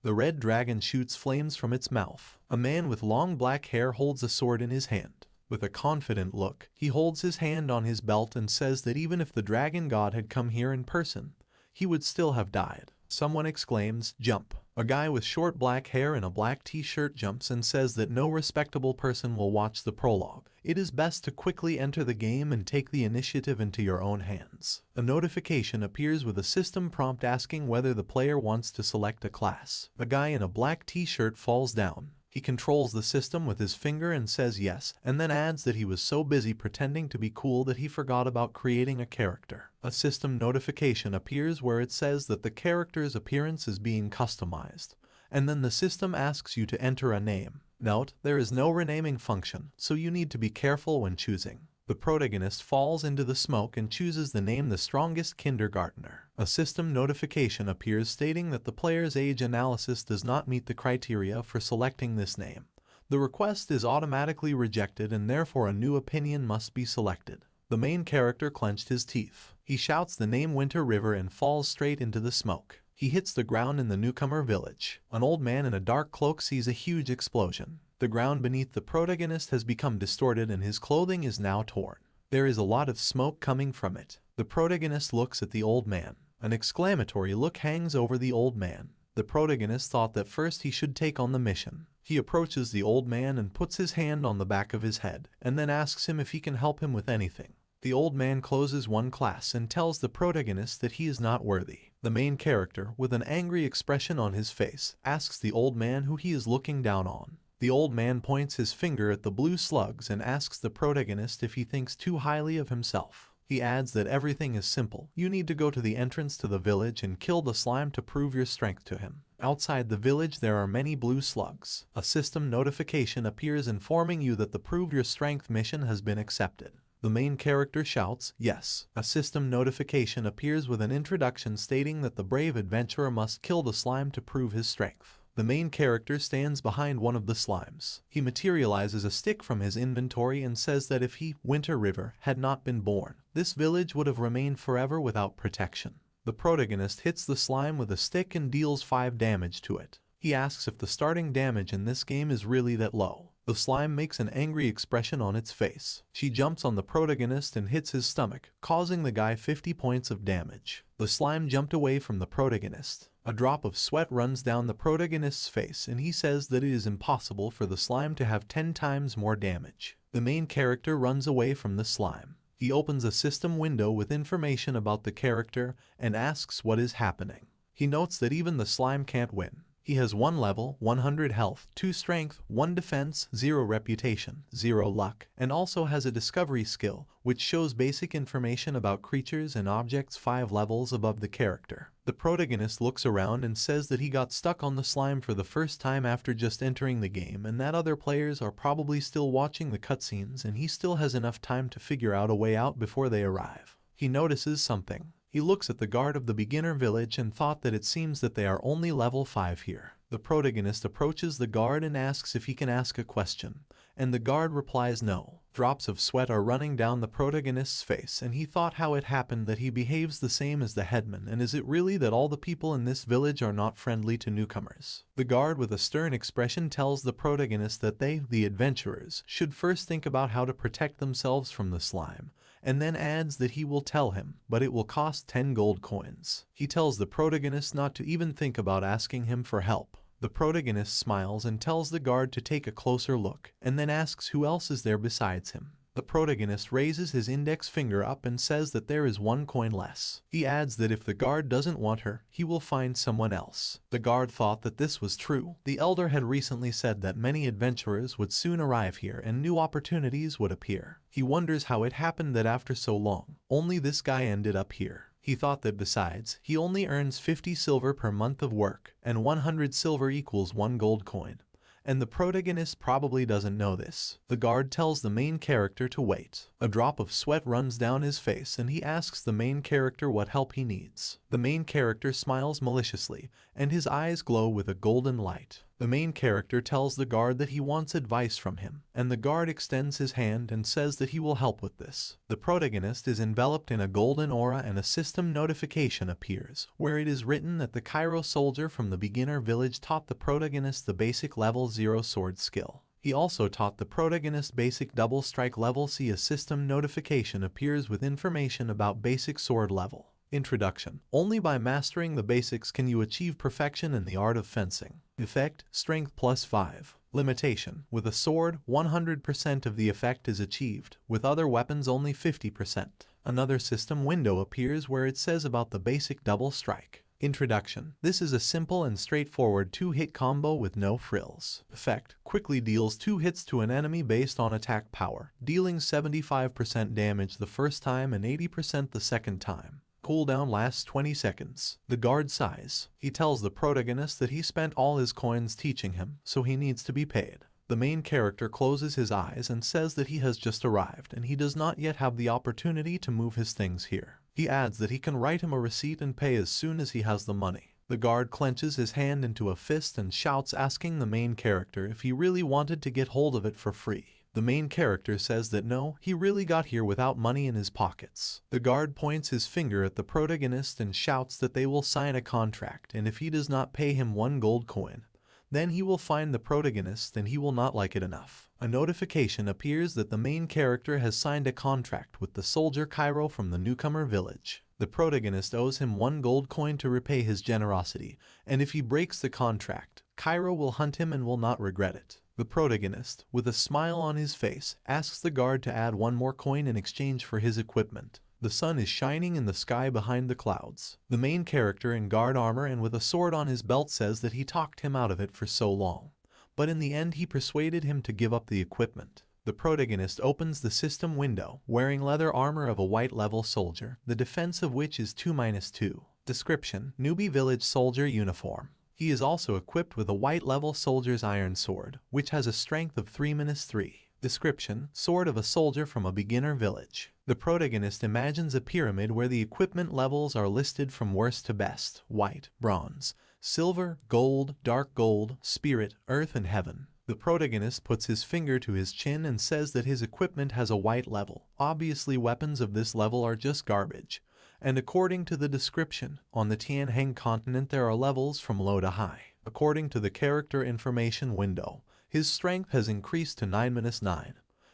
The red dragon shoots flames from its mouth. A man with long black hair holds a sword in his hand. With a confident look, he holds his hand on his belt and says that even if the dragon god had come here in person, he would still have died. Someone exclaims, "Jump." A guy with short black hair and a black t-shirt jumps and says that no respectable person will watch the prologue. It is best to quickly enter the game and take the initiative into your own hands. A notification appears with a system prompt asking whether the player wants to select a class. A guy in a black t-shirt falls down. He controls the system with his finger and says yes, and then adds that he was so busy pretending to be cool that he forgot about creating a character. A system notification appears where it says that the character's appearance is being customized, and then the system asks you to enter a name. Note, there is no renaming function, so you need to be careful when choosing. The protagonist falls into the smoke and chooses the name The Strongest Kindergartner. A system notification appears stating that the player's age analysis does not meet the criteria for selecting this name. The request is automatically rejected and therefore a new opinion must be selected. The main character clenched his teeth. He shouts the name Winter River and falls straight into the smoke. He hits the ground in the newcomer village. An old man in a dark cloak sees a huge explosion. The ground beneath the protagonist has become distorted and his clothing is now torn. There is a lot of smoke coming from it. The protagonist looks at the old man. An exclamatory look hangs over the old man. The protagonist thought that first he should take on the mission. He approaches the old man and puts his hand on the back of his head, and then asks him if he can help him with anything. The old man closes one class and tells the protagonist that he is not worthy. The main character, with an angry expression on his face, asks the old man who he is looking down on. The old man points his finger at the blue slugs and asks the protagonist if he thinks too highly of himself. He adds that everything is simple. You need to go to the entrance to the village and kill the slime to prove your strength to him. Outside the village there are many blue slugs. A system notification appears informing you that the Prove Your Strength mission has been accepted. The main character shouts, "Yes." A system notification appears with an introduction stating that the brave adventurer must kill the slime to prove his strength. The main character stands behind one of the slimes. He materializes a stick from his inventory and says that if he, Winter River, had not been born, this village would have remained forever without protection. The protagonist hits the slime with a stick and deals 5 damage to it. He asks if the starting damage in this game is really that low. The slime makes an angry expression on its face. She jumps on the protagonist and hits his stomach, causing the guy 50 points of damage. The slime jumped away from the protagonist. A drop of sweat runs down the protagonist's face and he says that it is impossible for the slime to have 10 times more damage. The main character runs away from the slime. He opens a system window with information about the character and asks what is happening. He notes that even the slime can't win. He has 1 level, 100 health, 2 strength, 1 defense, 0 reputation, 0 luck, and also has a discovery skill, which shows basic information about creatures and objects 5 levels above the character. The protagonist looks around and says that he got stuck on the slime for the first time after just entering the game and that other players are probably still watching the cutscenes and he still has enough time to figure out a way out before they arrive. He notices something. He looks at the guard of the beginner village and thought that it seems that they are only level 5 here. The protagonist approaches the guard and asks if he can ask a question, and the guard replies no. Drops of sweat are running down the protagonist's face and he thought how it happened that he behaves the same as the headman, and is it really that all the people in this village are not friendly to newcomers? The guard with a stern expression tells the protagonist that they, the adventurers, should first think about how to protect themselves from the slime, and then adds that he will tell him, but it will cost 10 gold coins. He tells the protagonist not to even think about asking him for help. The protagonist smiles and tells the guard to take a closer look, and then asks who else is there besides him. The protagonist raises his index finger up and says that there is 1 coin less. He adds that if the guard doesn't want her, he will find someone else. The guard thought that this was true. The elder had recently said that many adventurers would soon arrive here and new opportunities would appear. He wonders how it happened that after so long, only this guy ended up here. He thought that besides, he only earns 50 silver per month of work, and 100 silver equals 1 gold coin. And the protagonist probably doesn't know this. The guard tells the main character to wait. A drop of sweat runs down his face and he asks the main character what help he needs. The main character smiles maliciously and his eyes glow with a golden light. The main character tells the guard that he wants advice from him, and the guard extends his hand and says that he will help with this. The protagonist is enveloped in a golden aura and a system notification appears, where it is written that the Cairo soldier from the beginner village taught the protagonist the basic level 0 sword skill. He also taught the protagonist basic double strike level C. A system notification appears with information about basic sword level. Introduction. Only by mastering the basics can you achieve perfection in the art of fencing. Effect, strength +5. Limitation. With a sword, 100% of the effect is achieved. With other weapons, only 50%. Another system window appears where it says about the basic double strike. Introduction. This is a simple and straightforward 2-hit combo with no frills. Effect. Quickly deals 2 hits to an enemy based on attack power, dealing 75% damage the first time and 80% the second time. Cooldown lasts 20 seconds. The guard sighs. He tells the protagonist that he spent all his coins teaching him, so he needs to be paid. The main character closes his eyes and says that he has just arrived and he does not yet have the opportunity to move his things here. He adds that he can write him a receipt and pay as soon as he has the money. The guard clenches his hand into a fist and shouts, asking the main character if he really wanted to get hold of it for free. The main character says that no, he really got here without money in his pockets. The guard points his finger at the protagonist and shouts that they will sign a contract, and if he does not pay him 1 gold coin, then he will find the protagonist and he will not like it enough. A notification appears that the main character has signed a contract with the soldier Cairo from the newcomer village. The protagonist owes him 1 gold coin to repay his generosity, and if he breaks the contract, Cairo will hunt him and will not regret it. The protagonist, with a smile on his face, asks the guard to add 1 more coin in exchange for his equipment. The sun is shining in the sky behind the clouds. The main character in guard armor and with a sword on his belt says that he talked him out of it for so long, but in the end he persuaded him to give up the equipment. The protagonist opens the system window, wearing leather armor of a white level soldier, the defense of which is 2-2. Description: newbie village soldier uniform. He is also equipped with a white level soldier's iron sword, which has a strength of 3-3. Description: sword of a soldier from a beginner village. The protagonist imagines a pyramid where the equipment levels are listed from worst to best: white, bronze, silver, gold, dark gold, spirit, earth and heaven. The protagonist puts his finger to his chin and says that his equipment has a white level. Obviously weapons of this level are just garbage. And according to the description, on the Tianheng continent there are levels from low to high. According to the character information window, his strength has increased to 9-9,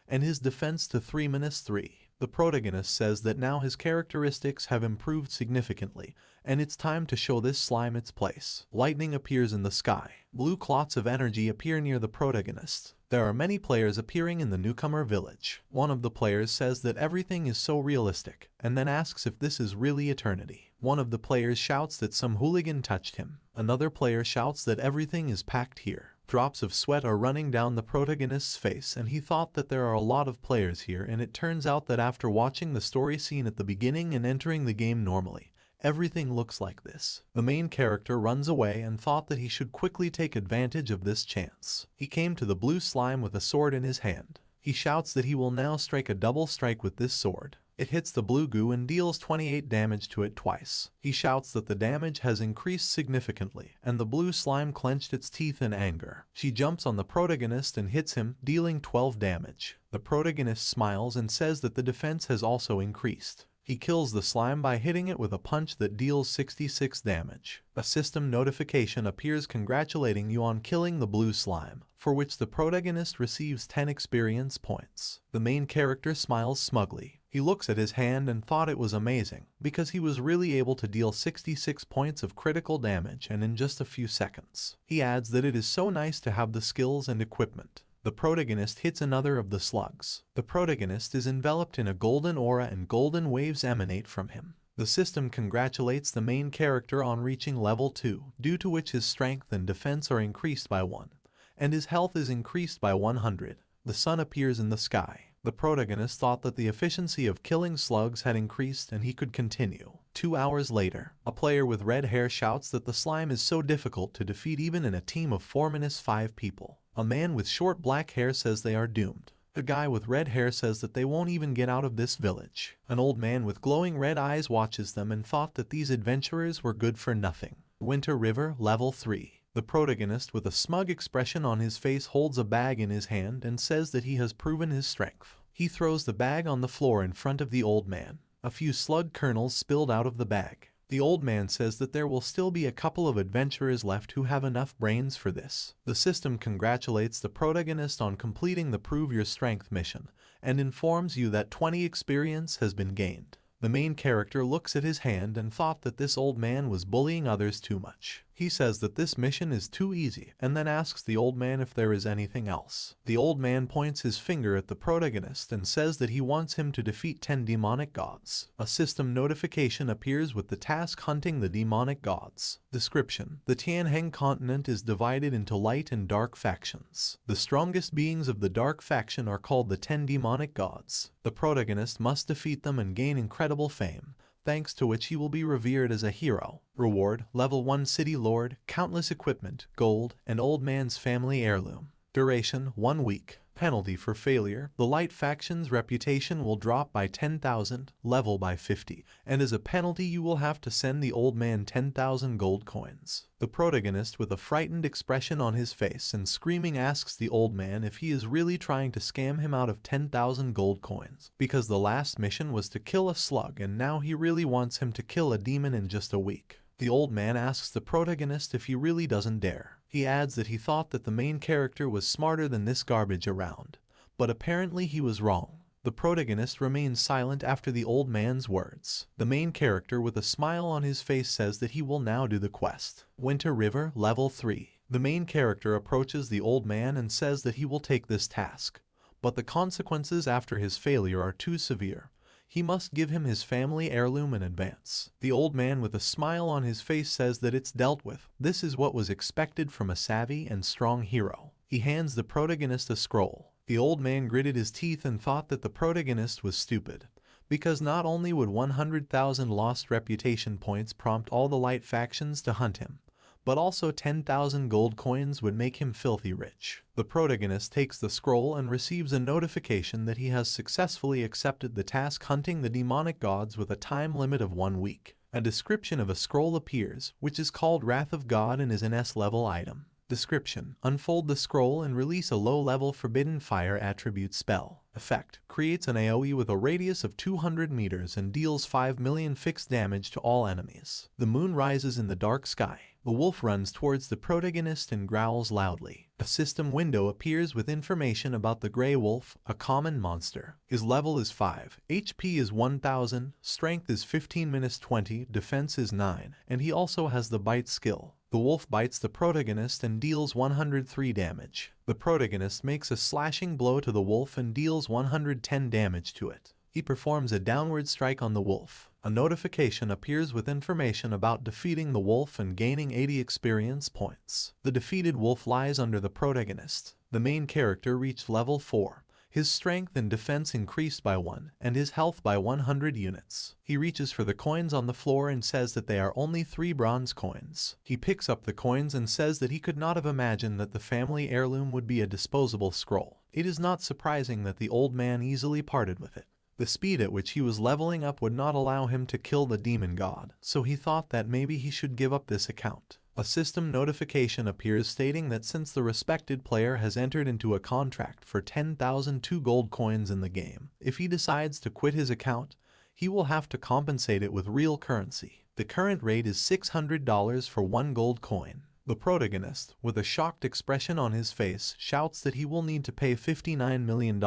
and his defense to 3-3. The protagonist says that now his characteristics have improved significantly, and it's time to show this slime its place. Lightning appears in the sky. Blue clots of energy appear near the protagonist. There are many players appearing in the newcomer village. One of the players says that everything is so realistic, and then asks if this is really eternity. One of the players shouts that some hooligan touched him. Another player shouts that everything is packed here. Drops of sweat are running down the protagonist's face, and he thought that there are a lot of players here, and it turns out that after watching the story scene at the beginning and entering the game normally, everything looks like this. The main character runs away and thought that he should quickly take advantage of this chance. He came to the blue slime with a sword in his hand. He shouts that he will now strike a double strike with this sword. It hits the blue goo and deals 28 damage to it twice. He shouts that the damage has increased significantly, and the blue slime clenched its teeth in anger. She jumps on the protagonist and hits him, dealing 12 damage. The protagonist smiles and says that the defense has also increased. He kills the slime by hitting it with a punch that deals 66 damage. A system notification appears congratulating you on killing the blue slime, for which the protagonist receives 10 experience points. The main character smiles smugly. He looks at his hand and thought it was amazing, because he was really able to deal 66 points of critical damage and in just a few seconds. He adds that it is so nice to have the skills and equipment. The protagonist hits another of the slugs. The protagonist is enveloped in a golden aura and golden waves emanate from him. The system congratulates the main character on reaching level 2, due to which his strength and defense are increased by 1, and his health is increased by 100. The sun appears in the sky. The protagonist thought that the efficiency of killing slugs had increased and he could continue. 2 hours later, a player with red hair shouts that the slime is so difficult to defeat even in a team of 4-5 people. A man with short black hair says they are doomed. A guy with red hair says that they won't even get out of this village. An old man with glowing red eyes watches them and thought that these adventurers were good for nothing. Winter River, Level 3. The protagonist with a smug expression on his face holds a bag in his hand and says that he has proven his strength. He throws the bag on the floor in front of the old man. A few slug kernels spilled out of the bag. The old man says that there will still be a couple of adventurers left who have enough brains for this. The system congratulates the protagonist on completing the Prove Your Strength mission and informs you that 20 experience has been gained. The main character looks at his hand and thought that this old man was bullying others too much. He says that this mission is too easy and then asks the old man if there is anything else. The old man points his finger at the protagonist and says that he wants him to defeat 10 demonic gods. A system notification appears with the task hunting the demonic gods. Description: the Tianheng continent is divided into light and dark factions. The strongest beings of the dark faction are called the 10 demonic gods. The protagonist must defeat them and gain incredible fame, thanks to which he will be revered as a hero. Reward: Level 1 City Lord, countless equipment, gold, and old man's family heirloom. Duration: 1 week. Penalty for failure: the light faction's reputation will drop by 10,000, level by 50, and as a penalty you will have to send the old man 10,000 gold coins. The protagonist with a frightened expression on his face and screaming asks the old man if he is really trying to scam him out of 10,000 gold coins, because the last mission was to kill a slug and now he really wants him to kill a demon in just a week. The old man asks the protagonist if he really doesn't dare. He adds that he thought that the main character was smarter than this garbage around, but apparently he was wrong. The protagonist remains silent after the old man's words. The main character with a smile on his face says that he will now do the quest. Winter River, Level 3. The main character approaches the old man and says that he will take this task, but the consequences after his failure are too severe. He must give him his family heirloom in advance. The old man with a smile on his face says that it's dealt with. This is what was expected from a savvy and strong hero. He hands the protagonist a scroll. The old man gritted his teeth and thought that the protagonist was stupid, because not only would 100,000 lost reputation points prompt all the light factions to hunt him, but also 10,000 gold coins would make him filthy rich. The protagonist takes the scroll and receives a notification that he has successfully accepted the task hunting the demonic gods with a time limit of 1 week. A description of a scroll appears, which is called Wrath of God and is an S-level item. Description: unfold the scroll and release a low-level Forbidden Fire attribute spell. Effect: creates an AoE with a radius of 200 meters and deals 5 million fixed damage to all enemies. The moon rises in the dark sky. The wolf runs towards the protagonist and growls loudly. A system window appears with information about the Grey Wolf, a common monster. His level is 5, HP is 1000, strength is 15-20, defense is 9, and he also has the bite skill. The wolf bites the protagonist and deals 103 damage. The protagonist makes a slashing blow to the wolf and deals 110 damage to it. He performs a downward strike on the wolf. A notification appears with information about defeating the wolf and gaining 80 experience points. The defeated wolf lies under the protagonist. The main character reached level 4. His strength and defense increased by 1, and his health by 100 units. He reaches for the coins on the floor and says that they are only 3 bronze coins. He picks up the coins and says that he could not have imagined that the family heirloom would be a disposable scroll. It is not surprising that the old man easily parted with it. The speed at which he was leveling up would not allow him to kill the demon god, so he thought that maybe he should give up this account. A system notification appears stating that since the respected player has entered into a contract for 10,002 gold coins in the game, if he decides to quit his account, he will have to compensate it with real currency. The current rate is $600 for 1 gold coin. The protagonist, with a shocked expression on his face, shouts that he will need to pay $59 million,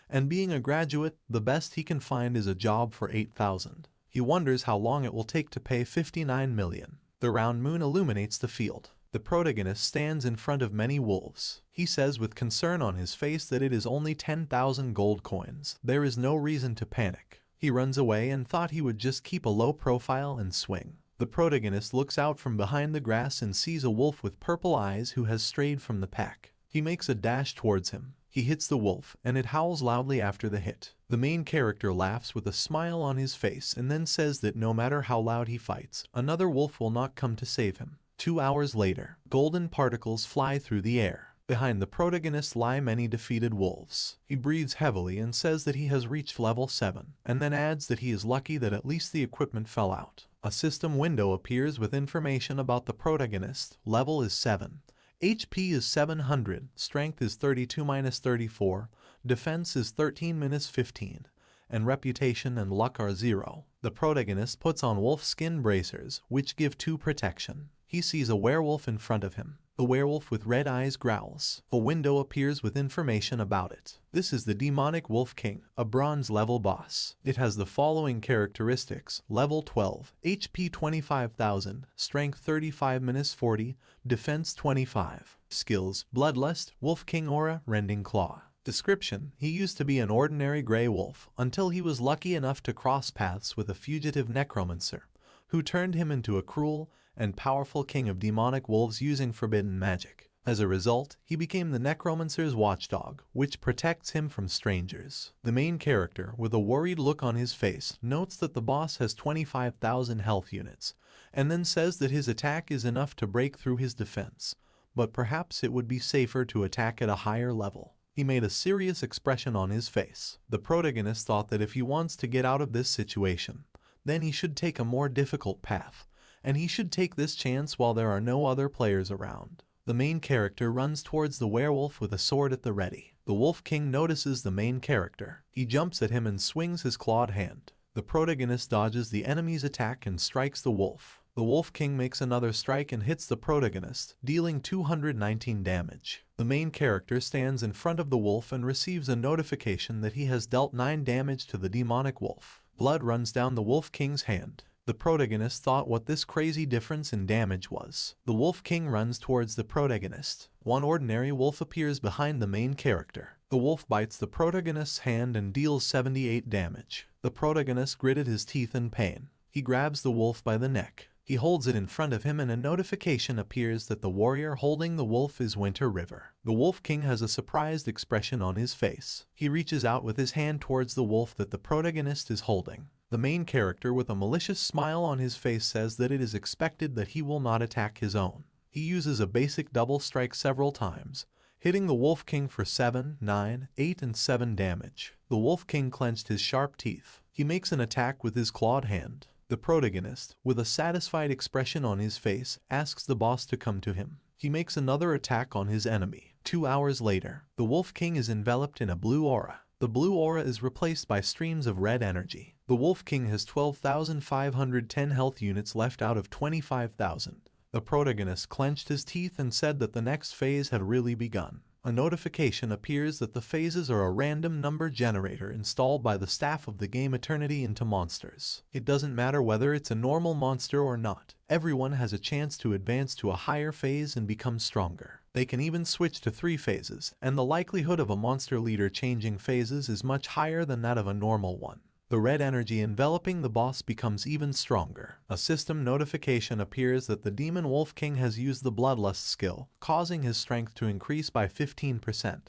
and being a graduate, the best he can find is a job for 8,000. He wonders how long it will take to pay 59 million. The round moon illuminates the field. The protagonist stands in front of many wolves. He says with concern on his face that it is only 10,000 gold coins. There is no reason to panic. He runs away and thought he would just keep a low profile and swing. The protagonist looks out from behind the grass and sees a wolf with purple eyes who has strayed from the pack. He makes a dash towards him. He hits the wolf, and it howls loudly after the hit. The main character laughs with a smile on his face and then says that no matter how loud he fights, another wolf will not come to save him. 2 hours later, golden particles fly through the air. Behind the protagonist lie many defeated wolves. He breathes heavily and says that he has reached level 7, and then adds that he is lucky that at least the equipment fell out. A system window appears with information about the protagonist. Level is 7. HP is 700, Strength is 32-34, Defense is 13-15, and Reputation and Luck are 0. The protagonist puts on wolf skin bracers, which give 2 protection. He sees a werewolf in front of him. The werewolf with red eyes growls. A window appears with information about it. This is the demonic Wolf King, a bronze level boss. It has the following characteristics: level 12, HP 25,000, Strength 35-40, Defense 25. Skills: Bloodlust, Wolf King Aura, Rending Claw. Description: he used to be an ordinary gray wolf until he was lucky enough to cross paths with a fugitive necromancer, who turned him into a cruel and powerful king of demonic wolves using forbidden magic. As a result, he became the necromancer's watchdog, which protects him from strangers. The main character, with a worried look on his face, notes that the boss has 25,000 health units, and then says that his attack is enough to break through his defense, but perhaps it would be safer to attack at a higher level. He made a serious expression on his face. The protagonist thought that if he wants to get out of this situation, then he should take a more difficult path, and he should take this chance while there are no other players around. The main character runs towards the werewolf with a sword at the ready. The Wolf King notices the main character. He jumps at him and swings his clawed hand. The protagonist dodges the enemy's attack and strikes the wolf. The Wolf King makes another strike and hits the protagonist, dealing 219 damage. The main character stands in front of the wolf and receives a notification that he has dealt 9 damage to the demonic wolf. Blood runs down the Wolf King's hand. The protagonist thought what this crazy difference in damage was. The Wolf King runs towards the protagonist. One ordinary wolf appears behind the main character. The wolf bites the protagonist's hand and deals 78 damage. The protagonist gritted his teeth in pain. He grabs the wolf by the neck. He holds it in front of him and a notification appears that the warrior holding the wolf is Winter River. The Wolf King has a surprised expression on his face. He reaches out with his hand towards the wolf that the protagonist is holding. The main character, with a malicious smile on his face, says that it is expected that he will not attack his own. He uses a basic double strike several times, hitting the Wolf King for 7, 9, 8 and 7 damage. The Wolf King clenched his sharp teeth. He makes an attack with his clawed hand. The protagonist, with a satisfied expression on his face, asks the boss to come to him. He makes another attack on his enemy. 2 hours later, the Wolf King is enveloped in a blue aura. The blue aura is replaced by streams of red energy. The Wolf King has 12,510 health units left out of 25,000. The protagonist clenched his teeth and said that the next phase had really begun. A notification appears that the phases are a random number generator installed by the staff of the game Eternity into monsters. It doesn't matter whether it's a normal monster or not. Everyone has a chance to advance to a higher phase and become stronger. They can even switch to 3 phases, and the likelihood of a monster leader changing phases is much higher than that of a normal one. The red energy enveloping the boss becomes even stronger. A system notification appears that the Demon Wolf King has used the Bloodlust skill, causing his strength to increase by 15%,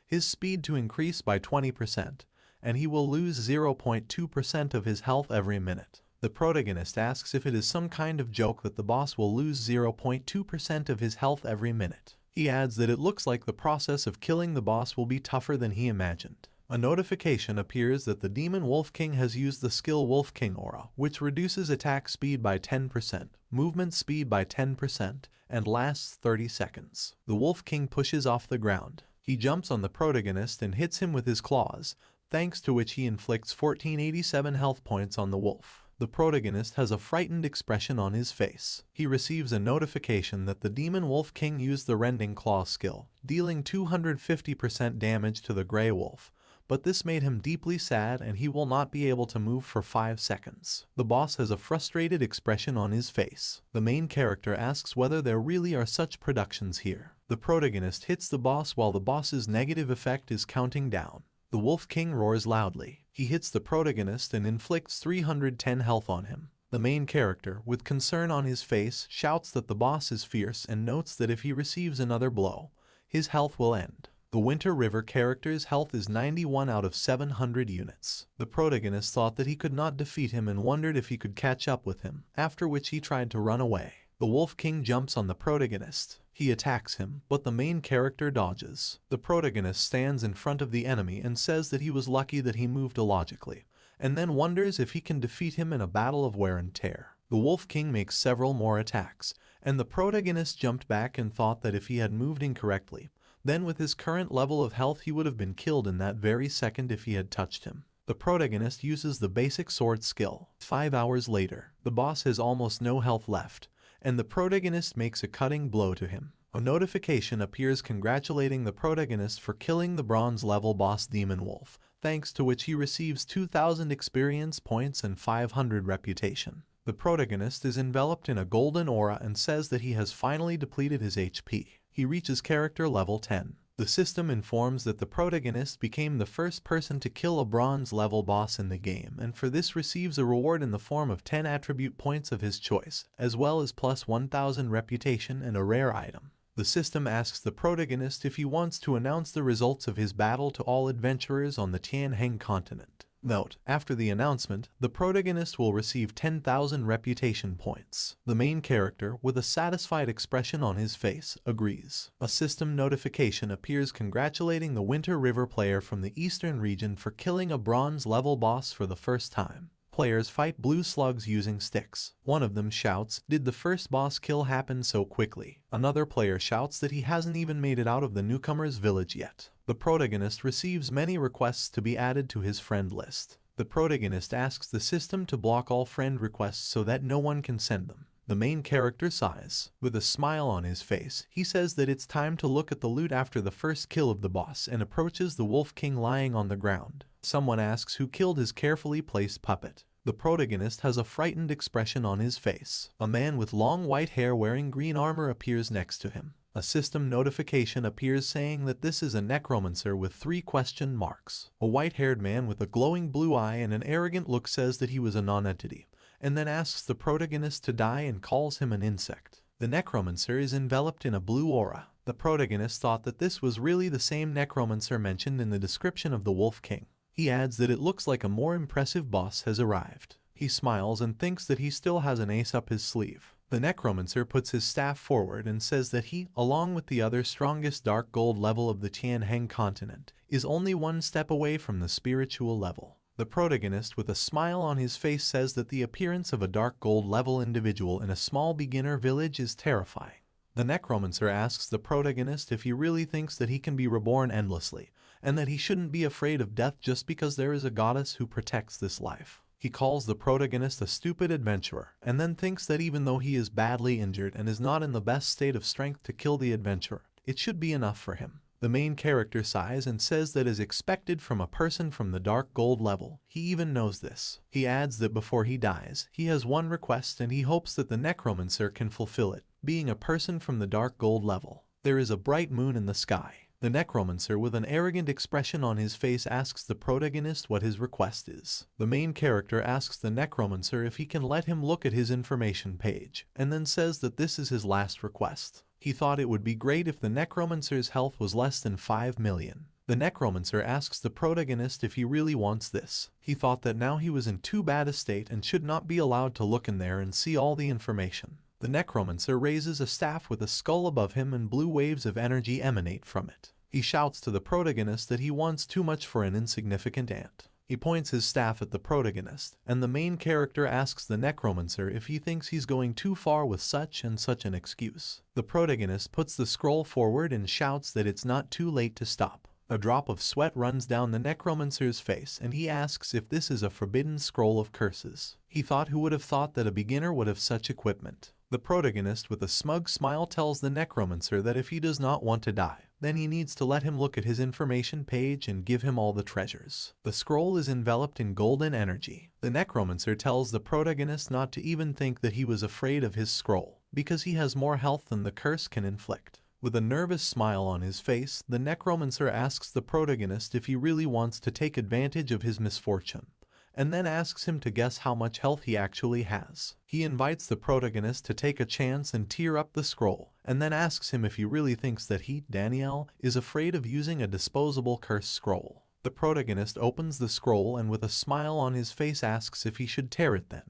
his speed to increase by 20%, and he will lose 0.2% of his health every minute. The protagonist asks if it is some kind of joke that the boss will lose 0.2% of his health every minute. He adds that it looks like the process of killing the boss will be tougher than he imagined. A notification appears that the Demon Wolf King has used the skill Wolf King Aura, which reduces attack speed by 10%, movement speed by 10%, and lasts 30 seconds. The Wolf King pushes off the ground. He jumps on the protagonist and hits him with his claws, thanks to which he inflicts 1487 health points on the wolf. The protagonist has a frightened expression on his face. He receives a notification that the Demon Wolf King used the Rending Claw skill, dealing 250% damage to the Grey Wolf, but this made him deeply sad and he will not be able to move for 5 seconds. The boss has a frustrated expression on his face. The main character asks whether there really are such productions here. The protagonist hits the boss while the boss's negative effect is counting down. The Wolf King roars loudly. He hits the protagonist and inflicts 310 health on him. The main character, with concern on his face, shouts that the boss is fierce and notes that if he receives another blow, his health will end. The Winter River character's health is 91 out of 700 units. The protagonist thought that he could not defeat him and wondered if he could catch up with him, after which he tried to run away. The Wolf King jumps on the protagonist. He attacks him, but the main character dodges. The protagonist stands in front of the enemy and says that he was lucky that he moved illogically, and then wonders if he can defeat him in a battle of wear and tear. The Wolf King makes several more attacks, and the protagonist jumped back and thought that if he had moved incorrectly, then with his current level of health he would have been killed in that very second if he had touched him. The protagonist uses the basic sword skill. 5 hours later, the boss has almost no health left, and the protagonist makes a cutting blow to him. A notification appears congratulating the protagonist for killing the bronze level boss Demon Wolf, thanks to which he receives 2,000 experience points and 500 reputation. The protagonist is enveloped in a golden aura and says that he has finally depleted his HP. He reaches character level 10. The system informs that the protagonist became the first person to kill a bronze level boss in the game, and for this receives a reward in the form of 10 attribute points of his choice, as well as plus 1,000 reputation and a rare item. The system asks the protagonist if he wants to announce the results of his battle to all adventurers on the Tianheng continent. Note: after the announcement, the protagonist will receive 10,000 reputation points. The main character, with a satisfied expression on his face, agrees. A system notification appears congratulating the Winter River player from the eastern region for killing a bronze level boss for the first time. Players fight blue slugs using sticks. One of them shouts, "Did the first boss kill happen so quickly?" Another player shouts that he hasn't even made it out of the newcomer's village yet. The protagonist receives many requests to be added to his friend list. The protagonist asks the system to block all friend requests so that no one can send them. The main character sighs. With a smile on his face, he says that it's time to look at the loot after the first kill of the boss and approaches the Wolf King lying on the ground. Someone asks who killed his carefully placed puppet. The protagonist has a frightened expression on his face. A man with long white hair wearing green armor appears next to him. A system notification appears saying that this is a necromancer with 3 question marks. A white-haired man with a glowing blue eye and an arrogant look says that he was a non-entity, and then asks the protagonist to die and calls him an insect. The necromancer is enveloped in a blue aura. The protagonist thought that this was really the same necromancer mentioned in the description of the Wolf King. He adds that it looks like a more impressive boss has arrived. He smiles and thinks that he still has an ace up his sleeve. The necromancer puts his staff forward and says that he, along with the other strongest dark gold level of the Tianheng continent, is only 1 step away from the spiritual level. The protagonist, with a smile on his face, says that the appearance of a dark gold level individual in a small beginner village is terrifying. The necromancer asks the protagonist if he really thinks that he can be reborn endlessly, and that he shouldn't be afraid of death just because there is a goddess who protects this life. He calls the protagonist a stupid adventurer, and then thinks that even though he is badly injured and is not in the best state of strength to kill the adventurer, it should be enough for him. The main character sighs and says that as expected from a person from the dark gold level, he even knows this. He adds that before he dies, he has one request and he hopes that the necromancer can fulfill it, being a person from the dark gold level. There is a bright moon in the sky. The necromancer, with an arrogant expression on his face, asks the protagonist what his request is. The main character asks the necromancer if he can let him look at his information page, and then says that this is his last request. He thought it would be great if the necromancer's health was less than 5 million. The necromancer asks the protagonist if he really wants this. He thought that now he was in too bad a state and should not be allowed to look in there and see all the information. The necromancer raises a staff with a skull above him and blue waves of energy emanate from it. He shouts to the protagonist that he wants too much for an insignificant ant. He points his staff at the protagonist, and the main character asks the necromancer if he thinks he's going too far with such and such an excuse. The protagonist puts the scroll forward and shouts that it's not too late to stop. A drop of sweat runs down the necromancer's face, and he asks if this is a forbidden scroll of curses. He thought who would have thought that a beginner would have such equipment. The protagonist, with a smug smile, tells the necromancer that if he does not want to die, then he needs to let him look at his information page and give him all the treasures. The scroll is enveloped in golden energy. The necromancer tells the protagonist not to even think that he was afraid of his scroll, because he has more health than the curse can inflict. With a nervous smile on his face, the necromancer asks the protagonist if he really wants to take advantage of his misfortune, and then asks him to guess how much health he actually has. He invites the protagonist to take a chance and tear up the scroll, and then asks him if he really thinks that he, Daniel, is afraid of using a disposable curse scroll. The protagonist opens the scroll and with a smile on his face asks if he should tear it then,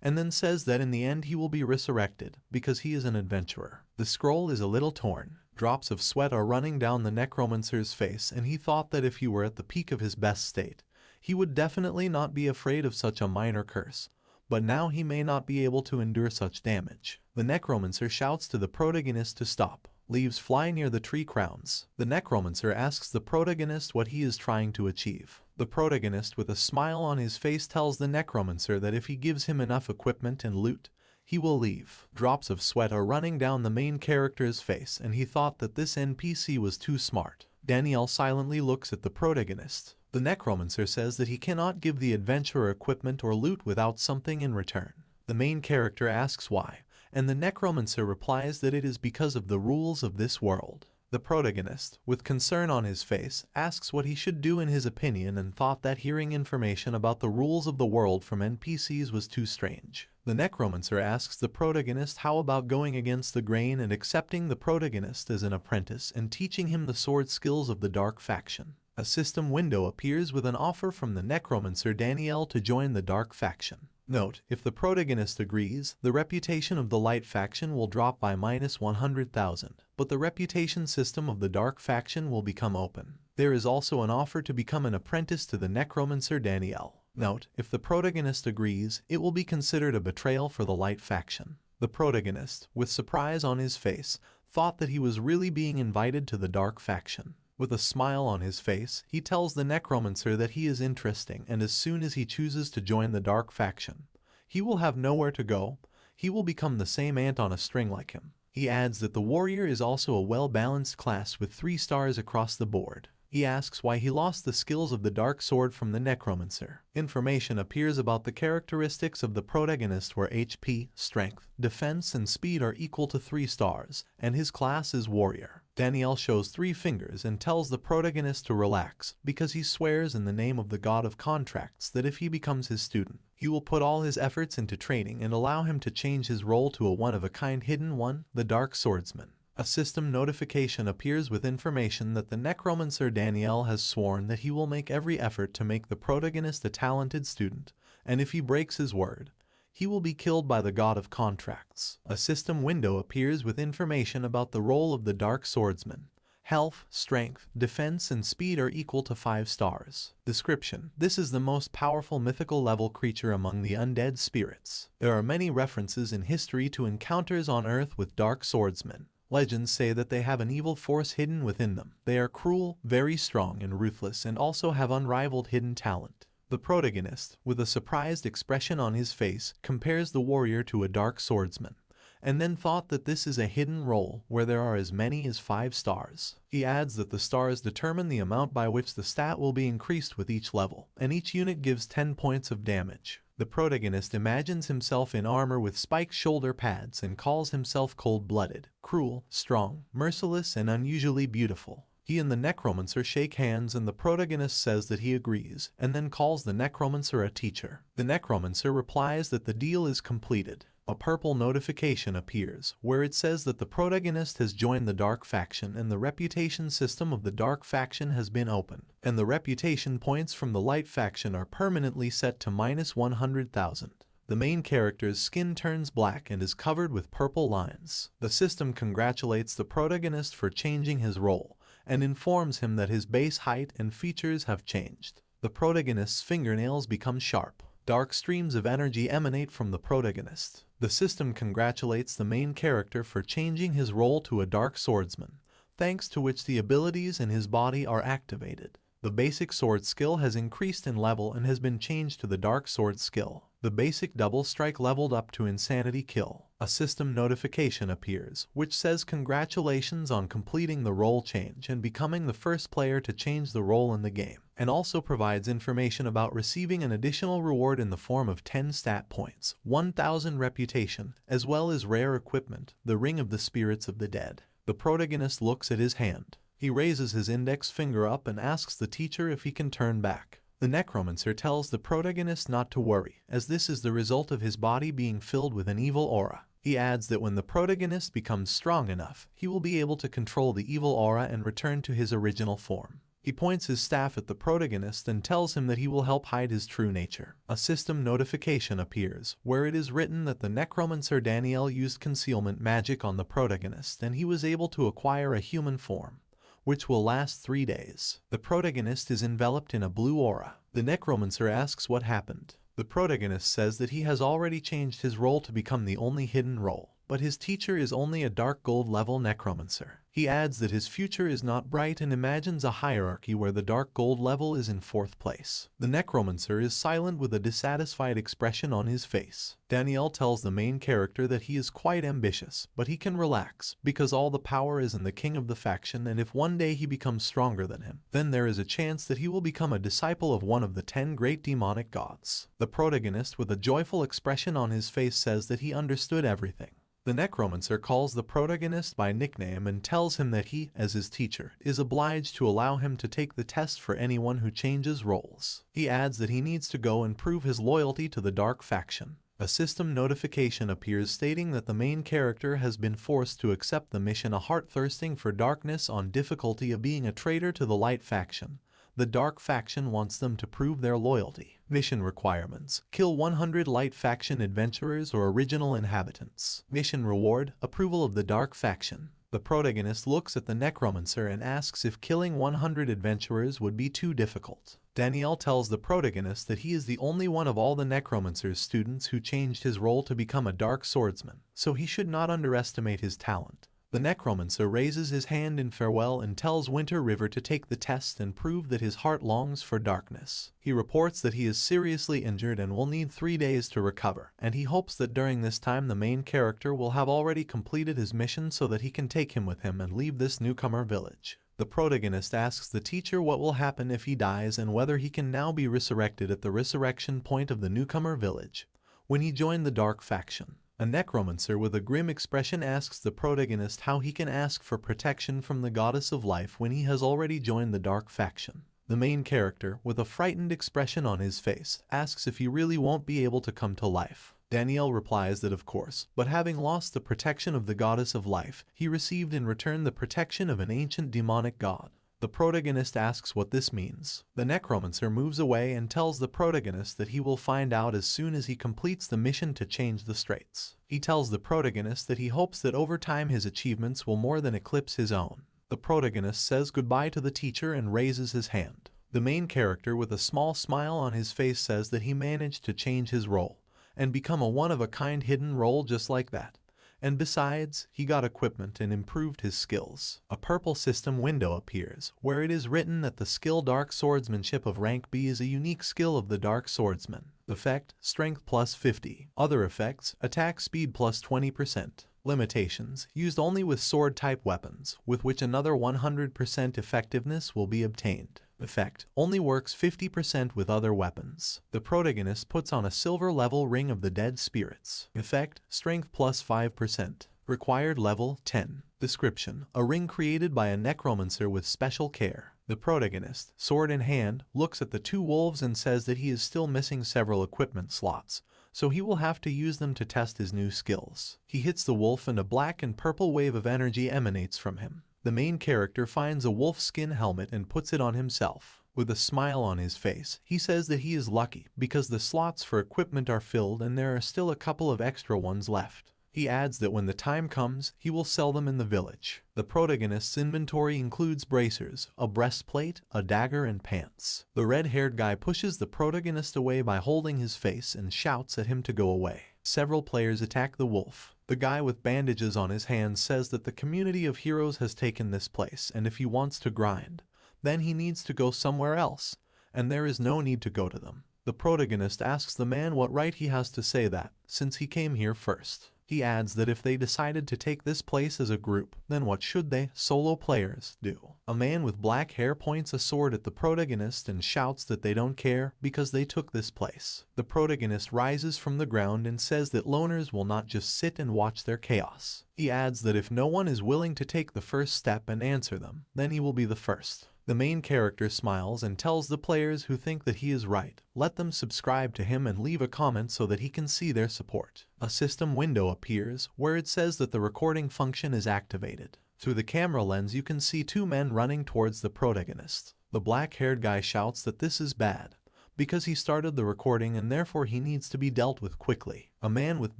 and then says that in the end he will be resurrected because he is an adventurer. The scroll is a little torn. Drops of sweat are running down the necromancer's face, and he thought that if he were at the peak of his best state, he would definitely not be afraid of such a minor curse, but now he may not be able to endure such damage. The Necromancer shouts to the protagonist to stop. Leaves fly near the tree crowns. The Necromancer asks the protagonist what he is trying to achieve. The protagonist, with a smile on his face, tells the Necromancer that if he gives him enough equipment and loot, he will leave. Drops of sweat are running down the main character's face, and he thought that this NPC was too smart. Daniel silently looks at the protagonist. The Necromancer says that he cannot give the adventurer equipment or loot without something in return. The main character asks why, and the Necromancer replies that it is because of the rules of this world. The protagonist, with concern on his face, asks what he should do in his opinion and thought that hearing information about the rules of the world from NPCs was too strange. The Necromancer asks the protagonist how about going against the grain and accepting the protagonist as an apprentice and teaching him the sword skills of the Dark Faction. A system window appears with an offer from the Necromancer Daniel to join the Dark Faction. Note, if the protagonist agrees, the reputation of the Light Faction will drop by -100,000, but the reputation system of the Dark Faction will become open. There is also an offer to become an apprentice to the Necromancer Daniel. Note, if the protagonist agrees, it will be considered a betrayal for the Light Faction. The protagonist, with surprise on his face, thought that he was really being invited to the Dark Faction. With a smile on his face, he tells the Necromancer that he is interesting, and as soon as he chooses to join the Dark Faction, he will have nowhere to go. He will become the same ant on a string like him. He adds that the warrior is also a well-balanced class with 3 stars across the board. He asks why he lost the skills of the Dark Sword from the Necromancer. Information appears about the characteristics of the protagonist where HP, Strength, Defense, and Speed are equal to 3 stars, and his class is Warrior. Daniel shows 3 fingers and tells the protagonist to relax, because he swears in the name of the God of Contracts that if he becomes his student, he will put all his efforts into training and allow him to change his role to a one-of-a-kind hidden one, the Dark Swordsman. A system notification appears with information that the Necromancer Daniel has sworn that he will make every effort to make the protagonist a talented student, and if he breaks his word, he will be killed by the God of Contracts. A system window appears with information about the role of the Dark Swordsman. Health, Strength, Defense, and Speed are equal to 5 stars. Description: this is the most powerful mythical level creature among the undead spirits. There are many references in history to encounters on Earth with Dark Swordsmen. Legends say that they have an evil force hidden within them. They are cruel, very strong, and ruthless, and also have unrivaled hidden talent. The protagonist, with a surprised expression on his face, compares the warrior to a Dark Swordsman, and then thought that this is a hidden role where there are as many as 5 stars. He adds that the stars determine the amount by which the stat will be increased with each level, and each unit gives 10 points of damage. The protagonist imagines himself in armor with spiked shoulder pads and calls himself cold-blooded, cruel, strong, merciless, and unusually beautiful. He and the Necromancer shake hands, and the protagonist says that he agrees, and then calls the Necromancer a teacher. The Necromancer replies that the deal is completed. A purple notification appears, where it says that the protagonist has joined the Dark Faction and the reputation system of the Dark Faction has been opened, and the reputation points from the Light Faction are permanently set to -100,000. The main character's skin turns black and is covered with purple lines. The system congratulates the protagonist for changing his role, and informs him that his base height and features have changed. The protagonist's fingernails become sharp. Dark streams of energy emanate from the protagonist. The system congratulates the main character for changing his role to a Dark Swordsman, thanks to which the abilities in his body are activated. The basic sword skill has increased in level and has been changed to the Dark Sword skill. The basic double strike leveled up to Insanity Kill. A system notification appears, which says congratulations on completing the role change and becoming the first player to change the role in the game, and also provides information about receiving an additional reward in the form of 10 stat points, 1,000 reputation, as well as rare equipment, the Ring of the Spirits of the Dead. The protagonist looks at his hand. He raises his index finger up and asks the teacher if he can turn back. The Necromancer tells the protagonist not to worry, as this is the result of his body being filled with an evil aura. He adds that when the protagonist becomes strong enough, he will be able to control the evil aura and return to his original form. He points his staff at the protagonist and tells him that he will help hide his true nature. A system notification appears, where it is written that the Necromancer Daniel used concealment magic on the protagonist and he was able to acquire a human form, which will last 3 days. The protagonist is enveloped in a blue aura. The Necromancer asks what happened. The protagonist says that he has already changed his role to become the only hidden role, but his teacher is only a dark gold level necromancer. He adds that his future is not bright and imagines a hierarchy where the dark gold level is in 4th place. The necromancer is silent with a dissatisfied expression on his face. Danielle tells the main character that he is quite ambitious, but he can relax, because all the power is in the king of the faction, and if one day he becomes stronger than him, then there is a chance that he will become a disciple of one of the 10 great demonic gods. The protagonist with a joyful expression on his face says that he understood everything. The necromancer calls the protagonist by nickname and tells him that he, as his teacher, is obliged to allow him to take the test for anyone who changes roles. He adds that he needs to go and prove his loyalty to the dark faction. A system notification appears stating that the main character has been forced to accept the mission A Heart Thirsting for Darkness on difficulty of being a traitor to the light faction. The dark faction wants them to prove their loyalty. Mission requirements: kill 100 light faction adventurers or original inhabitants. Mission reward: approval of the dark faction. The protagonist looks at the necromancer and asks if killing 100 adventurers would be too difficult. Danielle tells the protagonist that he is the only one of all the necromancer's students who changed his role to become a dark swordsman, so he should not underestimate his talent. The necromancer raises his hand in farewell and tells Winter River to take the test and prove that his heart longs for darkness. He reports that he is seriously injured and will need 3 days to recover, and he hopes that during this time the main character will have already completed his mission so that he can take him with him and leave this newcomer village. The protagonist asks the teacher what will happen if he dies and whether he can now be resurrected at the resurrection point of the newcomer village when he joined the dark faction. A necromancer with a grim expression asks the protagonist how he can ask for protection from the goddess of life when he has already joined the dark faction. The main character, with a frightened expression on his face, asks if he really won't be able to come to life. Danielle replies that of course, but having lost the protection of the goddess of life, he received in return the protection of an ancient demonic god. The protagonist asks what this means. The necromancer moves away and tells the protagonist that he will find out as soon as he completes the mission to change the straits. He tells the protagonist that he hopes that over time his achievements will more than eclipse his own. The protagonist says goodbye to the teacher and raises his hand. The main character with a small smile on his face says that he managed to change his role and become a one-of-a-kind hidden role just like that. And besides, he got equipment and improved his skills. A purple system window appears, where it is written that the skill Dark Swordsmanship of rank B is a unique skill of the Dark Swordsman. Effect: Strength plus 50. Other effects: Attack speed plus 20%. Limitations: used only with sword-type weapons, with which another 100% effectiveness will be obtained. Effect: only works 50% with other weapons. The protagonist puts on a silver level ring of the dead spirits. Effect: Strength plus 5%. Required level 10. Description: a ring created by a necromancer with special care. The protagonist, sword in hand, looks at the 2 wolves and says that he is still missing several equipment slots, so he will have to use them to test his new skills. He hits the wolf and a black and purple wave of energy emanates from him. The main character finds a wolf skin helmet and puts it on himself. With a smile on his face, he says that he is lucky because the slots for equipment are filled and there are still a couple of extra ones left. He adds that when the time comes, he will sell them in the village. The protagonist's inventory includes bracers, a breastplate, a dagger, and pants. The red-haired guy pushes the protagonist away by holding his face and shouts at him to go away. Several players attack the wolf. The guy with bandages on his hands says that the community of heroes has taken this place, and if he wants to grind, then he needs to go somewhere else, and there is no need to go to them. The protagonist asks the man what right he has to say that, since he came here first. He adds that if they decided to take this place as a group, then what should they, solo players, do? A man with black hair points a sword at the protagonist and shouts that they don't care because they took this place. The protagonist rises from the ground and says that loners will not just sit and watch their chaos. He adds that if no one is willing to take the first step and answer them, then he will be the first. The main character smiles and tells the players who think that he is right, let them subscribe to him and leave a comment so that he can see their support. A system window appears, where it says that the recording function is activated. Through the camera lens you can see 2 men running towards the protagonist. The black-haired guy shouts that this is bad, because he started the recording and therefore he needs to be dealt with quickly. A man with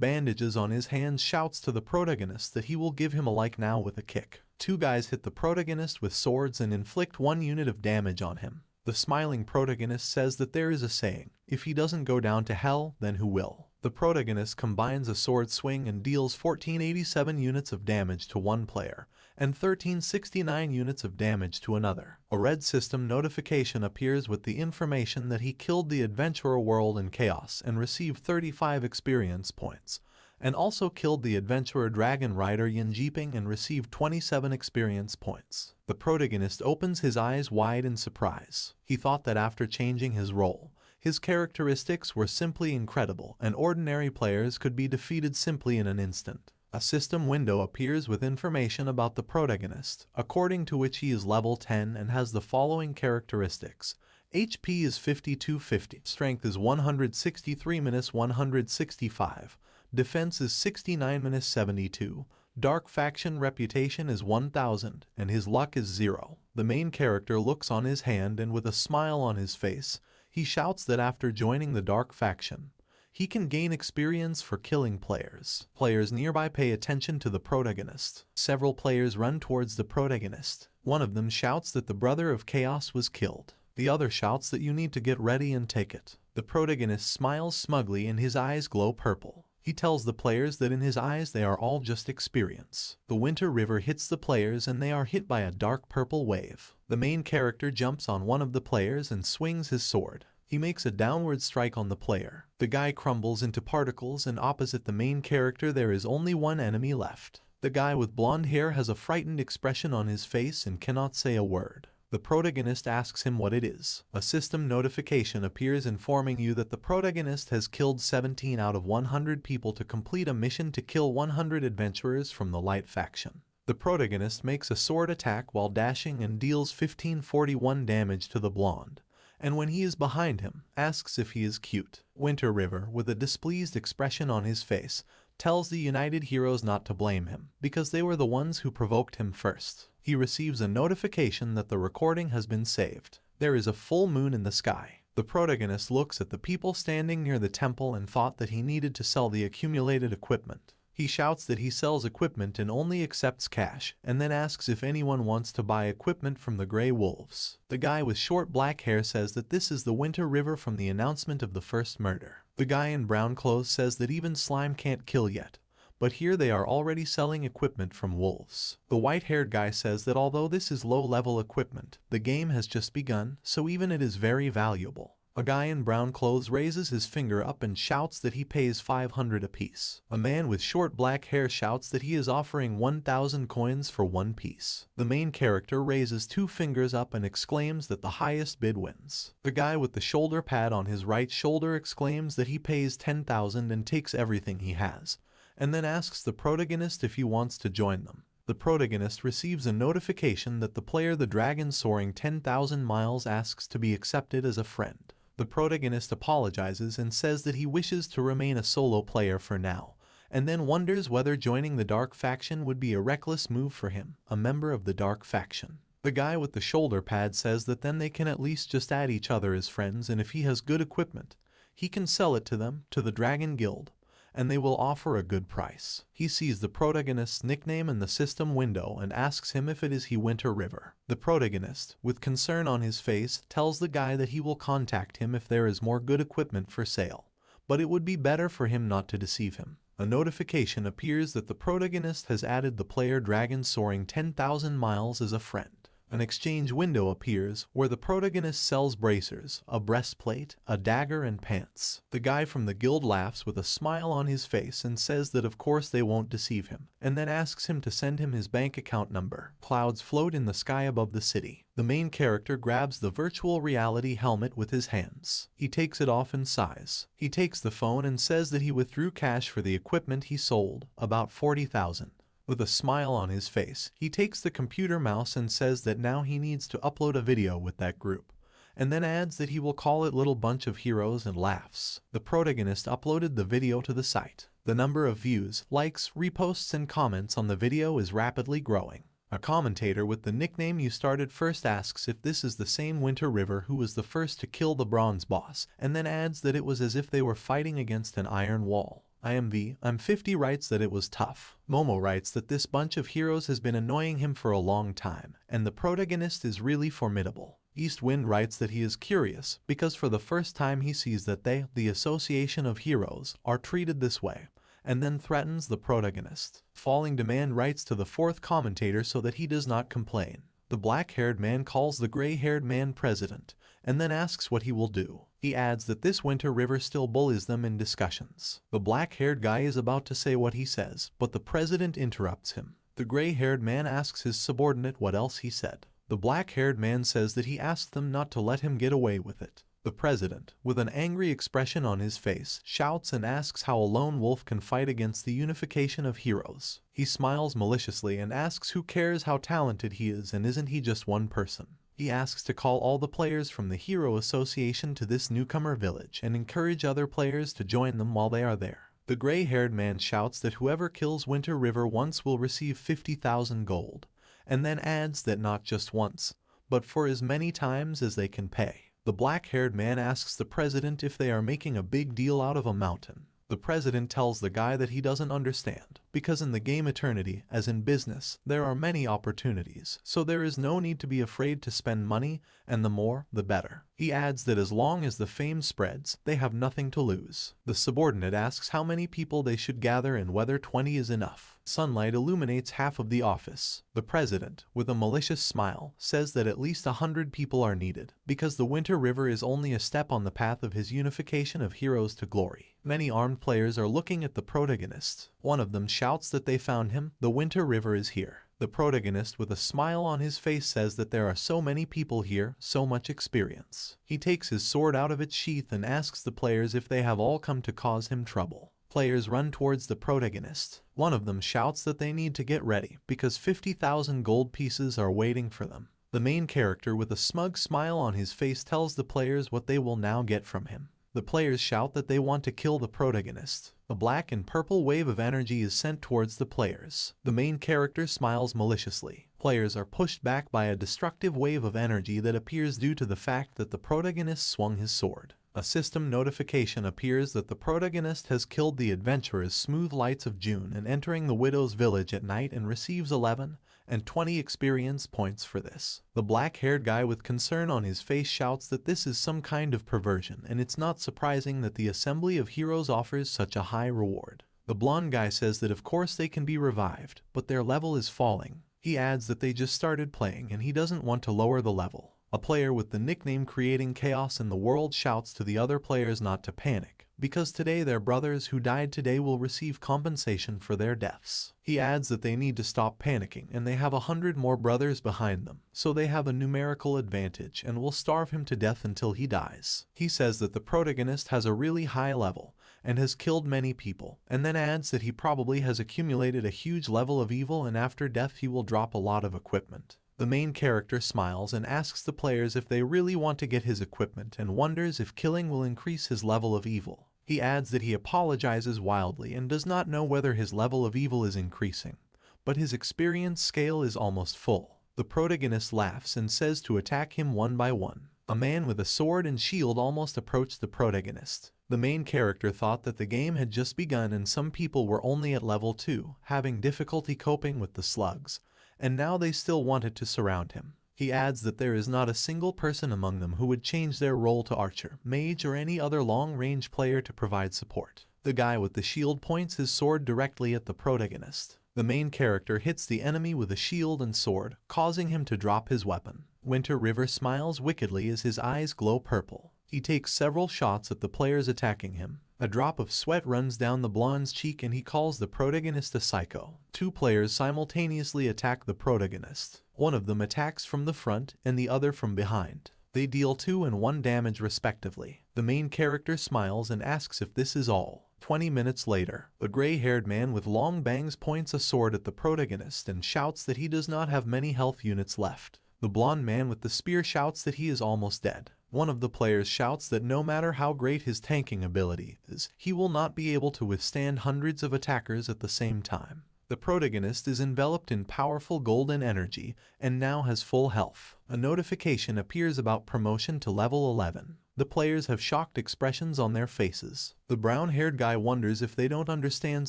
bandages on his hands shouts to the protagonist that he will give him a like now with a kick. 2 guys hit the protagonist with swords and inflict 1 unit of damage on him. The smiling protagonist says that there is a saying, if he doesn't go down to hell, then who will? The protagonist combines a sword swing and deals 1487 units of damage to one player, and 1369 units of damage to another. A red system notification appears with the information that he killed the adventurer world in chaos and received 35 experience points, and also killed the adventurer dragon rider Yin Jeeping and received 27 experience points. The protagonist opens his eyes wide in surprise. He thought that after changing his role, his characteristics were simply incredible and ordinary players could be defeated simply in an instant. A system window appears with information about the protagonist, according to which he is level 10 and has the following characteristics. HP is 5250, strength is 163-165, defense is 69-72, dark faction reputation is 1000, and his luck is 0. The main character looks on his hand and with a smile on his face, he shouts that after joining the dark faction, he can gain experience for killing players. Players nearby pay attention to the protagonist. Several players run towards the protagonist. One of them shouts that the brother of chaos was killed. The other shouts that you need to get ready and take it. The protagonist smiles smugly and his eyes glow purple. He tells the players that in his eyes they are all just experience. The winter river hits the players and they are hit by a dark purple wave. The main character jumps on one of the players and swings his sword. He makes a downward strike on the player. The guy crumbles into particles and opposite the main character there is only one enemy left. The guy with blonde hair has a frightened expression on his face and cannot say a word. The protagonist asks him what it is. A system notification appears informing you that the protagonist has killed 17 out of 100 people to complete a mission to kill 100 adventurers from the light faction. The protagonist makes a sword attack while dashing and deals 1541 damage to the blonde, and when he is behind him, asks if he is cute. Winter River, with a displeased expression on his face, tells the United Heroes not to blame him, because they were the ones who provoked him first. He receives a notification that the recording has been saved. There is a full moon in the sky. The protagonist looks at the people standing near the temple and thought that he needed to sell the accumulated equipment. He shouts that he sells equipment and only accepts cash, and then asks if anyone wants to buy equipment from the Grey Wolves. The guy with short black hair says that this is the Winter River from the announcement of the first murder. The guy in brown clothes says that even slime can't kill yet, but here they are already selling equipment from wolves. The white-haired guy says that although this is low-level equipment, the game has just begun, so even it is very valuable. A guy in brown clothes raises his finger up and shouts that he pays 500 apiece. A man with short black hair shouts that he is offering 1,000 coins for one piece. The main character raises 2 fingers up and exclaims that the highest bid wins. The guy with the shoulder pad on his right shoulder exclaims that he pays 10,000 and takes everything he has, and then asks the protagonist if he wants to join them. The protagonist receives a notification that the player the dragon soaring 10,000 miles asks to be accepted as a friend. The protagonist apologizes and says that he wishes to remain a solo player for now, and then wonders whether joining the Dark Faction would be a reckless move for him, a member of the Dark Faction. The guy with the shoulder pad says that then they can at least just add each other as friends, and if he has good equipment, he can sell it to them, to the Dragon Guild, and they will offer a good price. He sees the protagonist's nickname in the system window and asks him if it is he Winter River. The protagonist, with concern on his face, tells the guy that he will contact him if there is more good equipment for sale, but it would be better for him not to deceive him. A notification appears that the protagonist has added the player dragon soaring 10,000 miles as a friend. An exchange window appears where the protagonist sells bracers, a breastplate, a dagger, and pants. The guy from the guild laughs with a smile on his face and says that of course they won't deceive him, and then asks him to send him his bank account number. Clouds float in the sky above the city. The main character grabs the virtual reality helmet with his hands. He takes it off and sighs. He takes the phone and says that he withdrew cash for the equipment he sold, about 40,000. With a smile on his face, he takes the computer mouse and says that now he needs to upload a video with that group, and then adds that he will call it Little Bunch of Heroes and laughs. The protagonist uploaded the video to the site. The number of views, likes, reposts, and comments on the video is rapidly growing. A commentator with the nickname You Started First asks if this is the same Winter River who was the first to kill the bronze boss, and then adds that it was as if they were fighting against an iron wall. I'm 50 writes that it was tough. Momo writes that this bunch of heroes has been annoying him for a long time, and the protagonist is really formidable. East Wind writes that he is curious because for the first time he sees that they, the Association of Heroes, are treated this way, and then threatens the protagonist. Falling Demand writes to the fourth commentator so that he does not complain. The black-haired man calls the gray-haired man president, and then asks what he will do. He adds that this winter river still bullies them in discussions. The black-haired guy is about to say what he says, but the president interrupts him. The gray-haired man asks his subordinate what else he said. The black-haired man says that he asked them not to let him get away with it. The president, with an angry expression on his face, shouts and asks how a lone wolf can fight against the unification of heroes. He smiles maliciously and asks who cares how talented he is and isn't he just one person. He asks to call all the players from the Hero Association to this newcomer village and encourage other players to join them while they are there. The gray-haired man shouts that whoever kills Winter River once will receive 50,000 gold, and then adds that not just once, but for as many times as they can pay. The black-haired man asks the president if they are making a big deal out of a mountain. The president tells the guy that he doesn't understand, because in the game Eternity, as in business, there are many opportunities, so there is no need to be afraid to spend money, and the more, the better. He adds that as long as the fame spreads, they have nothing to lose. The subordinate asks how many people they should gather and whether 20 is enough. Sunlight illuminates half of the office. The president, with a malicious smile, says that at least 100 people are needed, because the Winter River is only a step on the path of his unification of heroes to glory. Many armed players are looking at the protagonist. One of them shouts that they found him. The Winter River is here. The protagonist with a smile on his face says that there are so many people here, so much experience. He takes his sword out of its sheath and asks the players if they have all come to cause him trouble. Players run towards the protagonist. One of them shouts that they need to get ready because 50,000 gold pieces are waiting for them. The main character with a smug smile on his face tells the players what they will now get from him. The players shout that they want to kill the protagonist. A black and purple wave of energy is sent towards the players. The main character smiles maliciously. Players are pushed back by a destructive wave of energy that appears due to the fact that the protagonist swung his sword. A system notification appears that the protagonist has killed the adventurers Smooth Lights of June and entering the widow's village at night and receives 11 and 20 experience points for this. The black-haired guy with concern on his face shouts that this is some kind of perversion and it's not surprising that the Assembly of Heroes offers such a high reward. The blonde guy says that of course they can be revived, but their level is falling. He adds that they just started playing and he doesn't want to lower the level. A player with the nickname Creating Chaos in the World shouts to the other players not to panic, because today their brothers who died today will receive compensation for their deaths. He adds that they need to stop panicking and they have 100 more brothers behind them, so they have a numerical advantage and will starve him to death until he dies. He says that the protagonist has a really high level and has killed many people, and then adds that he probably has accumulated a huge level of evil and after death he will drop a lot of equipment. The main character smiles and asks the players if they really want to get his equipment and wonders if killing will increase his level of evil. He adds that he apologizes wildly and does not know whether his level of evil is increasing, but his experience scale is almost full. The protagonist laughs and says to attack him one by one. A man with a sword and shield almost approached the protagonist. The main character thought that the game had just begun and some people were only at level 2, having difficulty coping with the slugs, and now they still wanted to surround him. He adds that there is not a single person among them who would change their role to archer, mage, or any other long-range player to provide support. The guy with the shield points his sword directly at the protagonist. The main character hits the enemy with a shield and sword, causing him to drop his weapon. Winter River smiles wickedly as his eyes glow purple. He takes several shots at the players attacking him. A drop of sweat runs down the blonde's cheek and he calls the protagonist a psycho. Two players simultaneously attack the protagonist. One of them attacks from the front and the other from behind. They deal 2 and 1 damage respectively. The main character smiles and asks if this is all. 20 minutes later, the gray-haired man with long bangs points a sword at the protagonist and shouts that he does not have many health units left. The blonde man with the spear shouts that he is almost dead. One of the players shouts that no matter how great his tanking ability is, he will not be able to withstand hundreds of attackers at the same time. The protagonist is enveloped in powerful golden energy and now has full health. A notification appears about promotion to level 11. The players have shocked expressions on their faces. The brown-haired guy wonders if they don't understand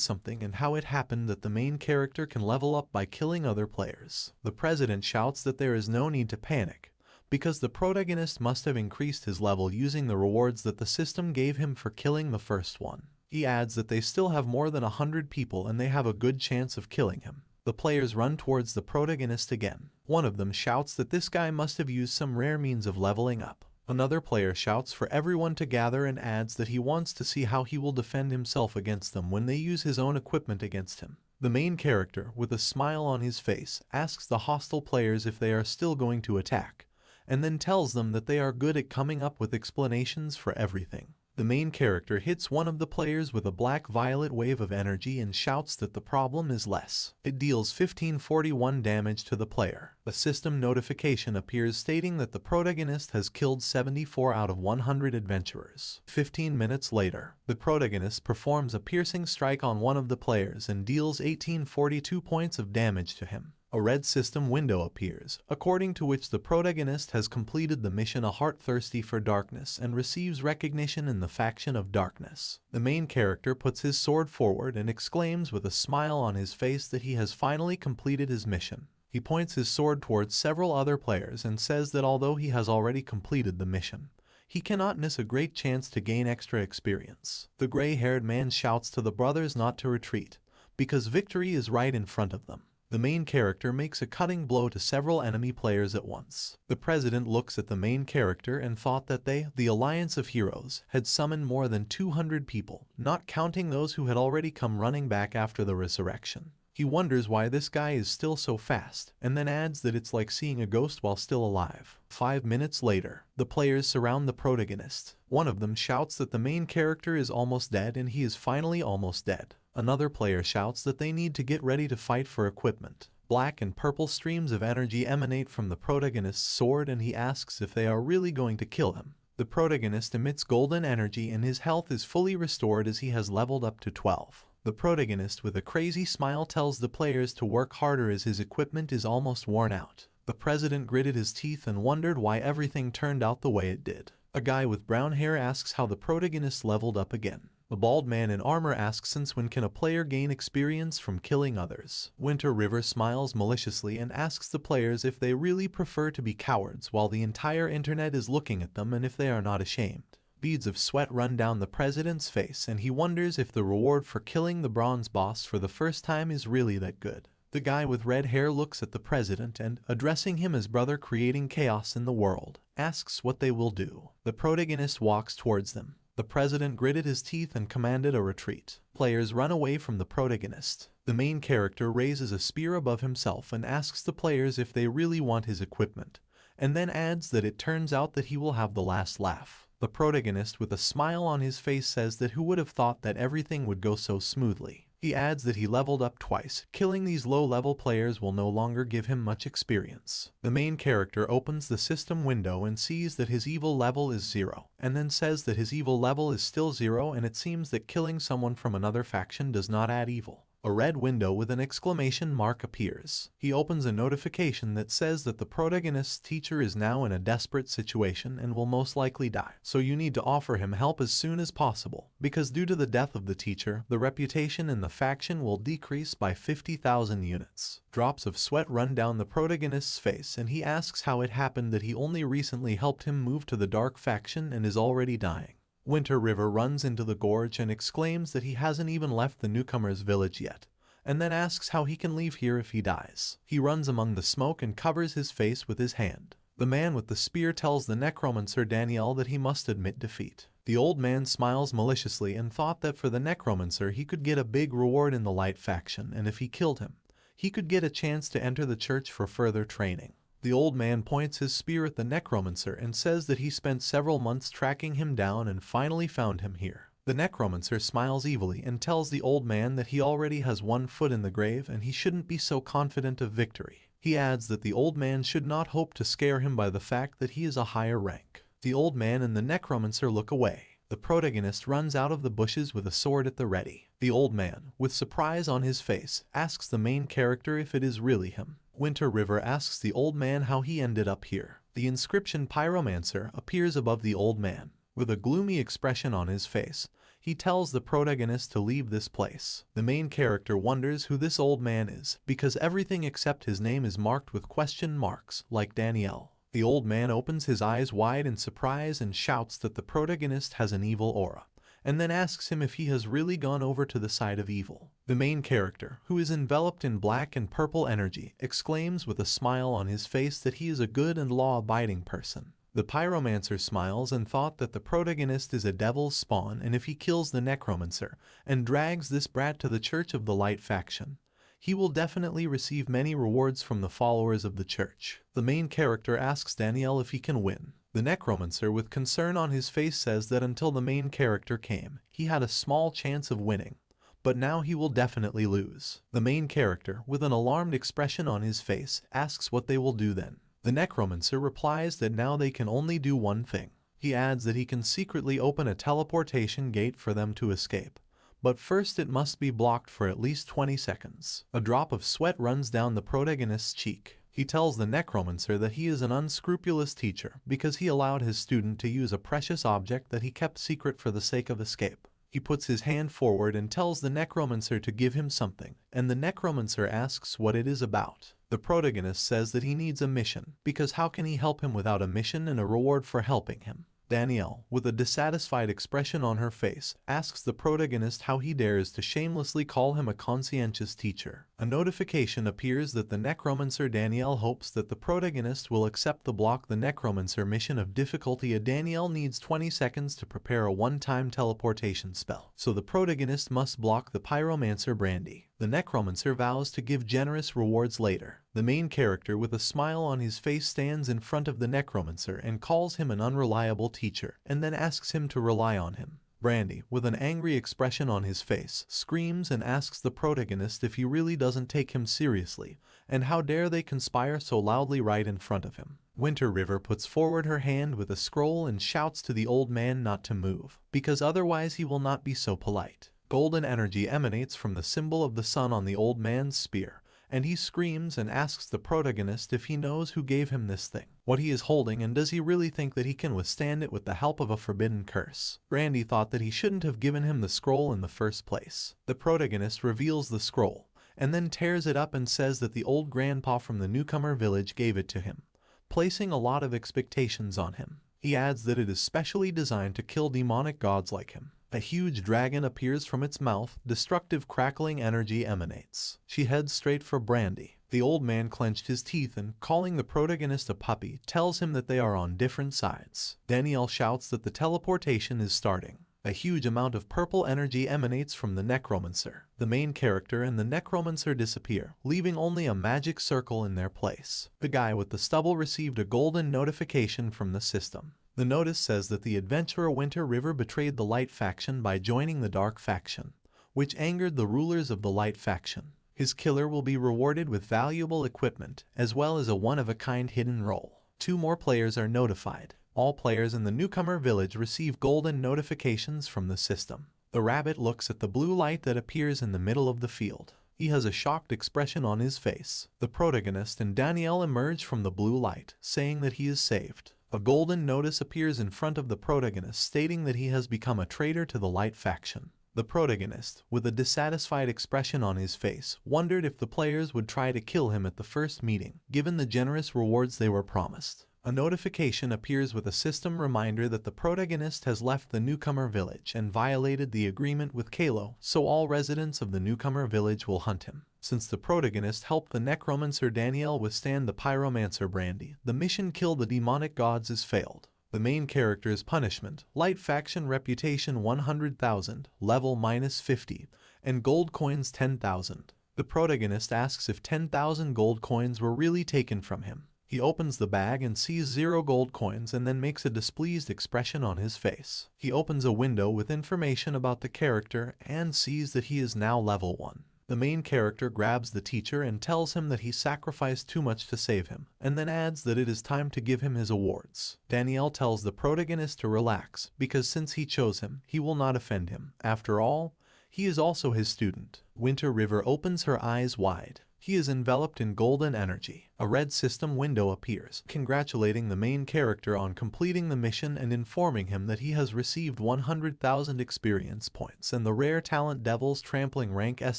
something and how it happened that the main character can level up by killing other players. The president shouts that there is no need to panic, because the protagonist must have increased his level using the rewards that the system gave him for killing the first one. He adds that they still have more than 100 people and they have a good chance of killing him. The players run towards the protagonist again. One of them shouts that this guy must have used some rare means of leveling up. Another player shouts for everyone to gather and adds that he wants to see how he will defend himself against them when they use his own equipment against him. The main character, with a smile on his face, asks the hostile players if they are still going to attack, and then tells them that they are good at coming up with explanations for everything. The main character hits one of the players with a black-violet wave of energy and shouts that the problem is less. It deals 1541 damage to the player. A system notification appears stating that the protagonist has killed 74 out of 100 adventurers. 15 minutes later, the protagonist performs a piercing strike on one of the players and deals 1842 points of damage to him. A red system window appears, according to which the protagonist has completed the mission A Heart Thirsty for Darkness and receives recognition in the faction of Darkness. The main character puts his sword forward and exclaims with a smile on his face that he has finally completed his mission. He points his sword towards several other players and says that although he has already completed the mission, he cannot miss a great chance to gain extra experience. The gray-haired man shouts to the brothers not to retreat, because victory is right in front of them. The main character makes a cutting blow to several enemy players at once. The president looks at the main character and thought that they, the Alliance of Heroes, had summoned more than 200 people, not counting those who had already come running back after the resurrection. He wonders why this guy is still so fast, and then adds that it's like seeing a ghost while still alive. 5 minutes later, the players surround the protagonist. One of them shouts that the main character is almost dead and he is finally almost dead. Another player shouts that they need to get ready to fight for equipment. Black and purple streams of energy emanate from the protagonist's sword and he asks if they are really going to kill him. The protagonist emits golden energy and his health is fully restored as he has leveled up to 12. The protagonist with a crazy smile tells the players to work harder as his equipment is almost worn out. The president gritted his teeth and wondered why everything turned out the way it did. A guy with brown hair asks how the protagonist leveled up again. The bald man in armor asks since when can a player gain experience from killing others. Winter River smiles maliciously and asks the players if they really prefer to be cowards while the entire internet is looking at them and if they are not ashamed. Beads of sweat run down the president's face and he wonders if the reward for killing the bronze boss for the first time is really that good. The guy with red hair looks at the president and, addressing him as brother creating chaos in the world, asks what they will do. The protagonist walks towards them. The president gritted his teeth and commanded a retreat. Players run away from the protagonist. The main character raises a spear above himself and asks the players if they really want his equipment, and then adds that it turns out that he will have the last laugh. The protagonist with a smile on his face says that who would have thought that everything would go so smoothly. He adds that he leveled up twice. Killing these low-level players will no longer give him much experience. The main character opens the system window and sees that his evil level is 0, and then says that his evil level is still 0 and it seems that killing someone from another faction does not add evil. A red window with an exclamation mark appears. He opens a notification that says that the protagonist's teacher is now in a desperate situation and will most likely die. So you need to offer him help as soon as possible, because due to the death of the teacher, the reputation in the faction will decrease by 50,000 units. Drops of sweat run down the protagonist's face and he asks how it happened that he only recently helped him move to the dark faction and is already dying. Winter River runs into the gorge and exclaims that he hasn't even left the newcomer's village yet, and then asks how he can leave here if he dies. He runs among the smoke and covers his face with his hand. The man with the spear tells the Necromancer Daniel that he must admit defeat. The old man smiles maliciously and thought that for the Necromancer he could get a big reward in the Light faction, and if he killed him, he could get a chance to enter the church for further training. The old man points his spear at the Necromancer and says that he spent several months tracking him down and finally found him here. The Necromancer smiles evilly and tells the old man that he already has one foot in the grave and he shouldn't be so confident of victory. He adds that the old man should not hope to scare him by the fact that he is a higher rank. The old man and the Necromancer look away. The protagonist runs out of the bushes with a sword at the ready. The old man, with surprise on his face, asks the main character if it is really him. Winter River asks the old man how he ended up here. The inscription Pyromancer appears above the old man. With a gloomy expression on his face, he tells the protagonist to leave this place. The main character wonders who this old man is, because everything except his name is marked with question marks, like Danielle. The old man opens his eyes wide in surprise and shouts that the protagonist has an evil aura, and then asks him if he has really gone over to the side of evil. The main character, who is enveloped in black and purple energy, exclaims with a smile on his face that he is a good and law-abiding person. The pyromancer smiles and thought that the protagonist is a devil's spawn, and if he kills the necromancer and drags this brat to the Church of the Light faction, he will definitely receive many rewards from the followers of the church. The main character asks Daniel if he can win. The necromancer, with concern on his face, says that until the main character came, he had a small chance of winning, but now he will definitely lose. The main character, with an alarmed expression on his face, asks what they will do then. The necromancer replies that now they can only do one thing. He adds that he can secretly open a teleportation gate for them to escape, but first it must be blocked for at least 20 seconds. A drop of sweat runs down the protagonist's cheek. He tells the necromancer that he is an unscrupulous teacher because he allowed his student to use a precious object that he kept secret for the sake of escape. He puts his hand forward and tells the necromancer to give him something, and the necromancer asks what it is about. The protagonist says that he needs a mission, because how can he help him without a mission and a reward for helping him? Danielle, with a dissatisfied expression on her face, asks the protagonist how he dares to shamelessly call him a conscientious teacher. A notification appears that the necromancer Danielle hopes that the protagonist will accept the block the necromancer mission of difficulty. Danielle needs 20 seconds to prepare a one-time teleportation spell, so the protagonist must block the pyromancer Brandy. The necromancer vows to give generous rewards later. The main character, with a smile on his face, stands in front of the necromancer and calls him an unreliable teacher, and then asks him to rely on him. Brandy, with an angry expression on his face, screams and asks the protagonist if he really doesn't take him seriously, and how dare they conspire so loudly right in front of him. Winter River puts forward her hand with a scroll and shouts to the old man not to move, because otherwise he will not be so polite. Golden energy emanates from the symbol of the sun on the old man's spear, and he screams and asks the protagonist if he knows who gave him this thing, what he is holding, and does he really think that he can withstand it with the help of a forbidden curse. Brandy thought that he shouldn't have given him the scroll in the first place. The protagonist reveals the scroll, and then tears it up and says that the old grandpa from the newcomer village gave it to him, placing a lot of expectations on him. He adds that it is specially designed to kill demonic gods like him. A huge dragon appears from its mouth, destructive crackling energy emanates. She heads straight for Brandy. The old man clenched his teeth and, calling the protagonist a puppy, tells him that they are on different sides. Danielle shouts that the teleportation is starting. A huge amount of purple energy emanates from the necromancer. The main character and the necromancer disappear, leaving only a magic circle in their place. The guy with the stubble received a golden notification from the system. The notice says that the adventurer Winter River betrayed the Light faction by joining the Dark faction, which angered the rulers of the Light faction. His killer will be rewarded with valuable equipment, as well as a one-of-a-kind hidden role. 2 more players are notified. All players in the newcomer village receive golden notifications from the system. The rabbit looks at the blue light that appears in the middle of the field. He has a shocked expression on his face. The protagonist and Danielle emerge from the blue light, saying that he is saved. A golden notice appears in front of the protagonist stating that he has become a traitor to the Light faction. The protagonist, with a dissatisfied expression on his face, wondered if the players would try to kill him at the first meeting, given the generous rewards they were promised. A notification appears with a system reminder that the protagonist has left the newcomer village and violated the agreement with Kalo, so all residents of the newcomer village will hunt him. Since the protagonist helped the necromancer Danielle withstand the pyromancer Brandy, the mission Kill the Demonic Gods is failed. The main character's punishment: Light faction reputation 100,000, level -50, and gold coins 10,000. The protagonist asks if 10,000 gold coins were really taken from him. He opens the bag and sees 0 gold coins and then makes a displeased expression on his face. He opens a window with information about the character and sees that he is now level 1. The main character grabs the teacher and tells him that he sacrificed too much to save him, and then adds that it is time to give him his awards. Danielle tells the protagonist to relax, because since he chose him, he will not offend him. After all, he is also his student. Winter River opens her eyes wide. He is enveloped in golden energy. A red system window appears, congratulating the main character on completing the mission and informing him that he has received 100,000 experience points, and the rare talent Devil's Trampling Rank S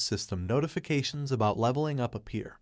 system notifications about leveling up appear,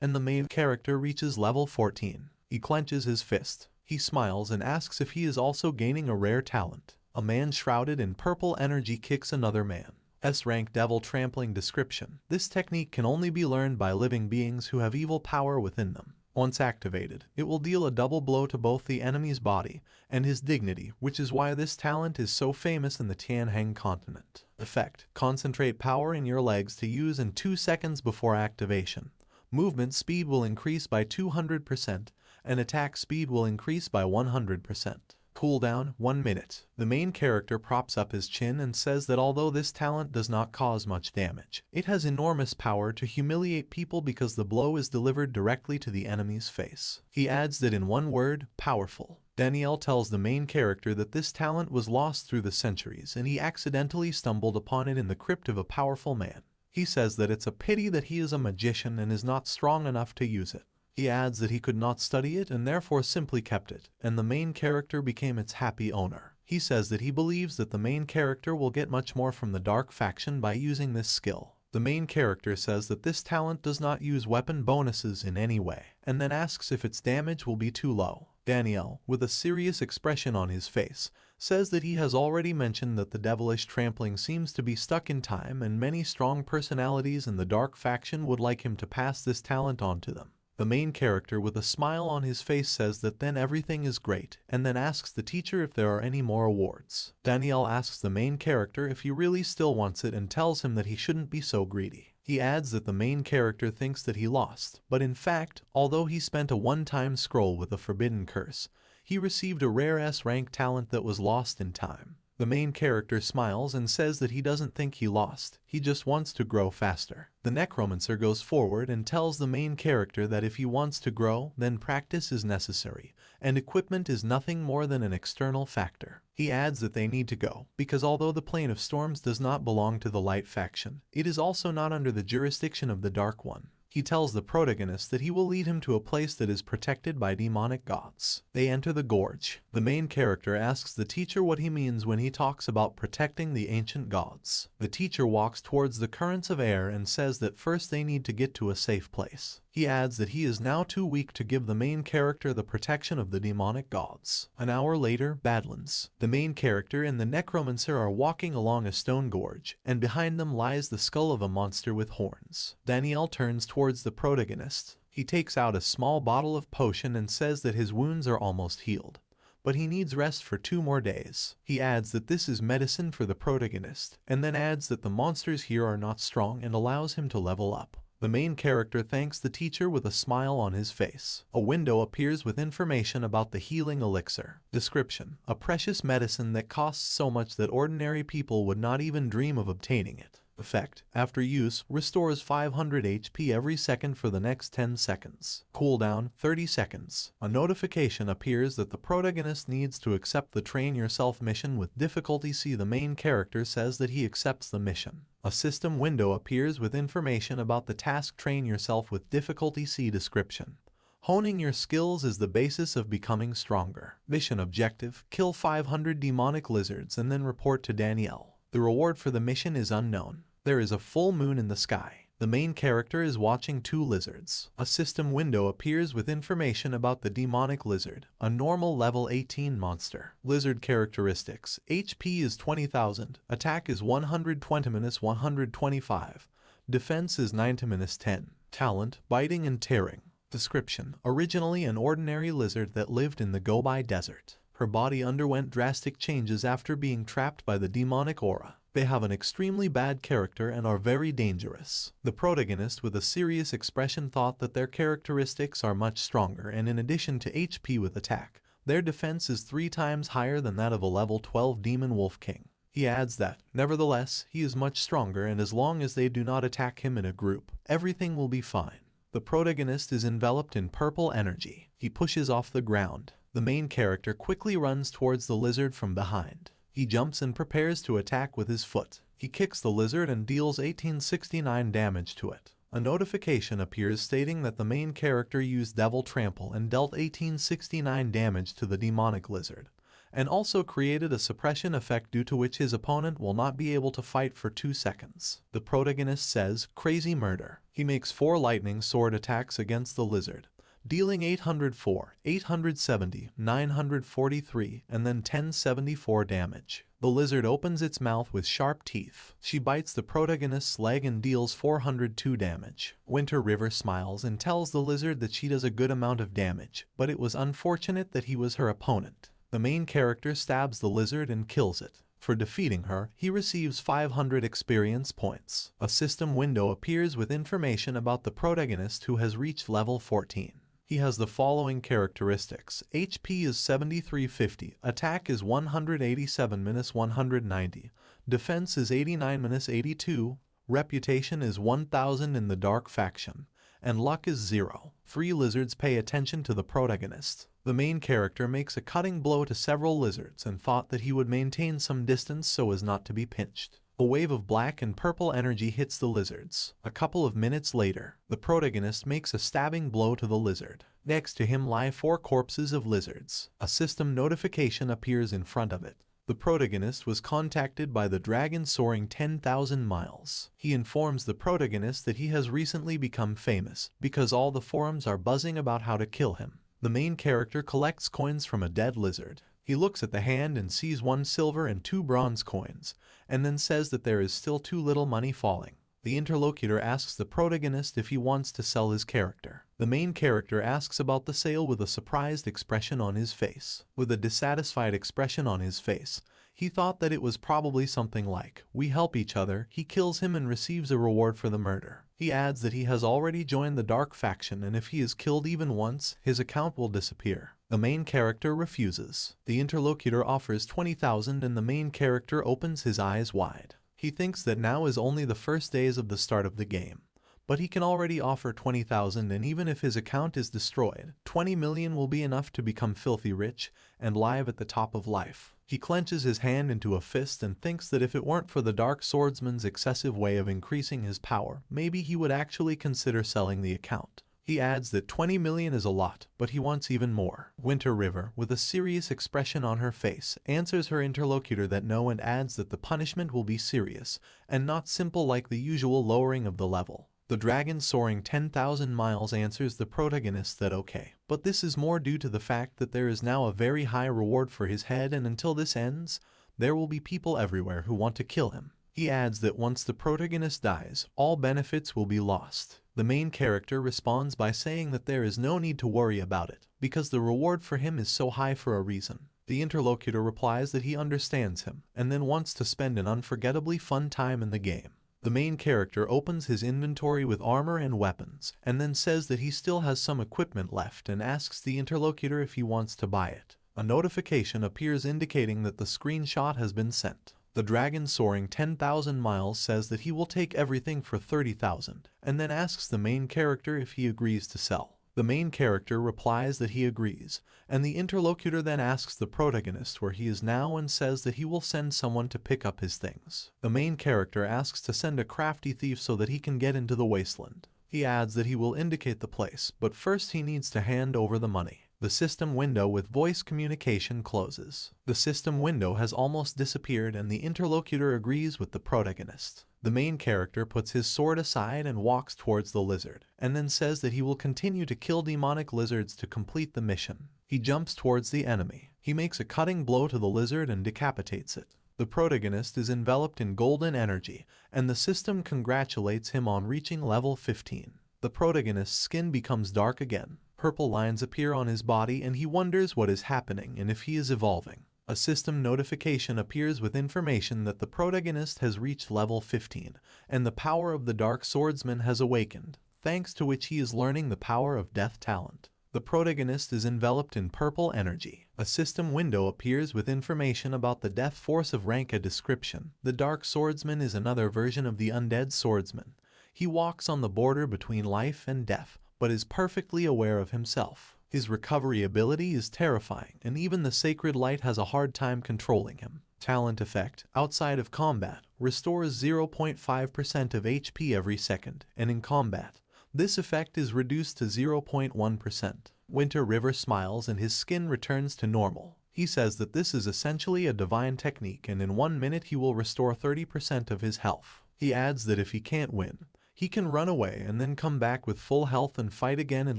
and the main character reaches level 14. He clenches his fist. He smiles and asks if he is also gaining a rare talent. A man shrouded in purple energy kicks another man. S-rank devil trampling description. This technique can only be learned by living beings who have evil power within them. Once activated, it will deal a double blow to both the enemy's body and his dignity, which is why this talent is so famous in the Tianheng continent. Effect: concentrate power in your legs to use in 2 seconds before activation. Movement speed will increase by 200%, and attack speed will increase by 100%. Cooldown 1 minute. The main character props up his chin and says that although this talent does not cause much damage, it has enormous power to humiliate people because the blow is delivered directly to the enemy's face. He adds that in one word, powerful. Danielle tells the main character that this talent was lost through the centuries and he accidentally stumbled upon it in the crypt of a powerful man. He says that it's a pity that he is a magician and is not strong enough to use it. He adds that he could not study it and therefore simply kept it, and the main character became its happy owner. He says that he believes that the main character will get much more from the dark faction by using this skill. The main character says that this talent does not use weapon bonuses in any way, and then asks if its damage will be too low. Daniel, with a serious expression on his face, says that he has already mentioned that the devilish trampling seems to be stuck in time and many strong personalities in the dark faction would like him to pass this talent on to them. The main character with a smile on his face says that then everything is great, and then asks the teacher if there are any more awards. Danielle asks the main character if he really still wants it and tells him that he shouldn't be so greedy. He adds that the main character thinks that he lost, but in fact, although he spent a one-time scroll with a forbidden curse, he received a rare S-rank talent that was lost in time. The main character smiles and says that he doesn't think he lost, he just wants to grow faster. The Necromancer goes forward and tells the main character that if he wants to grow, then practice is necessary, and equipment is nothing more than an external factor. He adds that they need to go, because although the Plane of Storms does not belong to the Light faction, it is also not under the jurisdiction of the Dark one. He tells the protagonist that he will lead him to a place that is protected by demonic gods. They enter the gorge. The main character asks the teacher what he means when he talks about protecting the ancient gods. The teacher walks towards the currents of air and says that first they need to get to a safe place. He adds that he is now too weak to give the main character the protection of the demonic gods. An hour later, Badlands. The main character and the Necromancer are walking along a stone gorge, and behind them lies the skull of a monster with horns. Danielle turns towards the protagonist. He takes out a small bottle of potion and says that his wounds are almost healed, but he needs rest for 2 more days. He adds that this is medicine for the protagonist, and then adds that the monsters here are not strong and allows him to level up. The main character thanks the teacher with a smile on his face. A window appears with information about the healing elixir. Description: a precious medicine that costs so much that ordinary people would not even dream of obtaining it. Effect: after use, restores 500 HP every second for the next 10 seconds. Cooldown 30 seconds. A notification appears that the protagonist needs to accept the Train Yourself mission with difficulty C. The main character says that he accepts the mission. A system window appears with information about the task Train Yourself with difficulty C. Description: honing your skills is the basis of becoming stronger. Mission objective: kill 500 demonic lizards and then report to Danielle. The reward for the mission is unknown. There is a full moon in the sky. The main character is watching 2 lizards. A system window appears with information about the demonic lizard, a normal level 18 monster. Lizard characteristics: HP is 20,000, attack is 120-125, defense is 9-10, talent, biting and tearing. Description: originally an ordinary lizard that lived in the Gobi Desert. Her body underwent drastic changes after being trapped by the demonic aura. They have an extremely bad character and are very dangerous. The protagonist with a serious expression thought that their characteristics are much stronger, and in addition to HP with attack, their defense is 3 times higher than that of a level 12 demon wolf king. He adds that, nevertheless, he is much stronger, and as long as they do not attack him in a group, everything will be fine. The protagonist is enveloped in purple energy. He pushes off the ground. The main character quickly runs towards the lizard from behind. He jumps and prepares to attack with his foot. He kicks the lizard and deals 1869 damage to it. A notification appears stating that the main character used Devil Trample and dealt 1869 damage to the demonic lizard, and also created a suppression effect due to which his opponent will not be able to fight for 2 seconds. The protagonist says, "Crazy murder." He makes 4 lightning sword attacks against the lizard, dealing 804, 870, 943, and then 1074 damage. The lizard opens its mouth with sharp teeth. She bites the protagonist's leg and deals 402 damage. Winter River smiles and tells the lizard that she does a good amount of damage, but it was unfortunate that he was her opponent. The main character stabs the lizard and kills it. For defeating her, he receives 500 experience points. A system window appears with information about the protagonist who has reached level 14. He has the following characteristics. HP is 7350, attack is 187-190, defense is 89-82, reputation is 1000 in the dark faction, and luck is 0. 3 lizards pay attention to the protagonist. The main character makes a cutting blow to several lizards and thought that he would maintain some distance so as not to be pinched. A wave of black and purple energy hits the lizards. A couple of minutes later, the protagonist makes a stabbing blow to the lizard. Next to him lie 4 corpses of lizards. A system notification appears in front of it. The protagonist was contacted by the dragon soaring 10,000 miles. He informs the protagonist that he has recently become famous because all the forums are buzzing about how to kill him. The main character collects coins from a dead lizard. He looks at the hand and sees 1 silver and 2 bronze coins, and then says that there is still too little money falling. The interlocutor asks the protagonist if he wants to sell his character. The main character asks about the sale with a surprised expression on his face. With a dissatisfied expression on his face, he thought that it was probably something like, "We help each other." He kills him and receives a reward for the murder. He adds that he has already joined the dark faction and if he is killed even once, his account will disappear. The main character refuses. The interlocutor offers 20,000 and the main character opens his eyes wide. He thinks that now is only the first days of the start of the game, but he can already offer 20,000 and even if his account is destroyed, 20 million will be enough to become filthy rich and live at the top of life. He clenches his hand into a fist and thinks that if it weren't for the Dark Swordsman's excessive way of increasing his power, maybe he would actually consider selling the account. He adds that 20 million is a lot, but he wants even more. Winter River, with a serious expression on her face, answers her interlocutor that no and adds that the punishment will be serious, and not simple like the usual lowering of the level. The dragon soaring 10,000 miles answers the protagonist that okay, but this is more due to the fact that there is now a very high reward for his head and until this ends, there will be people everywhere who want to kill him. He adds that once the protagonist dies, all benefits will be lost. The main character responds by saying that there is no need to worry about it, because the reward for him is so high for a reason. The interlocutor replies that he understands him, and then wants to spend an unforgettably fun time in the game. The main character opens his inventory with armor and weapons, and then says that he still has some equipment left and asks the interlocutor if he wants to buy it. A notification appears indicating that the screenshot has been sent. The dragon soaring 10,000 miles says that he will take everything for 30,000, and then asks the main character if he agrees to sell. The main character replies that he agrees, and the interlocutor then asks the protagonist where he is now and says that he will send someone to pick up his things. The main character asks to send a crafty thief so that he can get into the wasteland. He adds that he will indicate the place, but first he needs to hand over the money. The system window with voice communication closes. The system window has almost disappeared and the interlocutor agrees with the protagonist. The main character puts his sword aside and walks towards the lizard, and then says that he will continue to kill demonic lizards to complete the mission. He jumps towards the enemy. He makes a cutting blow to the lizard and decapitates it. The protagonist is enveloped in golden energy, and the system congratulates him on reaching level 15. The protagonist's skin becomes dark again. Purple lines appear on his body and he wonders what is happening and if he is evolving. A system notification appears with information that the protagonist has reached level 15, and the power of the Dark Swordsman has awakened, thanks to which he is learning the power of death talent. The protagonist is enveloped in purple energy. A system window appears with information about the death force of rank. A description. The Dark Swordsman is another version of the undead swordsman. He walks on the border between life and death, but is perfectly aware of himself. His recovery ability is terrifying, and even the sacred light has a hard time controlling him. Talent effect, outside of combat, restores 0.5% of HP every second, and in combat, this effect is reduced to 0.1%. Winter River smiles and his skin returns to normal. He says that this is essentially a divine technique and in 1 minute he will restore 30% of his health. He adds that if he can't win, He can run away and then come back with full health and fight again in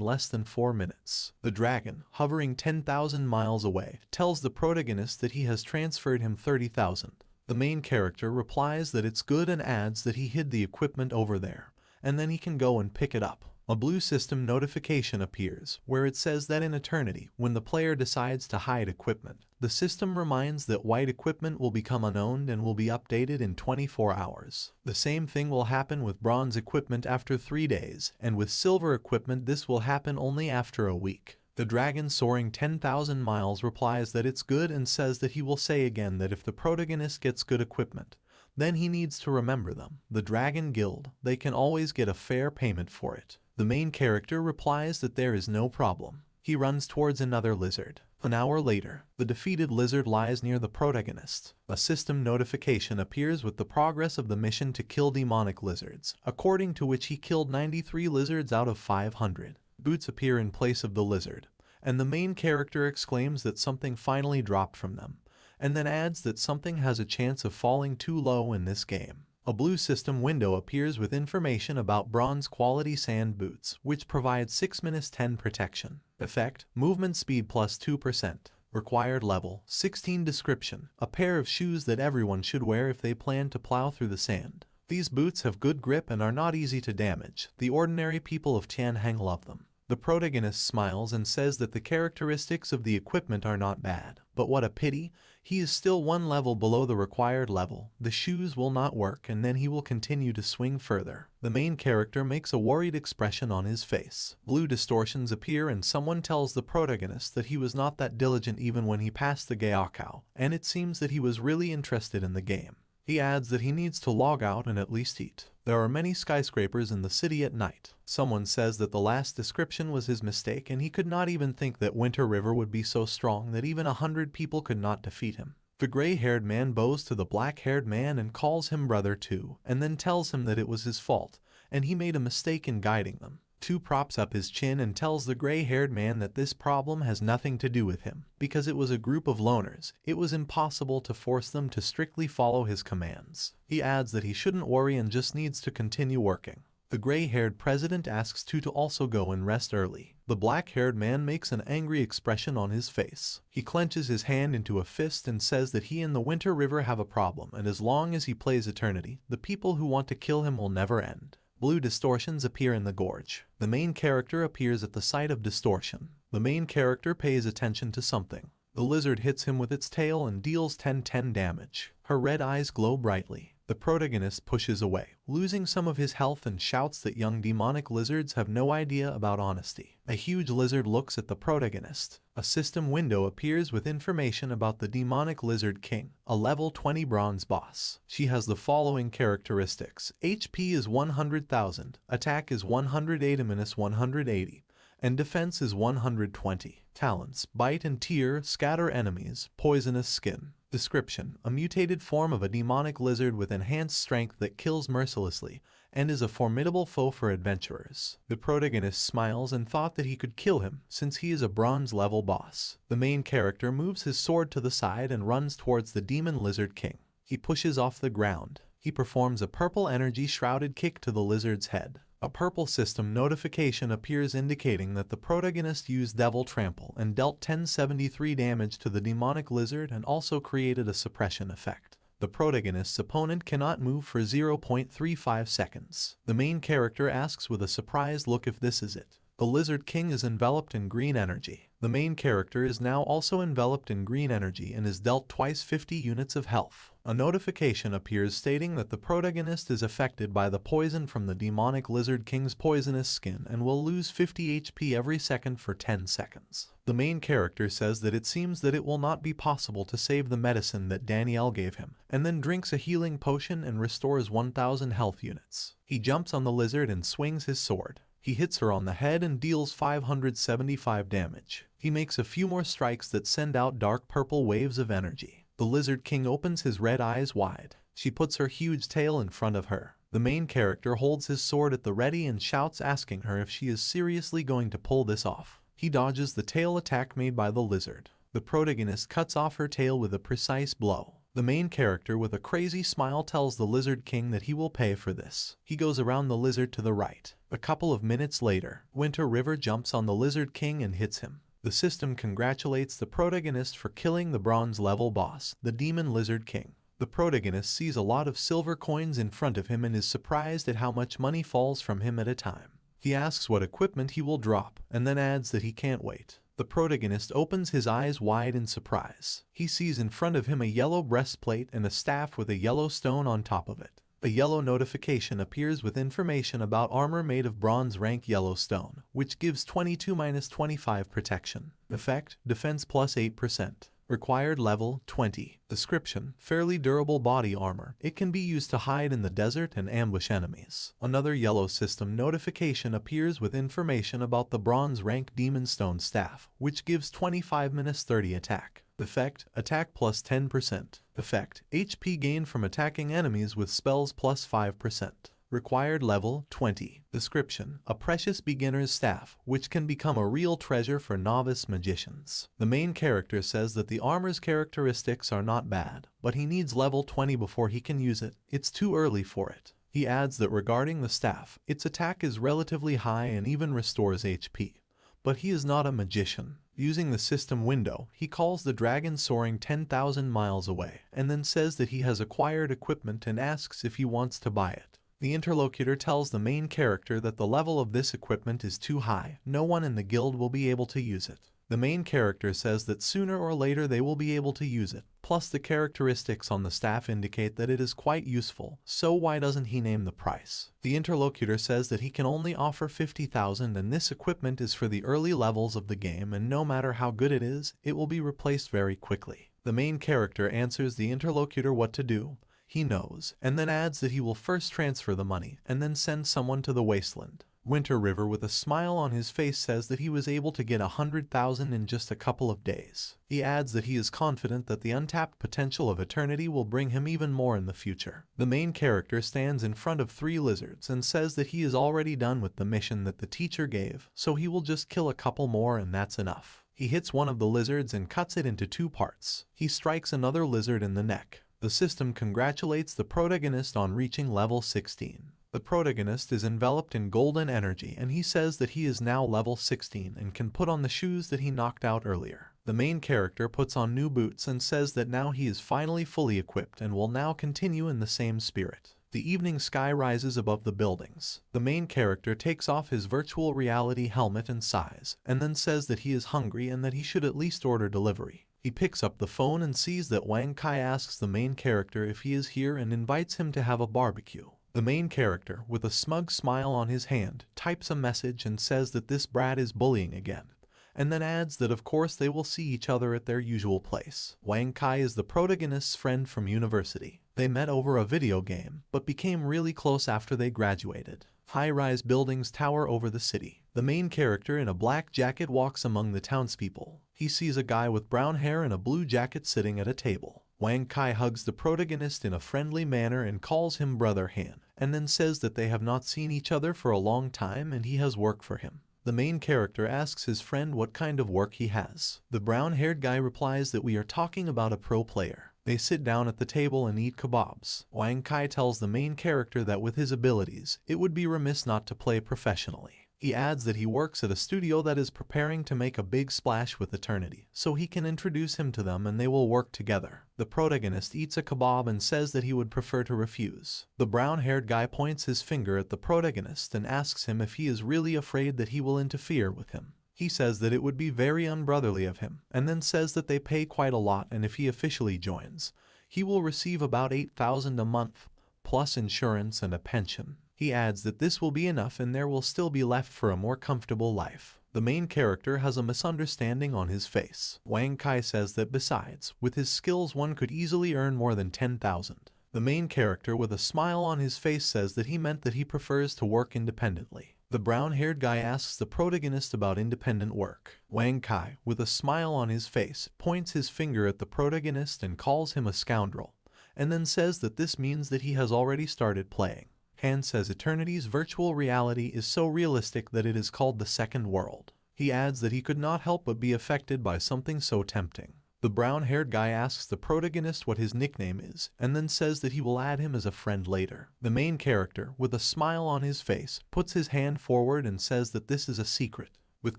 less than 4 minutes. The dragon, hovering 10,000 miles away, tells the protagonist that he has transferred him 30,000. The main character replies that it's good and adds that he hid the equipment over there, and then he can go and pick it up. A blue system notification appears, where it says that in Eternity, when the player decides to hide equipment, the system reminds that white equipment will become unowned and will be updated in 24 hours. The same thing will happen with bronze equipment after 3 days, and with silver equipment this will happen only after a week. The dragon soaring 10,000 miles replies that it's good and says that he will say again that if the protagonist gets good equipment, then he needs to remember them. The Dragon Guild, they can always get a fair payment for it. The main character replies that there is no problem. He runs towards another lizard. An hour later, the defeated lizard lies near the protagonist. A system notification appears with the progress of the mission to kill demonic lizards, according to which he killed 93 lizards out of 500. Boots appear in place of the lizard, and the main character exclaims that something finally dropped from them, and then adds that something has a chance of falling too low in this game. A blue system window appears with information about bronze quality sand boots, which provide 6-10 protection. Effect: movement speed plus 2%. Required level: 16. Description: a pair of shoes that everyone should wear if they plan to plow through the sand. These boots have good grip and are not easy to damage. The ordinary people of Tianheng love them. The protagonist smiles and says that the characteristics of the equipment are not bad. But what a pity, he is still 1 level below the required level. The shoes will not work and then he will continue to swing further. The main character makes a worried expression on his face. Blue distortions appear and someone tells the protagonist that he was not that diligent even when he passed the Gaokao, and it seems that he was really interested in the game. He adds that he needs to log out and at least eat. There are many skyscrapers in the city at night. Someone says that the last description was his mistake and he could not even think that Winter River would be so strong that even 100 people could not defeat him. The gray-haired man bows to the black-haired man and calls him brother too, and then tells him that it was his fault, and he made a mistake in guiding them. Two props up his chin and tells the gray-haired man that this problem has nothing to do with him. Because it was a group of loners, it was impossible to force them to strictly follow his commands. He adds that he shouldn't worry and just needs to continue working. The gray-haired president asks Tu to also go and rest early. The black-haired man makes an angry expression on his face. He clenches his hand into a fist and says that he and the Winter River have a problem, and as long as he plays Eternity, the people who want to kill him will never end. Blue distortions appear in the gorge. The main character appears at the site of distortion. The main character pays attention to something. The lizard hits him with its tail and deals 10 damage. Her red eyes glow brightly. The protagonist pushes away, losing some of his health, and shouts that young demonic lizards have no idea about honesty. A huge lizard looks at the protagonist. A system window appears with information about the demonic lizard king, a level 20 bronze boss. She has the following characteristics: HP is 100,000, attack is 180-180, and defense is 120. Talents: bite and tear, scatter enemies, poisonous skin. Description: a mutated form of a demonic lizard with enhanced strength that kills mercilessly and is a formidable foe for adventurers. The protagonist smiles and thought that he could kill him since he is a bronze level boss. The main character moves his sword to the side and runs towards the demon lizard king. He pushes off the ground. He performs a purple energy shrouded kick to the lizard's head. A purple system notification appears indicating that the protagonist used Devil Trample and dealt 1073 damage to the demonic lizard and also created a suppression effect. The protagonist's opponent cannot move for 0.35 seconds. The main character asks with a surprised look if this is it. The Lizard King is enveloped in green energy. The main character is now also enveloped in green energy and is dealt twice 50 units of health. A notification appears stating that the protagonist is affected by the poison from the demonic Lizard King's poisonous skin and will lose 50 HP every second for 10 seconds. The main character says that it seems that it will not be possible to save the medicine that Danielle gave him, and then drinks a healing potion and restores 1000 health units. He jumps on the lizard and swings his sword. He hits her on the head and deals 575 damage. He makes a few more strikes that send out dark purple waves of energy. The Lizard King opens his red eyes wide. She puts her huge tail in front of her. The main character holds his sword at the ready and shouts, asking her if she is seriously going to pull this off. He dodges the tail attack made by the lizard. The protagonist cuts off her tail with a precise blow. The main character with a crazy smile tells the Lizard King that he will pay for this. He goes around the lizard to the right. A couple of minutes later, Winter River jumps on the Lizard King and hits him. The system congratulates the protagonist for killing the bronze level boss, the Demon Lizard King. The protagonist sees a lot of silver coins in front of him and is surprised at how much money falls from him at a time. He asks what equipment he will drop, and then adds that he can't wait. The protagonist opens his eyes wide in surprise. He sees in front of him a yellow breastplate and a staff with a yellow stone on top of it. A yellow notification appears with information about armor made of bronze rank yellow stone, which gives 22-25 protection. Effect, defense plus 8%. Required level 20. Description: fairly durable body armor. It can be used to hide in the desert and ambush enemies. Another yellow system notification appears with information about the bronze rank demon stone staff, which gives 25-30 attack. Effect: attack plus 10%. Effect: HP gain from attacking enemies with spells plus 5%. Required level 20. Description: a precious beginner's staff, which can become a real treasure for novice magicians. The main character says that the armor's characteristics are not bad, but he needs level 20 before he can use it. It's too early for it. He adds that regarding the staff, its attack is relatively high and even restores HP. But he is not a magician. Using the system window, he calls the dragon soaring 10,000 miles away, and then says that he has acquired equipment and asks if he wants to buy it. The interlocutor tells the main character that the level of this equipment is too high. No one in the guild will be able to use it. The main character says that sooner or later they will be able to use it. Plus the characteristics on the staff indicate that it is quite useful, so why doesn't he name the price? The interlocutor says that he can only offer 50,000 and this equipment is for the early levels of the game and no matter how good it is, it will be replaced very quickly. The main character answers the interlocutor what to do. He knows, and then adds that he will first transfer the money, and then send someone to the wasteland. Winter River with a smile on his face says that he was able to get 100,000 in just a couple of days. He adds that he is confident that the untapped potential of eternity will bring him even more in the future. The main character stands in front of 3 lizards and says that he is already done with the mission that the teacher gave, so he will just kill a couple more and that's enough. He hits one of the lizards and cuts it into 2 parts. He strikes another lizard in the neck. The system congratulates the protagonist on reaching level 16. The protagonist is enveloped in golden energy and he says that he is now level 16 and can put on the shoes that he knocked out earlier. The main character puts on new boots and says that now he is finally fully equipped and will now continue in the same spirit. The evening sky rises above the buildings. The main character takes off his virtual reality helmet and sighs, and then says that he is hungry and that he should at least order delivery. He picks up the phone and sees that Wang Kai asks the main character if he is here and invites him to have a barbecue. The main character, with a smug smile on his hand, types a message and says that this brat is bullying again, and then adds that of course they will see each other at their usual place. Wang Kai is the protagonist's friend from university. They met over a video game, but became really close after they graduated. High-rise buildings tower over the city. The main character in a black jacket walks among the townspeople. He sees a guy with brown hair and a blue jacket sitting at a table. Wang Kai hugs the protagonist in a friendly manner and calls him Brother Han, and then says that they have not seen each other for a long time and he has work for him. The main character asks his friend what kind of work he has. The brown-haired guy replies that we are talking about a pro player. They sit down at the table and eat kebabs. Wang Kai tells the main character that with his abilities, it would be remiss not to play professionally. He adds that he works at a studio that is preparing to make a big splash with eternity, so he can introduce him to them and they will work together. The protagonist eats a kebab and says that he would prefer to refuse. The brown-haired guy points his finger at the protagonist and asks him if he is really afraid that he will interfere with him. He says that it would be very unbrotherly of him, and then says that they pay quite a lot and if he officially joins, he will receive about 8,000 a month, plus insurance and a pension. He adds that this will be enough and there will still be left for a more comfortable life. The main character has a misunderstanding on his face. Wang Kai says that besides, with his skills one could easily earn more than 10,000. The main character with a smile on his face says that he meant that he prefers to work independently. The brown-haired guy asks the protagonist about independent work. Wang Kai, with a smile on his face, points his finger at the protagonist and calls him a scoundrel, and then says that this means that he has already started playing. Han says Eternity's virtual reality is so realistic that it is called the second world. He adds that he could not help but be affected by something so tempting. The brown-haired guy asks the protagonist what his nickname is, and then says that he will add him as a friend later. The main character, with a smile on his face, puts his hand forward and says that this is a secret. With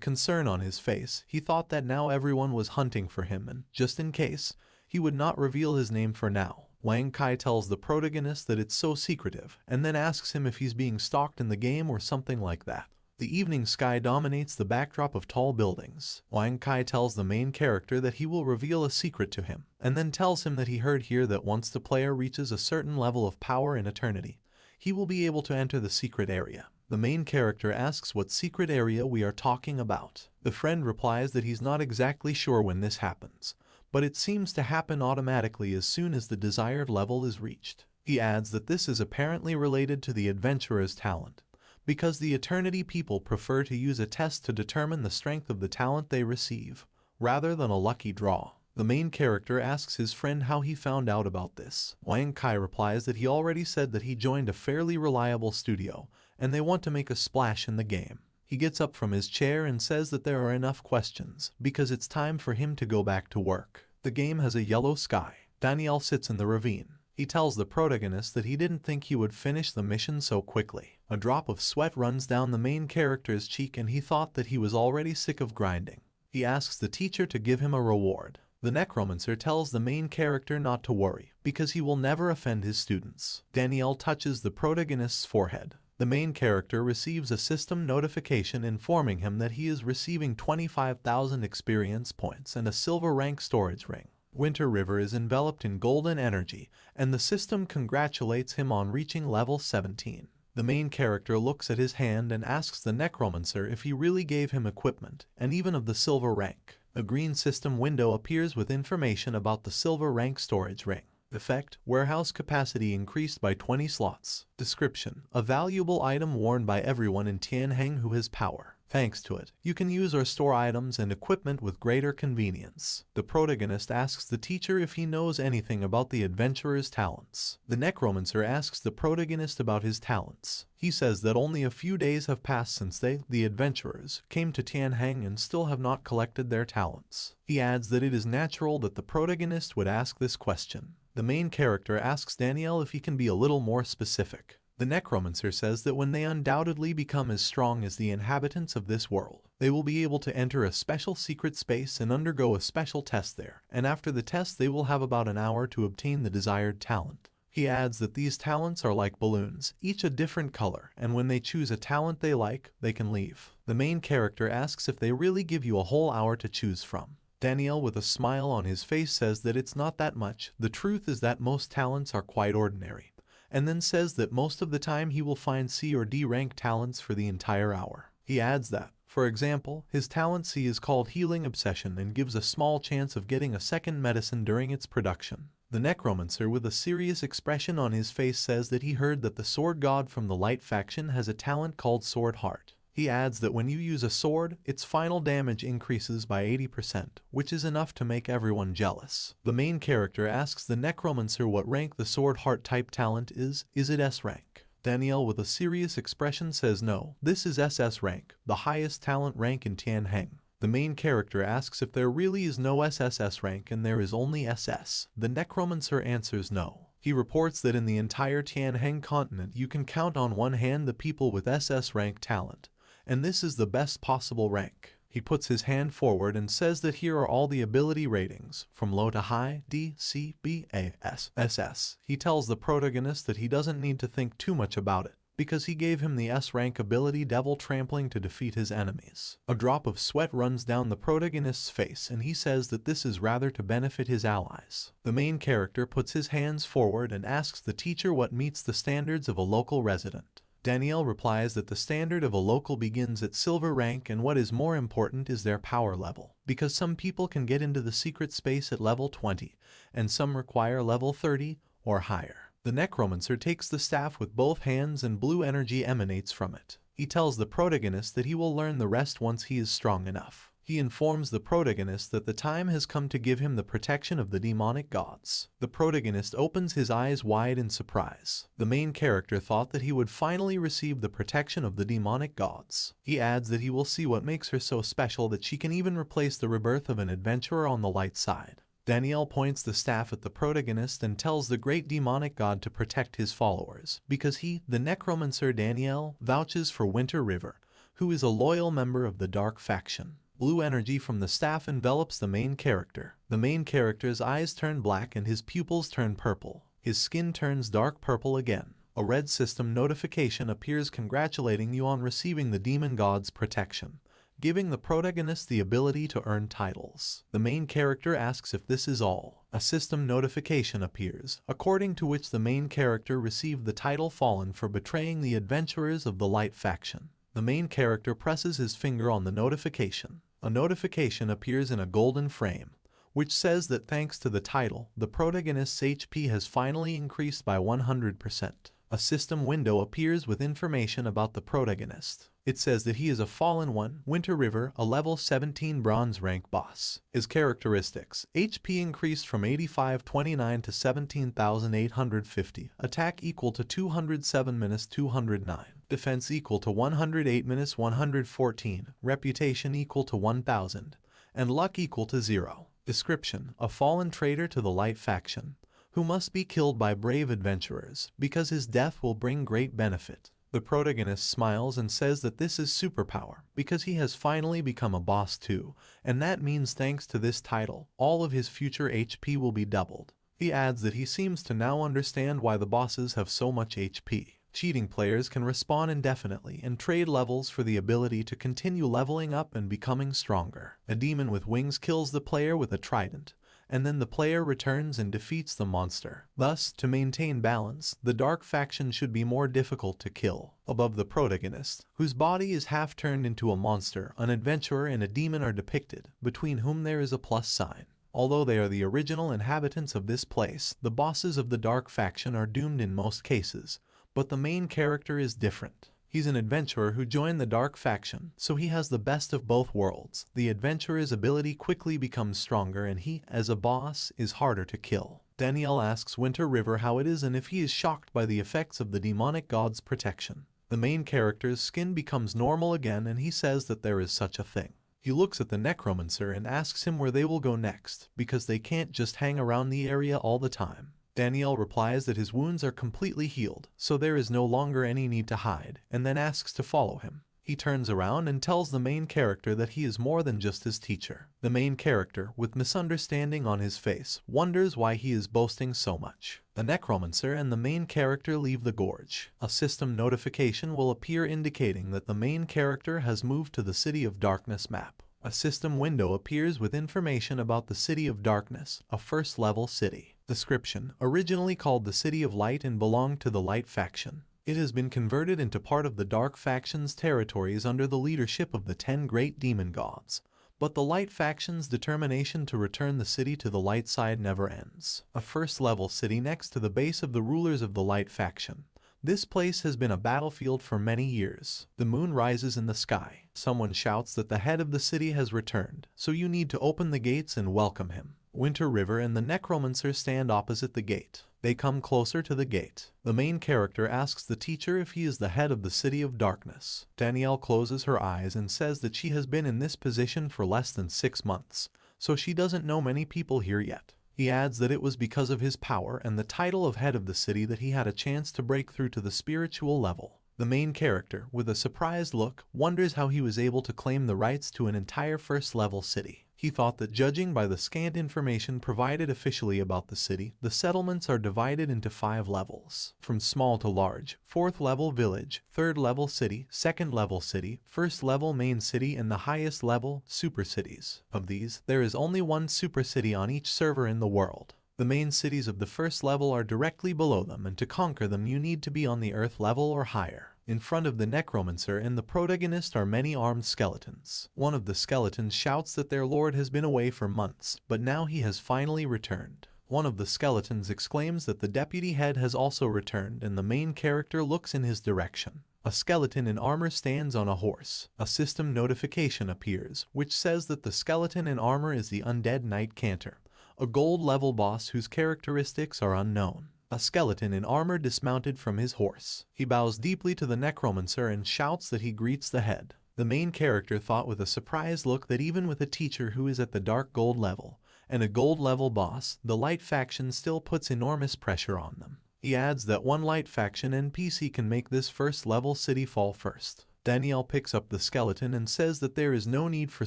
concern on his face, he thought that now everyone was hunting for him and, just in case, he would not reveal his name for now. Wang Kai tells the protagonist that it's so secretive, and then asks him if he's being stalked in the game or something like that. The evening sky dominates the backdrop of tall buildings. Wang Kai tells the main character that he will reveal a secret to him, and then tells him that he heard here that once the player reaches a certain level of power in eternity, he will be able to enter the secret area. The main character asks what secret area we are talking about. The friend replies that he's not exactly sure when this happens, but it seems to happen automatically as soon as the desired level is reached. He adds that this is apparently related to the adventurer's talent, because the Eternity people prefer to use a test to determine the strength of the talent they receive, rather than a lucky draw. The main character asks his friend how he found out about this. Wang Kai replies that he already said that he joined a fairly reliable studio, and they want to make a splash in the game. He gets up from his chair and says that there are enough questions, because it's time for him to go back to work. The game has a yellow sky. Daniel sits in the ravine. He tells the protagonist that he didn't think he would finish the mission so quickly. A drop of sweat runs down the main character's cheek and he thought that he was already sick of grinding. He asks the teacher to give him a reward. The Necromancer tells the main character not to worry, because he will never offend his students. Daniel touches the protagonist's forehead. The main character receives a system notification informing him that he is receiving 25,000 experience points and a silver rank storage ring. Winter River is enveloped in golden energy, and the system congratulates him on reaching level 17. The main character looks at his hand and asks the Necromancer if he really gave him equipment, and even of the silver rank. A green system window appears with information about the silver rank storage ring. Effect: warehouse capacity increased by 20 slots. Description: a valuable item worn by everyone in Tianheng who has power. Thanks to it, you can use or store items and equipment with greater convenience. The protagonist asks the teacher if he knows anything about the adventurer's talents. The Necromancer asks the protagonist about his talents. He says that only a few days have passed since they, the adventurers, came to Tianheng and still have not collected their talents. He adds that it is natural that the protagonist would ask this question. The main character asks Daniel if he can be a little more specific. The Necromancer says that when they undoubtedly become as strong as the inhabitants of this world, they will be able to enter a special secret space and undergo a special test there, and after the test they will have about an hour to obtain the desired talent. He adds that these talents are like balloons, each a different color, and when they choose a talent they like, they can leave. The main character asks if they really give you a whole hour to choose from. Daniel, with a smile on his face, says that it's not that much. The truth is that most talents are quite ordinary, and then says that most of the time he will find C or D rank talents for the entire hour. He adds that, for example, his talent C is called Healing Obsession and gives a small chance of getting a second medicine during its production. The Necromancer, with a serious expression on his face, says that he heard that the sword god from the Light faction has a talent called Sword Heart. He adds that when you use a sword, its final damage increases by 80%, which is enough to make everyone jealous. The main character asks the Necromancer what rank the Sword Heart type talent is it S rank? Daniel, with a serious expression, says no, this is SS rank, the highest talent rank in Tianheng. The main character asks if there really is no SSS rank and there is only SS. The Necromancer answers no. He reports that in the entire Tianheng continent you can count on one hand the people with SS rank talent, and this is the best possible rank. He puts his hand forward and says that here are all the ability ratings, from low to high, D, C, B, A, S, SS. He tells the protagonist that he doesn't need to think too much about it, because he gave him the S rank ability Devil Trampling to defeat his enemies. A drop of sweat runs down the protagonist's face and he says that this is rather to benefit his allies. The main character puts his hands forward and asks the teacher what meets the standards of a local resident. Daniel replies that the standard of a local begins at silver rank, and what is more important is their power level, because some people can get into the secret space at level 20, and some require level 30 or higher. The Necromancer takes the staff with both hands and blue energy emanates from it. He tells the protagonist that he will learn the rest once he is strong enough. He informs the protagonist that the time has come to give him the protection of the demonic gods. The protagonist opens his eyes wide in surprise. The main character thought that he would finally receive the protection of the demonic gods. He adds that he will see what makes her so special that she can even replace the rebirth of an adventurer on the light side. Danielle points the staff at the protagonist and tells the great demonic god to protect his followers, because he, the Necromancer Danielle, vouches for Winter River, who is a loyal member of the Dark Faction. Blue energy from the staff envelops the main character. The main character's eyes turn black and his pupils turn purple. His skin turns dark purple again. A red system notification appears congratulating you on receiving the demon god's protection, giving the protagonist the ability to earn titles. The main character asks if this is all. A system notification appears, according to which the main character received the title Fallen for betraying the adventurers of the Light Faction. The main character presses his finger on the notification. A notification appears in a golden frame, which says that thanks to the title, the protagonist's HP has finally increased by 100%. A system window appears with information about the protagonist. It says that he is a Fallen One, Winter River, a level 17 bronze rank boss. His characteristics: HP increased from 8529 to 17,850, attack equal to 207-209, defense equal to 108-114, reputation equal to 1000, and luck equal to 0. Description: a fallen traitor to the Light Faction, who must be killed by brave adventurers, because his death will bring great benefit. The protagonist smiles and says that this is superpower, because he has finally become a boss too, and that means thanks to this title, all of his future HP will be doubled. He adds that he seems to now understand why the bosses have so much HP. Cheating players can respawn indefinitely and trade levels for the ability to continue leveling up and becoming stronger. A demon with wings kills the player with a trident, and then the player returns and defeats the monster. Thus, to maintain balance, the Dark Faction should be more difficult to kill. Above the protagonist, whose body is half turned into a monster, an adventurer and a demon are depicted, between whom there is a plus sign. Although they are the original inhabitants of this place, the bosses of the Dark Faction are doomed in most cases, but the main character is different. He's an adventurer who joined the Dark Faction, so he has the best of both worlds. The adventurer's ability quickly becomes stronger and he, as a boss, is harder to kill. Danielle asks Winter River how it is and if he is shocked by the effects of the demonic god's protection. The main character's skin becomes normal again and he says that there is such a thing. He looks at the Necromancer and asks him where they will go next, because they can't just hang around the area all the time. Danielle replies that his wounds are completely healed, so there is no longer any need to hide, and then asks to follow him. He turns around and tells the main character that he is more than just his teacher. The main character, with misunderstanding on his face, wonders why he is boasting so much. The Necromancer and the main character leave the gorge. A system notification will appear indicating that the main character has moved to the City of Darkness map. A system window appears with information about the City of Darkness, a first-level city. Description: originally called the City of Light and belonged to the Light Faction. It has been converted into part of the Dark Faction's territories under the leadership of the 10 great demon gods. But the Light Faction's determination to return the city to the light side never ends. A first-level city next to the base of the rulers of the Light Faction. This place has been a battlefield for many years. The moon rises in the sky. Someone shouts that the head of the city has returned, so you need to open the gates and welcome him. Winter River and the Necromancer stand opposite the gate. They come closer to the gate. The main character asks the teacher if he is the head of the City of Darkness. Danielle closes her eyes and says that she has been in this position for less than 6 months, so she doesn't know many people here yet. He adds that it was because of his power and the title of head of the city that he had a chance to break through to the spiritual level. The main character, with a surprised look, wonders how he was able to claim the rights to an entire first-level city. He thought that judging by the scant information provided officially about the city, the settlements are divided into 5 levels. From small to large, 4th level village, 3rd level city, 2nd level city, 1st level main city, and the highest level, super cities. Of these, there is only 1 super city on each server in the world. The main cities of the first level are directly below them, and to conquer them you need to be on the earth level or higher. In front of the Necromancer and the protagonist are many armed skeletons. One of the skeletons shouts that their lord has been away for months, but now he has finally returned. One of the skeletons exclaims that the deputy head has also returned, and the main character looks in his direction. A skeleton in armor stands on a horse. A system notification appears, which says that the skeleton in armor is the undead Knight Cantor, a gold-level boss whose characteristics are unknown. A skeleton in armor dismounted from his horse. He bows deeply to the Necromancer and shouts that he greets the head. The main character thought with a surprised look that even with a teacher who is at the dark gold level, and a gold-level boss, the Light faction still puts enormous pressure on them. He adds that one Light faction NPC can make this first-level city fall first. Danielle picks up the skeleton and says that there is no need for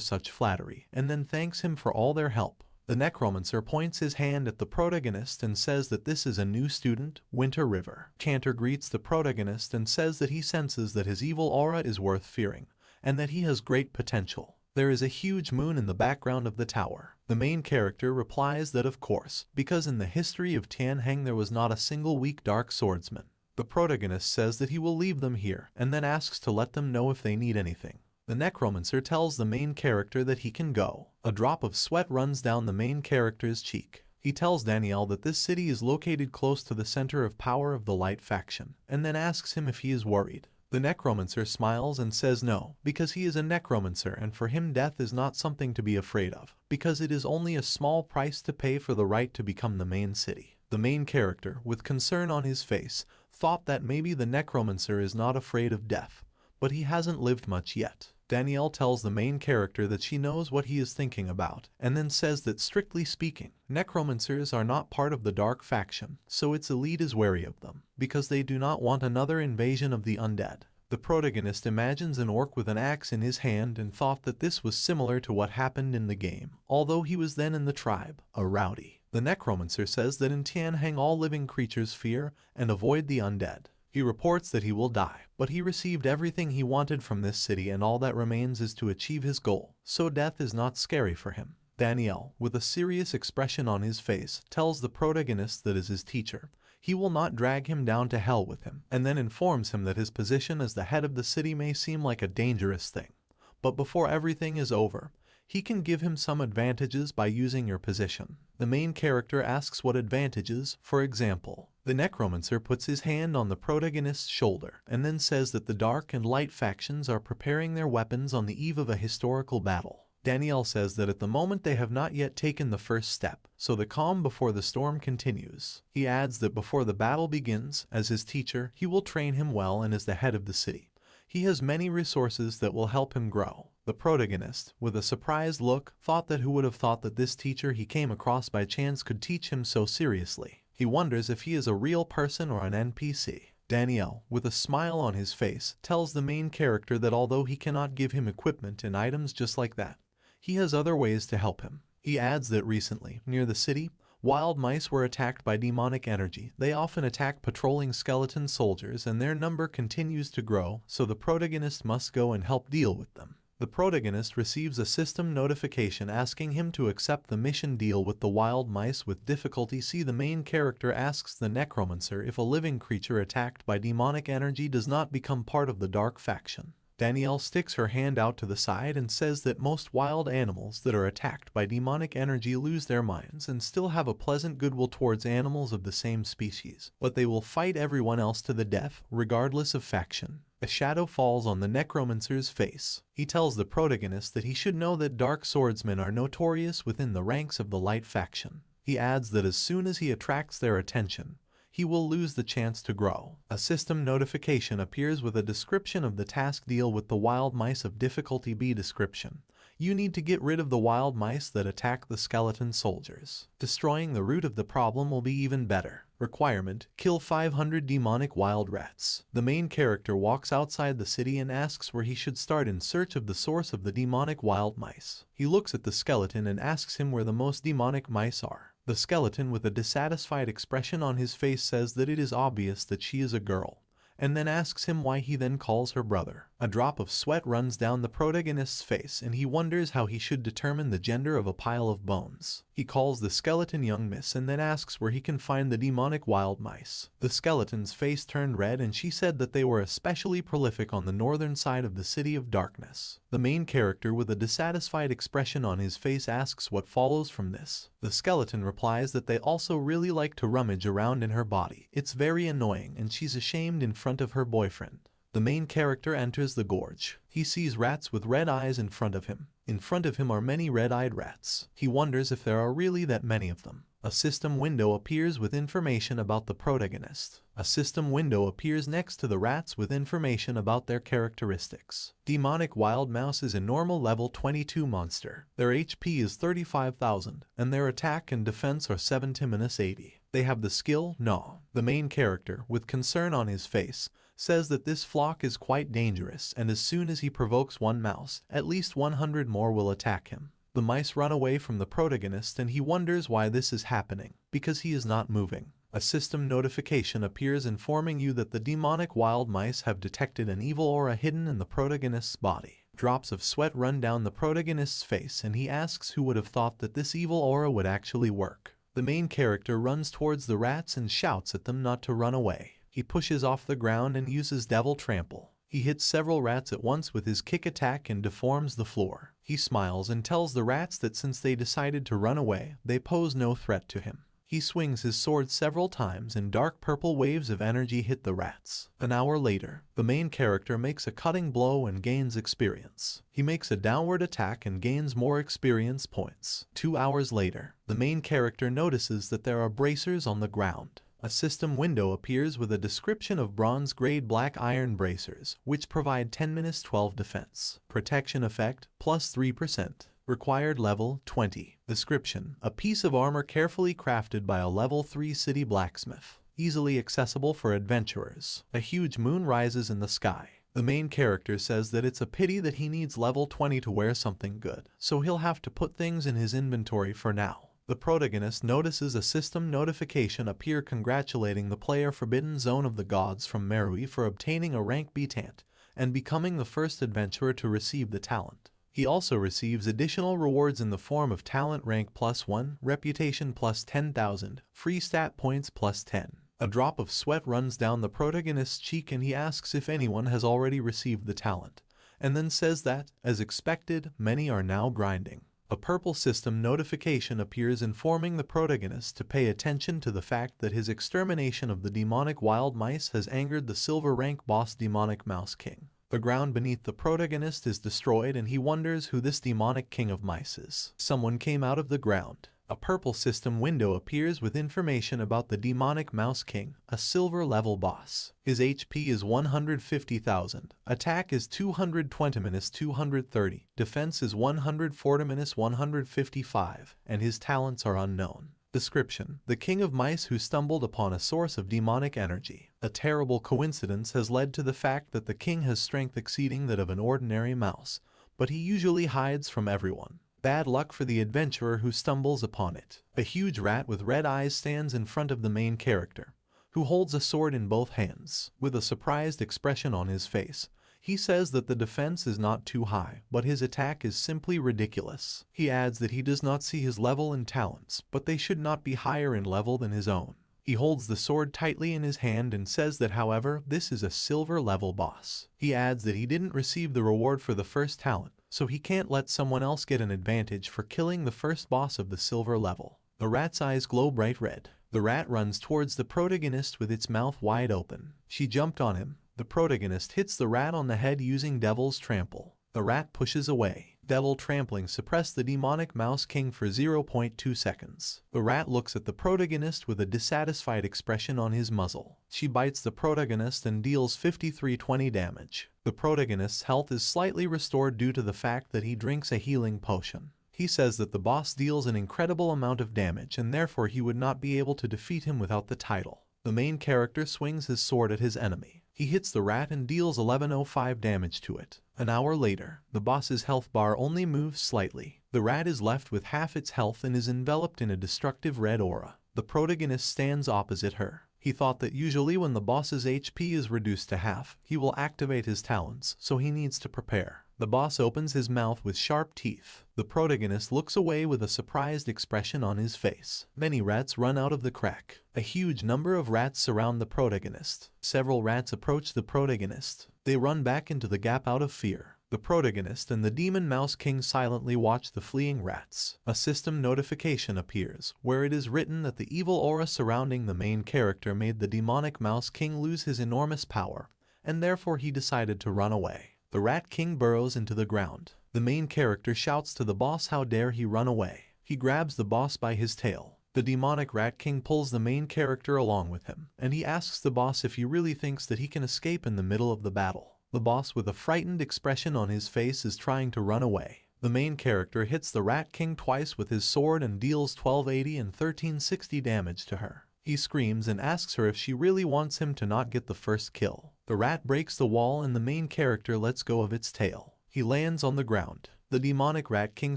such flattery, and then thanks him for all their help. The Necromancer points his hand at the protagonist and says that this is a new student, Winter River. Cantor greets the protagonist and says that he senses that his evil aura is worth fearing, and that he has great potential. There is a huge moon in the background of the tower. The main character replies that of course, because in the history of Tianheng there was not a single weak dark swordsman. The protagonist says that he will leave them here, and then asks to let them know if they need anything. The Necromancer tells the main character that he can go. A drop of sweat runs down the main character's cheek. He tells Danielle that this city is located close to the center of power of the Light faction, and then asks him if he is worried. The Necromancer smiles and says no, because he is a Necromancer and for him death is not something to be afraid of, because it is only a small price to pay for the right to become the main city. The main character, with concern on his face, thought that maybe the Necromancer is not afraid of death, but he hasn't lived much yet. Danielle tells the main character that she knows what he is thinking about, and then says that strictly speaking, Necromancers are not part of the Dark faction, so its elite is wary of them, because they do not want another invasion of the undead. The protagonist imagines an orc with an axe in his hand and thought that this was similar to what happened in the game, although he was then in the tribe, a rowdy. The Necromancer says that in Tianheng all living creatures fear and avoid the undead. He reports that he will die, but he received everything he wanted from this city and all that remains is to achieve his goal, so death is not scary for him. Danielle, with a serious expression on his face, tells the protagonist that as his teacher, he will not drag him down to hell with him, and then informs him that his position as the head of the city may seem like a dangerous thing. But before everything is over, he can give him some advantages by using your position. The main character asks what advantages, for example. The Necromancer puts his hand on the protagonist's shoulder and then says that the Dark and Light factions are preparing their weapons on the eve of a historical battle. Danielle says that at the moment they have not yet taken the first step, so the calm before the storm continues. He adds that before the battle begins, as his teacher, he will train him well and as the head of the city. He has many resources that will help him grow. The protagonist, with a surprised look, thought that who would have thought that this teacher he came across by chance could teach him so seriously. He wonders if he is a real person or an NPC. Danielle, with a smile on his face, tells the main character that although he cannot give him equipment and items just like that, he has other ways to help him. He adds that recently, near the city, wild mice were attacked by demonic energy. They often attack patrolling skeleton soldiers and their number continues to grow, so the protagonist must go and help deal with them. The protagonist receives a system notification asking him to accept the mission deal with the wild mice with difficulty. See, the main character asks the Necromancer if a living creature attacked by demonic energy does not become part of the Dark faction. Danielle sticks her hand out to the side and says that most wild animals that are attacked by demonic energy lose their minds and still have a pleasant goodwill towards animals of the same species, but they will fight everyone else to the death, regardless of faction. A shadow falls on the Necromancer's face. He tells the protagonist that he should know that dark swordsmen are notorious within the ranks of the Light faction. He adds that as soon as he attracts their attention, he will lose the chance to grow. A system notification appears with a description of the task. Deal with the wild mice of difficulty B. Description: you need to get rid of the wild mice that attack the skeleton soldiers. Destroying the root of the problem will be even better. Requirement: kill 500 demonic wild rats. The main character walks outside the city and asks where he should start in search of the source of the demonic wild mice. He looks at the skeleton and asks him where the most demonic mice are. The skeleton, with a dissatisfied expression on his face, says that it is obvious that she is a girl, and then asks him why he then calls her brother. A drop of sweat runs down the protagonist's face and he wonders how he should determine the gender of a pile of bones. He calls the skeleton young miss and then asks where he can find the demonic wild mice. The skeleton's face turned red and she said that they were especially prolific on the northern side of the City of Darkness. The main character, with a dissatisfied expression on his face, asks what follows from this. The skeleton replies that they also really like to rummage around in her body. It's very annoying and she's ashamed in front of her boyfriend. The main character enters the gorge. He sees rats with red eyes in front of him. In front of him are many red-eyed rats. He wonders if there are really that many of them. A system window appears with information about the protagonist. A system window appears next to the rats with information about their characteristics. Demonic Wild Mouse is a normal level 22 monster. Their HP is 35,000, and their attack and defense are 70-80. They have the skill Gnaw. The main character, with concern on his face, says that this flock is quite dangerous, and as soon as he provokes one mouse, at least 100 more will attack him. The mice run away from the protagonist and he wonders why this is happening, because he is not moving. A system notification appears informing you that the demonic wild mice have detected an evil aura hidden in the protagonist's body. Drops of sweat run down the protagonist's face and he asks who would have thought that this evil aura would actually work. The main character runs towards the rats and shouts at them not to run away. He pushes off the ground and uses Devil Trample. He hits several rats at once with his kick attack and deforms the floor. He smiles and tells the rats that since they decided to run away, they pose no threat to him. He swings his sword several times and dark purple waves of energy hit the rats. An hour later, the main character makes a cutting blow and gains experience. He makes a downward attack and gains more experience points. 2 hours later, the main character notices that there are bracers on the ground. A system window appears with a description of bronze-grade black iron bracers, which provide 10-12 defense. Protection effect, plus 3%. Required level, 20. Description, a piece of armor carefully crafted by a level 3 city blacksmith. Easily accessible for adventurers. A huge moon rises in the sky. The main character says that it's a pity that he needs level 20 to wear something good, so he'll have to put things in his inventory for now. The protagonist notices a system notification appear congratulating the player Forbidden Zone of the Gods from Manhwa for obtaining a rank B tant and becoming the first adventurer to receive the talent. He also receives additional rewards in the form of talent rank +1, reputation +10,000, free stat points +10. A drop of sweat runs down the protagonist's cheek and he asks if anyone has already received the talent, and then says that, as expected, many are now grinding. A purple system notification appears informing the protagonist to pay attention to the fact that his extermination of the demonic wild mice has angered the silver rank boss Demonic Mouse King. The ground beneath the protagonist is destroyed and he wonders who this demonic king of mice is. Someone came out of the ground. A purple system window appears with information about the Demonic Mouse King, a silver level boss. His HP is 150,000, attack is 220-230, defense is 140-155, and his talents are unknown. Description, the king of mice who stumbled upon a source of demonic energy. A terrible coincidence has led to the fact that the king has strength exceeding that of an ordinary mouse, but he usually hides from everyone. Bad luck for the adventurer who stumbles upon it. A huge rat with red eyes stands in front of the main character, who holds a sword in both hands. With a surprised expression on his face, he says that the defense is not too high, but his attack is simply ridiculous. He adds that he does not see his level and talents, but they should not be higher in level than his own. He holds the sword tightly in his hand and says that, however, this is a silver level boss. He adds that he didn't receive the reward for the first talent, so he can't let someone else get an advantage for killing the first boss of the silver level. The rat's eyes glow bright red. The rat runs towards the protagonist with its mouth wide open. She jumped on him. The protagonist hits the rat on the head using Devil's Trample. The rat pushes away. Devil Trampling suppressed the Demonic Mouse King for 0.2 seconds. The rat looks at the protagonist with a dissatisfied expression on his muzzle. She bites the protagonist and deals 5320 damage. The protagonist's health is slightly restored due to the fact that he drinks a healing potion. He says that the boss deals an incredible amount of damage and therefore he would not be able to defeat him without the title. The main character swings his sword at his enemy. He hits the rat and deals 1105 damage to it. An hour later, the boss's health bar only moves slightly. The rat is left with half its health and is enveloped in a destructive red aura. The protagonist stands opposite her. He thought that usually when the boss's HP is reduced to half, he will activate his talents, so he needs to prepare. The boss opens his mouth with sharp teeth. The protagonist looks away with a surprised expression on his face. Many rats run out of the crack. A huge number of rats surround the protagonist. Several rats approach the protagonist. They run back into the gap out of fear. The protagonist and the Demon Mouse King silently watch the fleeing rats. A system notification appears, where it is written that the evil aura surrounding the main character made the Demonic Mouse King lose his enormous power, and therefore he decided to run away. The Rat King burrows into the ground. The main character shouts to the boss how dare he run away. He grabs the boss by his tail. The demonic Rat King pulls the main character along with him, and he asks the boss if he really thinks that he can escape in the middle of the battle. The boss, with a frightened expression on his face, is trying to run away. The main character hits the Rat King twice with his sword and deals 1280 and 1360 damage to her. He screams and asks her if she really wants him to not get the first kill. The rat breaks the wall and the main character lets go of its tail. He lands on the ground. The demonic Rat King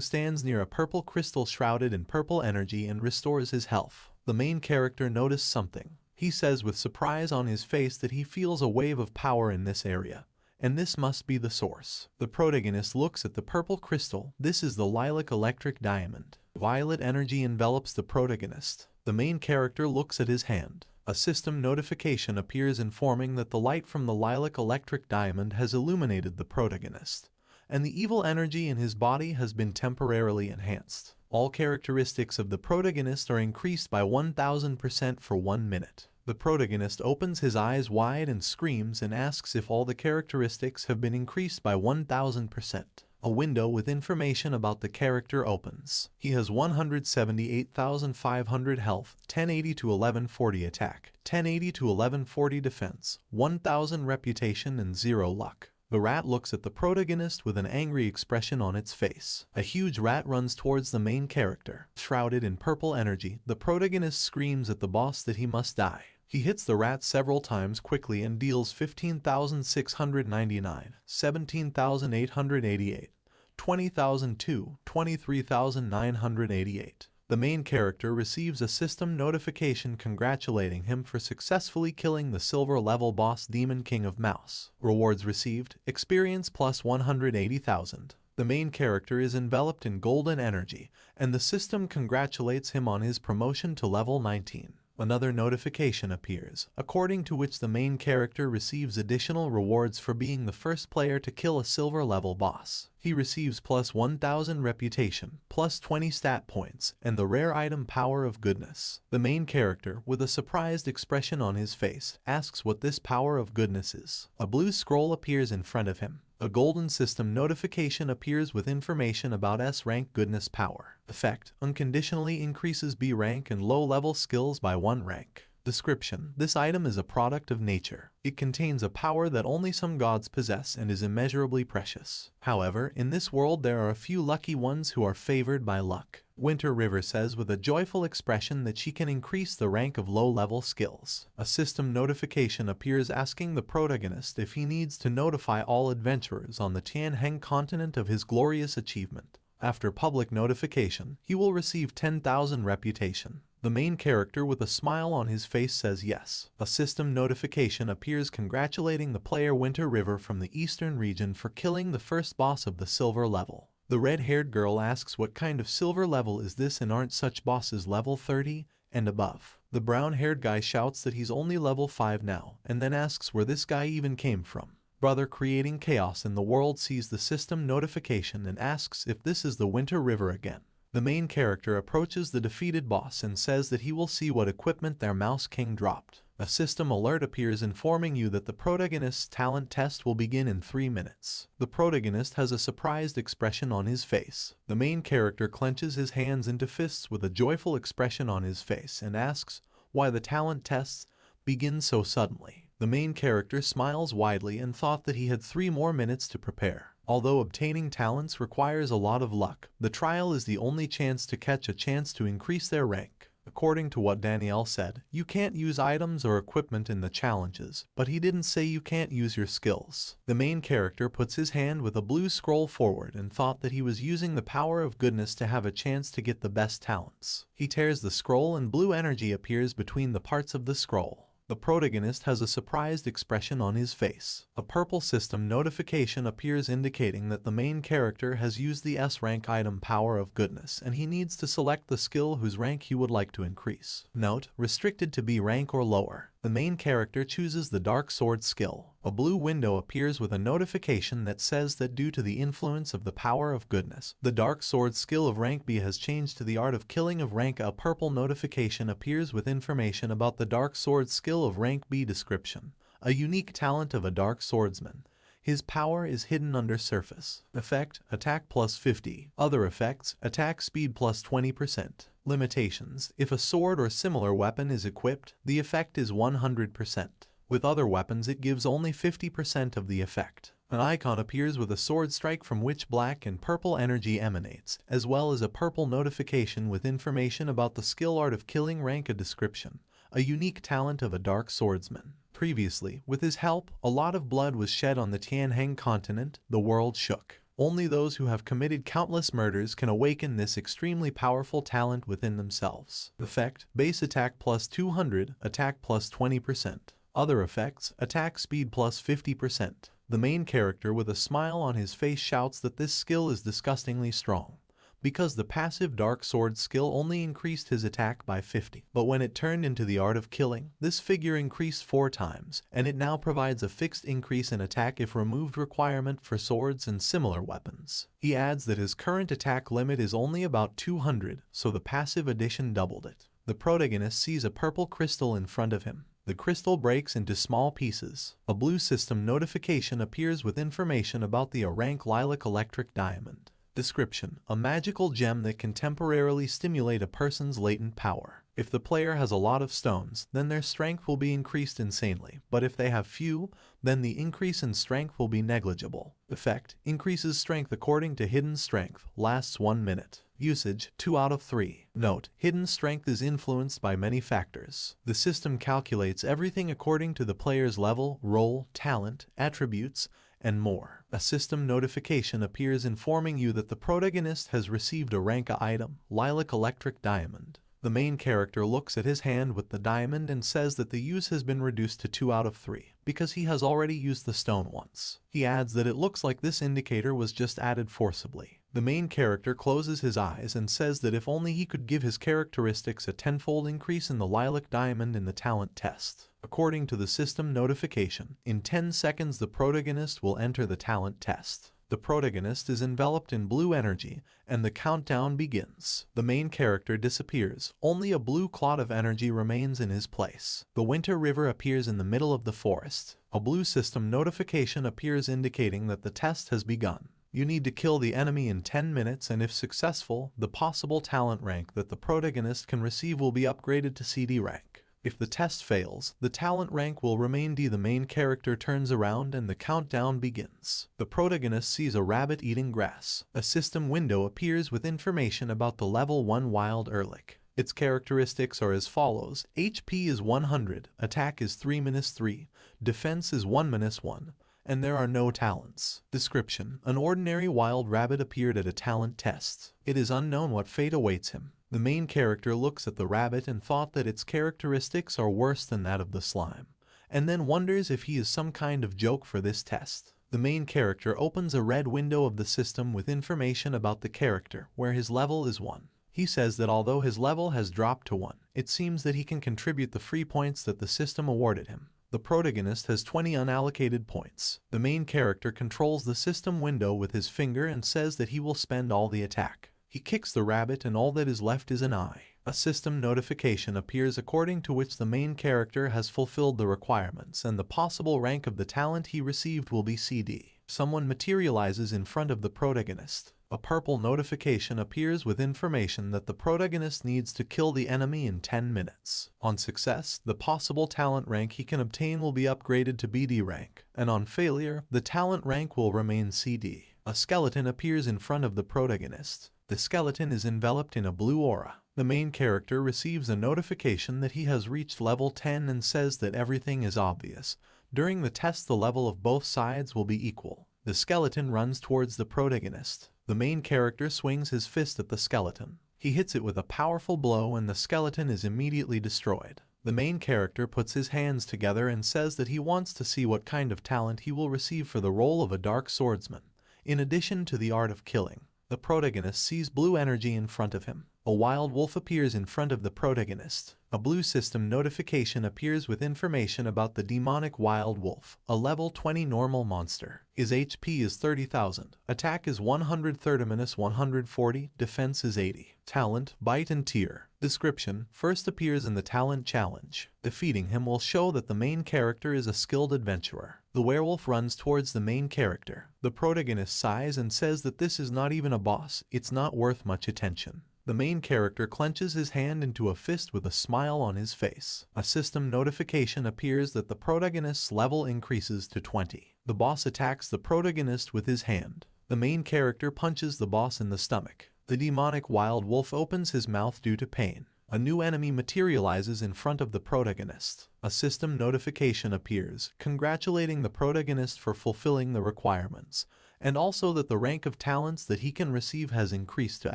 stands near a purple crystal shrouded in purple energy and restores his health. The main character noticed something. He says with surprise on his face that he feels a wave of power in this area, and this must be the source. The protagonist looks at the purple crystal. This is the lilac electric diamond. Violet energy envelops the protagonist. The main character looks at his hand. A system notification appears informing that the light from the lilac electric diamond has illuminated the protagonist, and the evil energy in his body has been temporarily enhanced. All characteristics of the protagonist are increased by 1000% for 1 minute. The protagonist opens his eyes wide and screams and asks if all the characteristics have been increased by 1000%. A window with information about the character opens. He has 178,500 health, 1080 to 1140 attack, 1080 to 1140 defense, 1000 reputation and 0 luck. The rat looks at the protagonist with an angry expression on its face. A huge rat runs towards the main character. Shrouded in purple energy, the protagonist screams at the boss that he must die. He hits the rat several times quickly and deals 15,699, 17,888, 20,002, 23,988. The main character receives a system notification congratulating him for successfully killing the silver level boss Demon King of Mouse. Rewards received: experience plus 180,000. The main character is enveloped in golden energy, and the system congratulates him on his promotion to level 19. Another notification appears, according to which the main character receives additional rewards for being the first player to kill a silver level boss. He receives plus 1000 reputation, plus 20 stat points, and the rare item Power of Goodness. The main character, with a surprised expression on his face, asks what this Power of Goodness is. A blue scroll appears in front of him. A golden system notification appears with information about S-rank goodness power. Effect: unconditionally increases B rank and low-level skills by 1 rank. Description: this item is a product of nature. It contains a power that only some gods possess and is immeasurably precious. However, in this world there are a few lucky ones who are favored by luck. Winter River says with a joyful expression that she can increase the rank of low-level skills. A system notification appears asking the protagonist if he needs to notify all adventurers on the Tianheng continent of his glorious achievement. After public notification, he will receive 10,000 reputation. The main character with a smile on his face says yes. A system notification appears congratulating the player Winter River from the eastern region for killing the first boss of the silver level. The red-haired girl asks what kind of silver level is this and aren't such bosses level 30 and above. The brown-haired guy shouts that he's only level 5 now, and then asks where this guy even came from. Brother creating chaos in the world sees the system notification and asks if this is the Winter River again. The main character approaches the defeated boss and says that he will see what equipment their Mouse King dropped. A system alert appears informing you that the protagonist's talent test will begin in 3 minutes. The protagonist has a surprised expression on his face. The main character clenches his hands into fists with a joyful expression on his face and asks why the talent tests begin so suddenly. The main character smiles widely and thought that he had 3 more minutes to prepare. Although obtaining talents requires a lot of luck, the trial is the only chance to catch a chance to increase their rank. According to what Danielle said, you can't use items or equipment in the challenges, but he didn't say you can't use your skills. The main character puts his hand with a blue scroll forward and thought that he was using the power of goodness to have a chance to get the best talents. He tears the scroll and blue energy appears between the parts of the scroll. The protagonist has a surprised expression on his face. A purple system notification appears indicating that the main character has used the S-rank item Power of Goodness and he needs to select the skill whose rank he would like to increase. Note: restricted to B rank or lower. The main character chooses the Dark Sword skill. A blue window appears with a notification that says that due to the influence of the Power of Goodness, the Dark Sword skill of rank B has changed to the Art of Killing of rank A. A purple notification appears with information about the Dark Sword skill of rank B. Description: a unique talent of a Dark Swordsman. His power is hidden under surface. Effect, attack plus 50. Other effects, attack speed plus 20%. Limitations, if a sword or similar weapon is equipped, the effect is 100%. With other weapons it gives only 50% of the effect. An icon appears with a sword strike from which black and purple energy emanates, as well as a purple notification with information about the skill art of killing rank. A description, a unique talent of a dark swordsman. Previously, with his help, a lot of blood was shed on the Tianheng continent. The world shook. Only those who have committed countless murders can awaken this extremely powerful talent within themselves. Effect, base attack plus 200, attack plus 20%. Other effects, attack speed plus 50%. The main character with a smile on his face shouts that this skill is disgustingly strong, because the passive dark sword skill only increased his attack by 50. But when it turned into the art of killing, this figure increased 4 times, and it now provides a fixed increase in attack if removed requirement for swords and similar weapons. He adds that his current attack limit is only about 200, so the passive addition doubled it. The protagonist sees a purple crystal in front of him. The crystal breaks into small pieces. A blue system notification appears with information about the A-rank lilac electric diamond. Description, a magical gem that can temporarily stimulate a person's latent power. If the player has a lot of stones, then their strength will be increased insanely, but if they have few, then the increase in strength will be negligible. Effect, increases strength according to hidden strength, lasts 1 minute. Usage, 2 out of 3. Note, hidden strength is influenced by many factors. The system calculates everything according to the player's level, role, talent, attributes, and more. A system notification appears informing you that the protagonist has received a rank item, lilac electric diamond. The main character looks at his hand with the diamond and says that the use has been reduced to 2 out of 3, because he has already used the stone once. He adds that it looks like this indicator was just added forcibly. The main character closes his eyes and says that if only he could give his characteristics a tenfold increase in the lilac diamond in the talent test. According to the system notification, in 10 seconds the protagonist will enter the talent test. The protagonist is enveloped in blue energy, and the countdown begins. The main character disappears. Only a blue clot of energy remains in his place. The winter river appears in the middle of the forest. A blue system notification appears indicating that the test has begun. You need to kill the enemy in 10 minutes, and if successful, the possible talent rank that the protagonist can receive will be upgraded to CD rank. If the test fails, the talent rank will remain D. The main character turns around and the countdown begins. The protagonist sees a rabbit eating grass. A system window appears with information about the level 1 wild Ehrlich. Its characteristics are as follows: HP is 100, attack is 3-3, defense is 1-1, and there are no talents. Description, an ordinary wild rabbit appeared at a talent test. It is unknown what fate awaits him. The main character looks at the rabbit and thought that its characteristics are worse than that of the slime, and then wonders if he is some kind of joke for this test. The main character opens a red window of the system with information about the character, where his level is 1. He says that although his level has dropped to 1, it seems that he can contribute the free points that the system awarded him. The protagonist has 20 unallocated points. The main character controls the system window with his finger and says that he will spend all the attack. He kicks the rabbit and all that is left is an eye. A system notification appears according to which the main character has fulfilled the requirements and the possible rank of the talent he received will be CD. Someone materializes in front of the protagonist. A purple notification appears with information that the protagonist needs to kill the enemy in 10 minutes. On success, the possible talent rank he can obtain will be upgraded to BD rank, and on failure, the talent rank will remain CD. A skeleton appears in front of the protagonist. The skeleton is enveloped in a blue aura. The main character receives a notification that he has reached level 10 and says that everything is obvious. During the test, the level of both sides will be equal. The skeleton runs towards the protagonist. The main character swings his fist at the skeleton. He hits it with a powerful blow and the skeleton is immediately destroyed. The main character puts his hands together and says that he wants to see what kind of talent he will receive for the role of a dark swordsman, in addition to the art of killing. The protagonist sees blue energy in front of him. A wild wolf appears in front of the protagonist. A blue system notification appears with information about the demonic wild wolf, a level 20 normal monster. His HP is 30,000. Attack is 130-140, defense is 80. Talent, bite and tear. Description: first appears in the talent challenge. Defeating him will show that the main character is a skilled adventurer. The werewolf runs towards the main character. The protagonist sighs and says that this is not even a boss, it's not worth much attention. The main character clenches his hand into a fist with a smile on his face. A system notification appears that the protagonist's level increases to 20. The boss attacks the protagonist with his hand. The main character punches the boss in the stomach. The demonic wild wolf opens his mouth due to pain. A new enemy materializes in front of the protagonist. A system notification appears, congratulating the protagonist for fulfilling the requirements, and also that the rank of talents that he can receive has increased to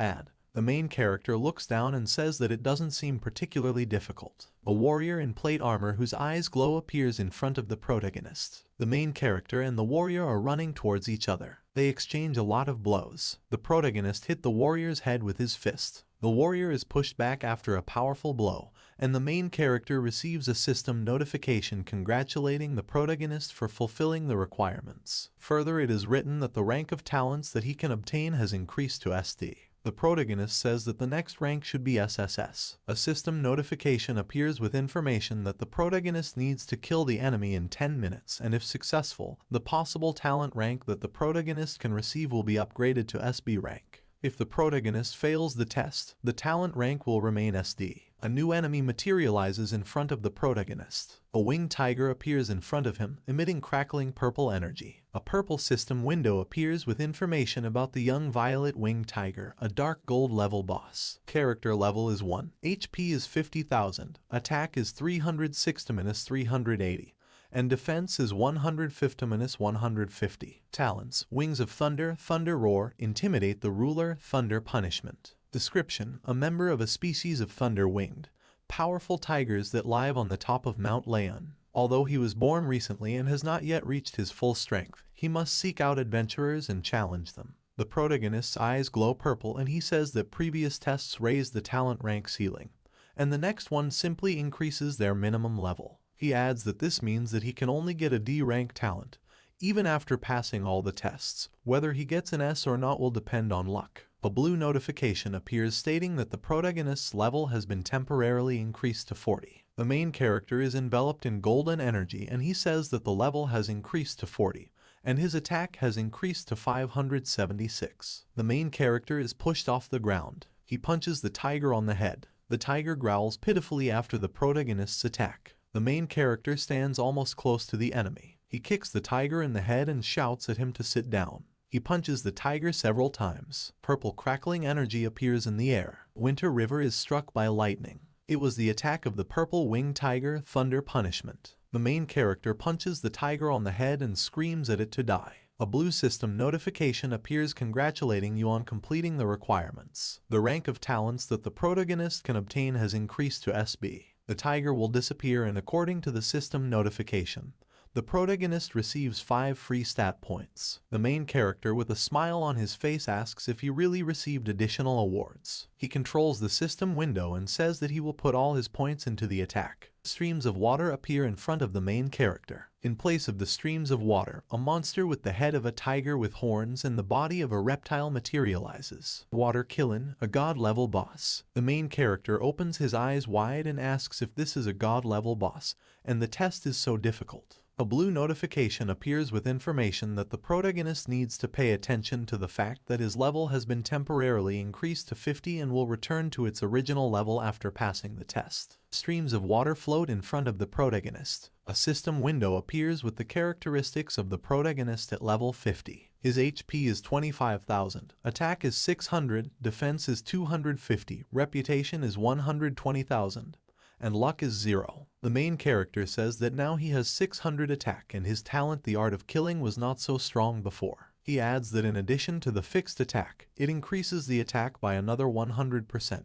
add. The main character looks down and says that it doesn't seem particularly difficult. A warrior in plate armor whose eyes glow appears in front of the protagonist. The main character and the warrior are running towards each other. They exchange a lot of blows. The protagonist hit the warrior's head with his fist. The warrior is pushed back after a powerful blow, and the main character receives a system notification congratulating the protagonist for fulfilling the requirements. Further, it is written that the rank of talents that he can obtain has increased to SD. The protagonist says that the next rank should be SSS. A system notification appears with information that the protagonist needs to kill the enemy in 10 minutes, and if successful, the possible talent rank that the protagonist can receive will be upgraded to SB rank. If the protagonist fails the test, the talent rank will remain SD. A new enemy materializes in front of the protagonist. A winged tiger appears in front of him, emitting crackling purple energy. A purple system window appears with information about the young violet winged tiger, a dark gold level boss. Character level is 1. HP is 50,000. Attack is 360-380. And defense is 150-150. Talents: Wings of Thunder, Thunder Roar, Intimidate the Ruler, Thunder Punishment. Description: a member of a species of thunder-winged, powerful tigers that live on the top of Mount Leon. Although he was born recently and has not yet reached his full strength, he must seek out adventurers and challenge them. The protagonist's eyes glow purple and he says that previous tests raised the talent rank ceiling, and the next one simply increases their minimum level. He adds that this means that he can only get a D rank talent, even after passing all the tests. Whether he gets an S or not will depend on luck. A blue notification appears stating that the protagonist's level has been temporarily increased to 40. The main character is enveloped in golden energy and he says that the level has increased to 40, and his attack has increased to 576. The main character is pushed off the ground. He punches the tiger on the head. The tiger growls pitifully after the protagonist's attack. The main character stands almost close to the enemy. He kicks the tiger in the head and shouts at him to sit down. He punches the tiger several times. Purple crackling energy appears in the air. Winter River is struck by lightning. It was the attack of the purple winged tiger, Thunder Punishment. The main character punches the tiger on the head and screams at it to die. A blue system notification appears congratulating you on completing the requirements. The rank of talents that the protagonist can obtain has increased to SB. The tiger will disappear, and according to the system notification, the protagonist receives 5 free stat points. The main character with a smile on his face asks if he really received additional awards. He controls the system window and says that he will put all his points into the attack. Streams of water appear in front of the main character. In place of the streams of water, a monster with the head of a tiger with horns and the body of a reptile materializes. Water Killin, a god-level boss. The main character opens his eyes wide and asks if this is a god-level boss, and the test is so difficult. A blue notification appears with information that the protagonist needs to pay attention to the fact that his level has been temporarily increased to 50 and will return to its original level after passing the test. Streams of water float in front of the protagonist. A system window appears with the characteristics of the protagonist at level 50. His HP is 25,000, attack is 600, defense is 250, reputation is 120,000. And luck is 0. The main character says that now he has 600 attack and his talent, the art of killing, was not so strong before. He adds that in addition to the fixed attack, it increases the attack by another 100%,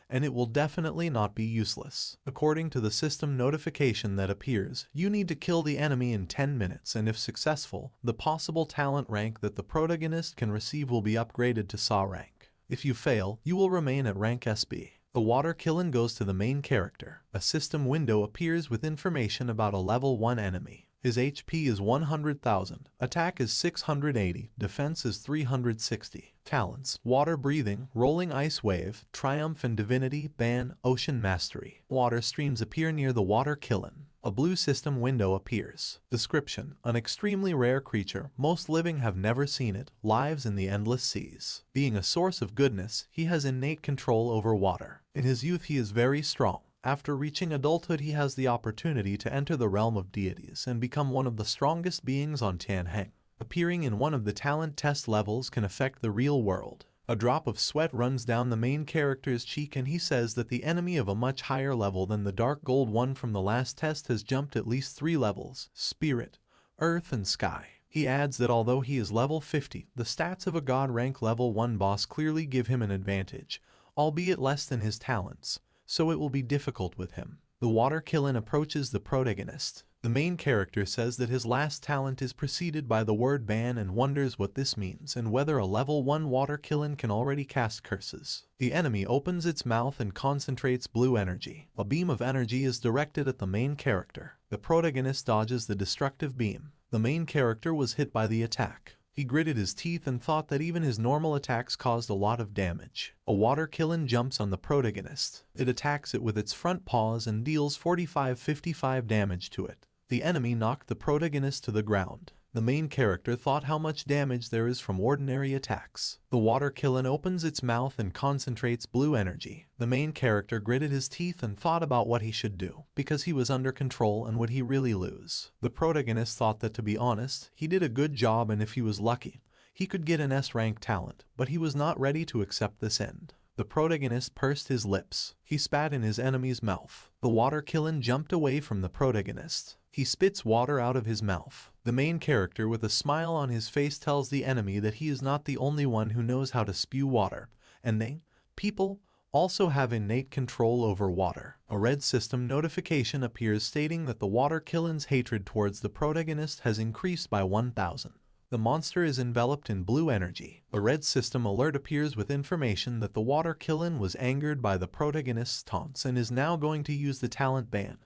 and it will definitely not be useless. According to the system notification that appears, you need to kill the enemy in 10 minutes, and if successful, the possible talent rank that the protagonist can receive will be upgraded to SA rank. If you fail, you will remain at rank SB. The water Killin goes to the main character. A system window appears with information about a level 1 enemy. His HP is 100,000, attack is 680, defense is 360. Talents: Water Breathing, Rolling Ice Wave, Triumph and Divinity, Ban, Ocean Mastery. Water streams appear near the water Killen. A blue system window appears. Description: An extremely rare creature, most living have never seen it, lives in the endless seas. Being a source of goodness, he has innate control over water. In his youth he is very strong. After reaching adulthood he has the opportunity to enter the realm of deities and become one of the strongest beings on Tianheng. Appearing in one of the talent test levels can affect the real world. A drop of sweat runs down the main character's cheek and he says that the enemy of a much higher level than the dark gold one from the last test has jumped at least 3 levels: Spirit, Earth and Sky. He adds that although he is level 50, the stats of a god rank level 1 boss clearly give him an advantage, albeit less than his talents, so it will be difficult with him. The water Killen approaches the protagonist. The main character says that his last talent is preceded by the word ban and wonders what this means and whether a level 1 water Killen can already cast curses. The enemy opens its mouth and concentrates blue energy. A beam of energy is directed at the main character. The protagonist dodges the destructive beam. The main character was hit by the attack. He gritted his teeth and thought that even his normal attacks caused a lot of damage. A water Killen jumps on the protagonist. It attacks it with its front paws and deals 45-55 damage to it. The enemy knocked the protagonist to the ground. The main character thought how much damage there is from ordinary attacks. The water Killen opens its mouth and concentrates blue energy. The main character gritted his teeth and thought about what he should do, because he was under control and would he really lose. The protagonist thought that, to be honest, he did a good job and if he was lucky, he could get an S-rank talent, but he was not ready to accept this end. The protagonist pursed his lips. He spat in his enemy's mouth. The water Killen jumped away from the protagonist. He spits water out of his mouth. The main character with a smile on his face tells the enemy that he is not the only one who knows how to spew water, and they, people, also have innate control over water. A red system notification appears stating that the water Killen's hatred towards the protagonist has increased by 1,000. The monster is enveloped in blue energy. A red system alert appears with information that the water Killen was angered by the protagonist's taunts and is now going to use the talent ban,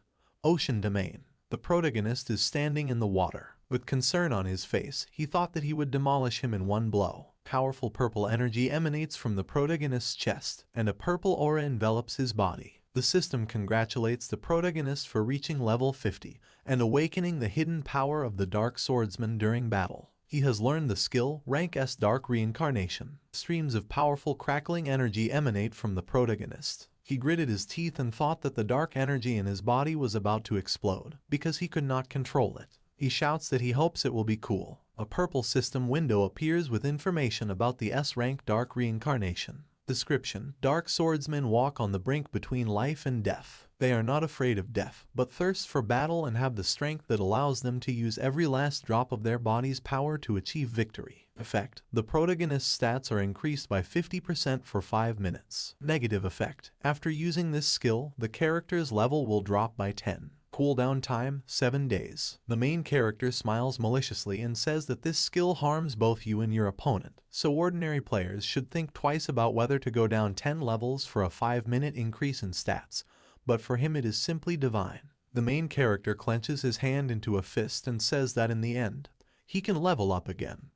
Ocean Domain. The protagonist is standing in the water. With concern on his face, he thought that he would demolish him in one blow. Powerful purple energy emanates from the protagonist's chest, and a purple aura envelops his body. The system congratulates the protagonist for reaching level 50 and awakening the hidden power of the Dark Swordsman during battle. He has learned the skill, Rank S Dark Reincarnation. Streams of powerful crackling energy emanate from the protagonist. He gritted his teeth and thought that the dark energy in his body was about to explode, because he could not control it. He shouts that he hopes it will be cool. A purple system window appears with information about the S-rank Dark Reincarnation. Description: Dark swordsmen walk on the brink between life and death. They are not afraid of death, but thirst for battle and have the strength that allows them to use every last drop of their body's power to achieve victory. Effect: the protagonist's stats are increased by 50% for 5 minutes. Negative effect: after using this skill, the character's level will drop by 10. Cooldown time, 7 days. The main character smiles maliciously and says that this skill harms both you and your opponent, so ordinary players should think twice about whether to go down 10 levels for a 5-minute increase in stats, but for him it is simply divine. The main character clenches his hand into a fist and says that in the end, he can level up again.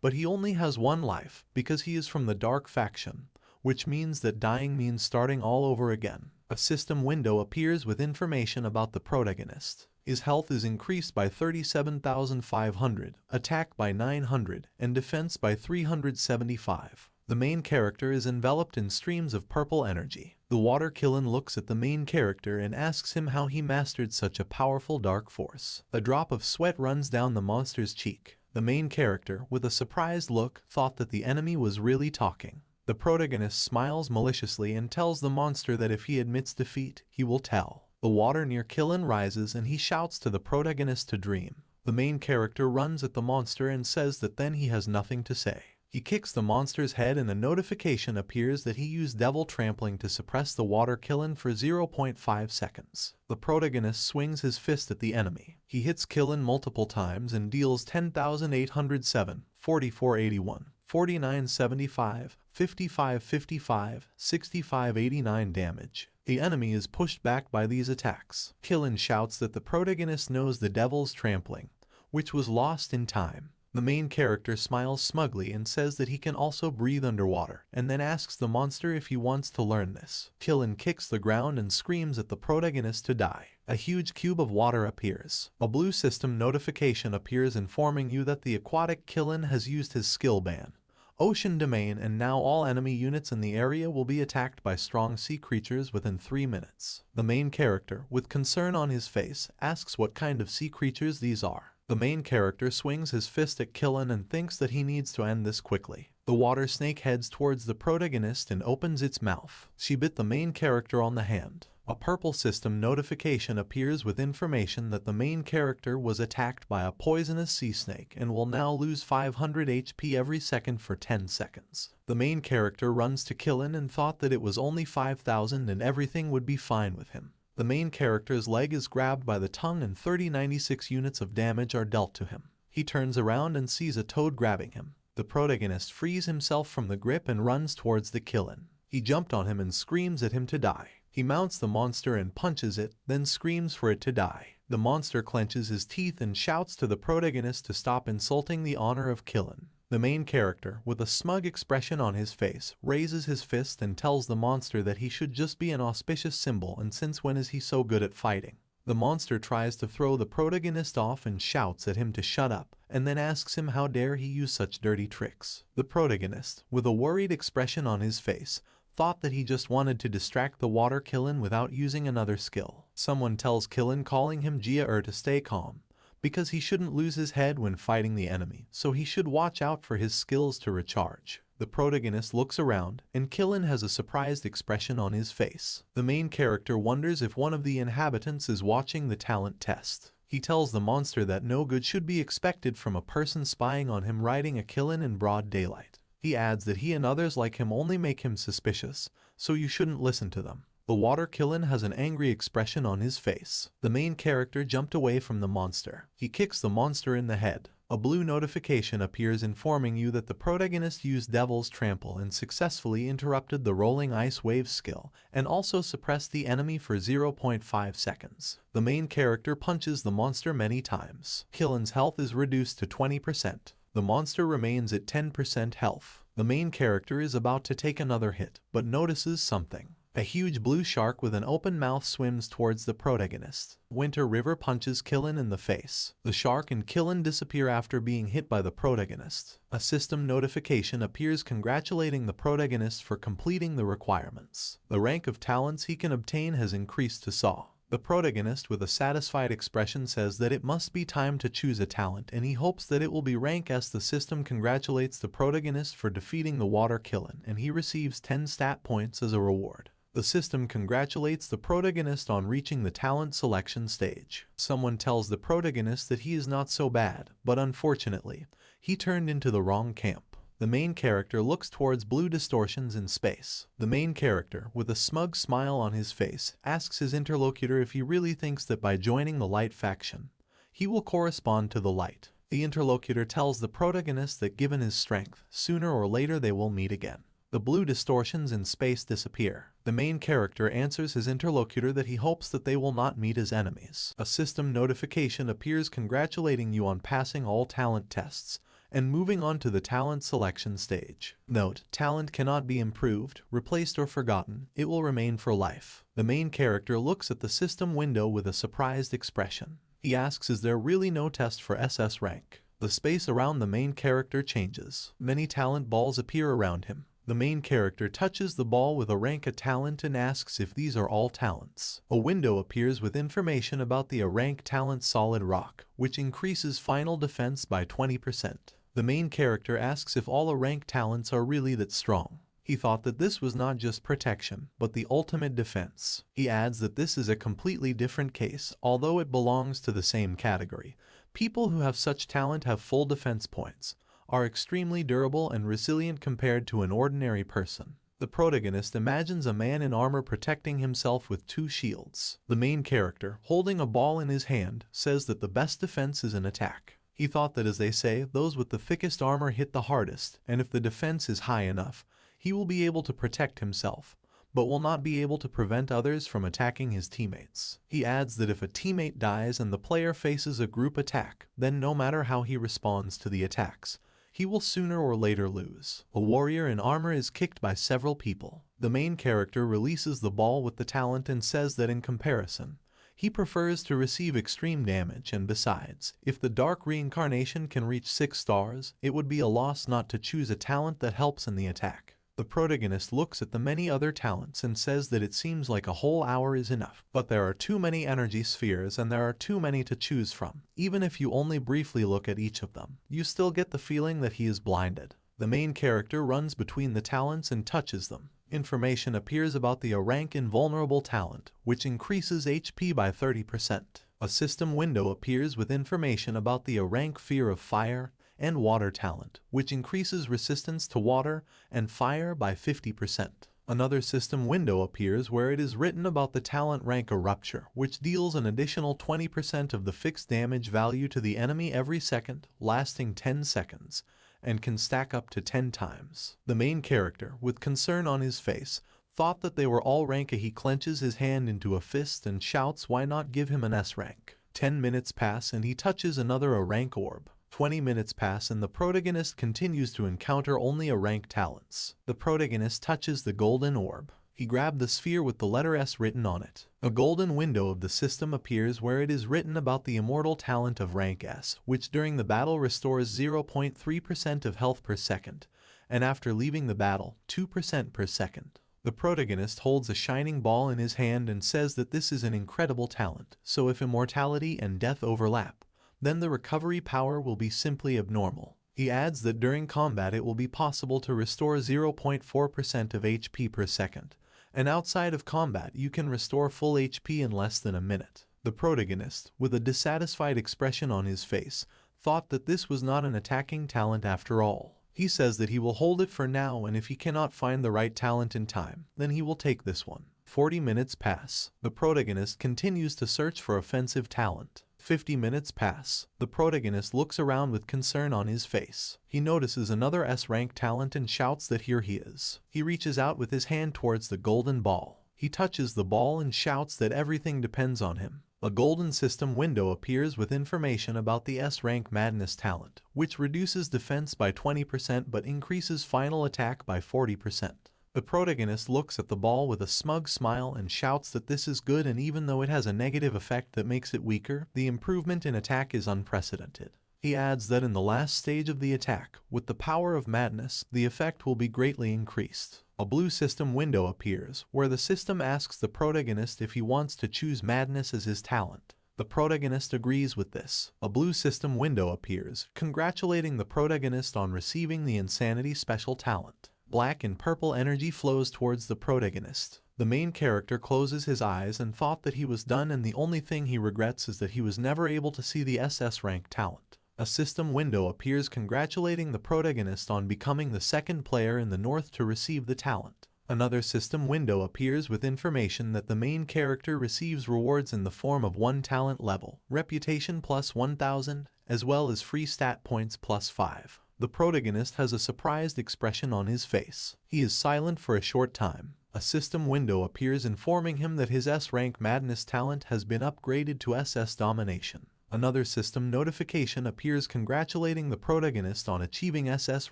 But he only has 1 life, because he is from the Dark faction, which means that dying means starting all over again. A system window appears with information about the protagonist. His health is increased by 37,500, attack by 900, and defense by 375. The main character is enveloped in streams of purple energy. The water Killen looks at the main character and asks him how he mastered such a powerful dark force. A drop of sweat runs down the monster's cheek. The main character, with a surprised look, thought that the enemy was really talking. The protagonist smiles maliciously and tells the monster that if he admits defeat, he will tell. The water near Killen rises and he shouts to the protagonist to dream. The main character runs at the monster and says that then he has nothing to say. He kicks the monster's head and a notification appears that he used devil trampling to suppress the water Killen for 0.5 seconds. The protagonist swings his fist at the enemy. He hits Killen multiple times and deals 10,807, 4481. 4975, 5555, 6589 damage. The enemy is pushed back by these attacks. Killin shouts that the protagonist knows the devil's trampling, which was lost in time. The main character smiles smugly and says that he can also breathe underwater, and then asks the monster if he wants to learn this. Killin kicks the ground and screams at the protagonist to die. A huge cube of water appears. A blue system notification appears informing you that the aquatic Killin has used his skill ban, Ocean Domain, and now all enemy units in the area will be attacked by strong sea creatures within 3 minutes. The main character, with concern on his face, asks what kind of sea creatures these are. The main character swings his fist at Killin and thinks that he needs to end this quickly. The water snake heads towards the protagonist and opens its mouth. She bit the main character on the hand. A purple system notification appears with information that the main character was attacked by a poisonous sea snake and will now lose 500 HP every second for 10 seconds. The main character runs to Killin and thought that it was only 5,000 and everything would be fine with him. The main character's leg is grabbed by the tongue and 96 units of damage are dealt to him. He turns around and sees a toad grabbing him. The protagonist frees himself from the grip and runs towards the Killin. He jumped on him and screams at him to die. He mounts the monster and punches it, then screams for it to die. The monster clenches his teeth and shouts to the protagonist to stop insulting the honor of Killin. The main character, with a smug expression on his face, raises his fist and tells the monster that he should just be an auspicious symbol, and since when is he so good at fighting? The monster tries to throw the protagonist off and shouts at him to shut up, and then asks him how dare he use such dirty tricks. The protagonist, with a worried expression on his face, thought that he just wanted to distract the water Killin without using another skill. Someone tells Killin, calling him Jia to stay calm, because he shouldn't lose his head when fighting the enemy, so he should watch out for his skills to recharge. The protagonist looks around, and Killin has a surprised expression on his face. The main character wonders if one of the inhabitants is watching the talent test. He tells the monster that no good should be expected from a person spying on him riding a Killin in broad daylight. He adds that he and others like him only make him suspicious, so you shouldn't listen to them. The water Killin has an angry expression on his face. The main character jumped away from the monster. He kicks the monster in the head. A blue notification appears informing you that the protagonist used Devil's Trample and successfully interrupted the rolling ice wave skill and also suppressed the enemy for 0.5 seconds. The main character punches the monster many times. Killin's health is reduced to 20%. The monster remains at 10% health. The main character is about to take another hit, but notices something. A huge blue shark with an open mouth swims towards the protagonist. Winter River punches Killin in the face. The shark and Killin disappear after being hit by the protagonist. A system notification appears congratulating the protagonist for completing the requirements. The rank of talents he can obtain has increased to Saw. The protagonist, with a satisfied expression, says that it must be time to choose a talent, and he hopes that it will be rank S. The system congratulates the protagonist for defeating the water Killin, and he receives 10 stat points as a reward. The system congratulates the protagonist on reaching the talent selection stage. Someone tells the protagonist that he is not so bad, but unfortunately, he turned into the wrong camp. The main character looks towards blue distortions in space. The main character, with a smug smile on his face, asks his interlocutor if he really thinks that by joining the light faction, he will correspond to the light. The interlocutor tells the protagonist that given his strength, sooner or later they will meet again. The blue distortions in space disappear. The main character answers his interlocutor that he hopes that they will not meet as enemies. A system notification appears congratulating you on passing all talent tests and moving on to the talent selection stage. Note: talent cannot be improved, replaced, or forgotten. It will remain for life. The main character looks at the system window with a surprised expression. He asks, is there really no test for SS rank? The space around the main character changes. Many talent balls appear around him. The main character touches the ball with a rank a talent and asks if these are all talents. A window appears with information about the A rank talent Solid Rock, which increases final defense by 20%. The main character asks if all A rank talents are really that strong. He thought that this was not just protection, but the ultimate defense. He adds that this is a completely different case, although it belongs to the same category. People who have such talent have full defense points, are extremely durable and resilient compared to an ordinary person. The protagonist imagines a man in armor protecting himself with 2 shields. The main character, holding a ball in his hand, says that the best defense is an attack. He thought that, as they say, those with the thickest armor hit the hardest, and if the defense is high enough, he will be able to protect himself. but will not be able to prevent others from attacking his teammates. He adds that if a teammate dies and the player faces a group attack, then no matter how he responds to the attacks, he will sooner or later lose. A warrior in armor is kicked by several people. The main character releases the ball with the talent and says that in comparison, he prefers to receive extreme damage, and besides, if the Dark Reincarnation can reach 6 stars, it would be a loss not to choose a talent that helps in the attack. The protagonist looks at the many other talents and says that it seems like a whole hour is enough, but there are too many energy spheres and there are too many to choose from. Even if you only briefly look at each of them, you still get the feeling that he is blinded. The main character runs between the talents and touches them. Information appears about the A-rank invulnerable talent, which increases HP by 30%. A system window appears with information about the A-rank fear of fire and water talent, which increases resistance to water and fire by 50%. Another system window appears where it is written about the talent rank A Rupture, which deals an additional 20% of the fixed damage value to the enemy every second, lasting 10 seconds, and can stack up to 10 times. The main character, with concern on his face, thought that they were all rank A. He clenches his hand into a fist and shouts, "Why not give him an S rank?" 10 minutes pass and he touches another A rank orb. 20 minutes pass and the protagonist continues to encounter only A rank talents. The protagonist touches the golden orb. He grabbed the sphere with the letter S written on it. A golden window of the system appears where it is written about the immortal talent of rank S, which during the battle restores 0.3% of health per second, and after leaving the battle, 2% per second. The protagonist holds a shining ball in his hand and says that this is an incredible talent, so if immortality and death overlap, then the recovery power will be simply abnormal. He adds that during combat it will be possible to restore 0.4% of HP per second, and outside of combat you can restore full HP in less than a minute. The protagonist, with a dissatisfied expression on his face, thought that this was not an attacking talent after all. He says that he will hold it for now, and if he cannot find the right talent in time, then he will take this one. 40 minutes pass. The protagonist continues to search for offensive talent. 50 minutes pass. The protagonist looks around with concern on his face. He notices another S-rank talent and shouts that here he is. He reaches out with his hand towards the golden ball. He touches the ball and shouts that everything depends on him. A golden system window appears with information about the S-rank madness talent, which reduces defense by 20% but increases final attack by 40%. The protagonist looks at the ball with a smug smile and shouts that this is good, and even though it has a negative effect that makes it weaker, the improvement in attack is unprecedented. He adds that in the last stage of the attack, with the power of madness, the effect will be greatly increased. A blue system window appears, where the system asks the protagonist if he wants to choose madness as his talent. The protagonist agrees with this. A blue system window appears, congratulating the protagonist on receiving the insanity special talent. Black and purple energy flows towards the protagonist. The main character closes his eyes and thought that he was done, and the only thing he regrets is that he was never able to see the SS rank talent. A system window appears congratulating the protagonist on becoming the second player in the north to receive the talent. Another system window appears with information that the main character receives rewards in the form of 1 talent level, reputation plus 1000, as well as free stat points plus 5. The protagonist has a surprised expression on his face. He is silent for a short time. A system window appears informing him that his S-rank madness talent has been upgraded to SS domination. Another system notification appears congratulating the protagonist on achieving SS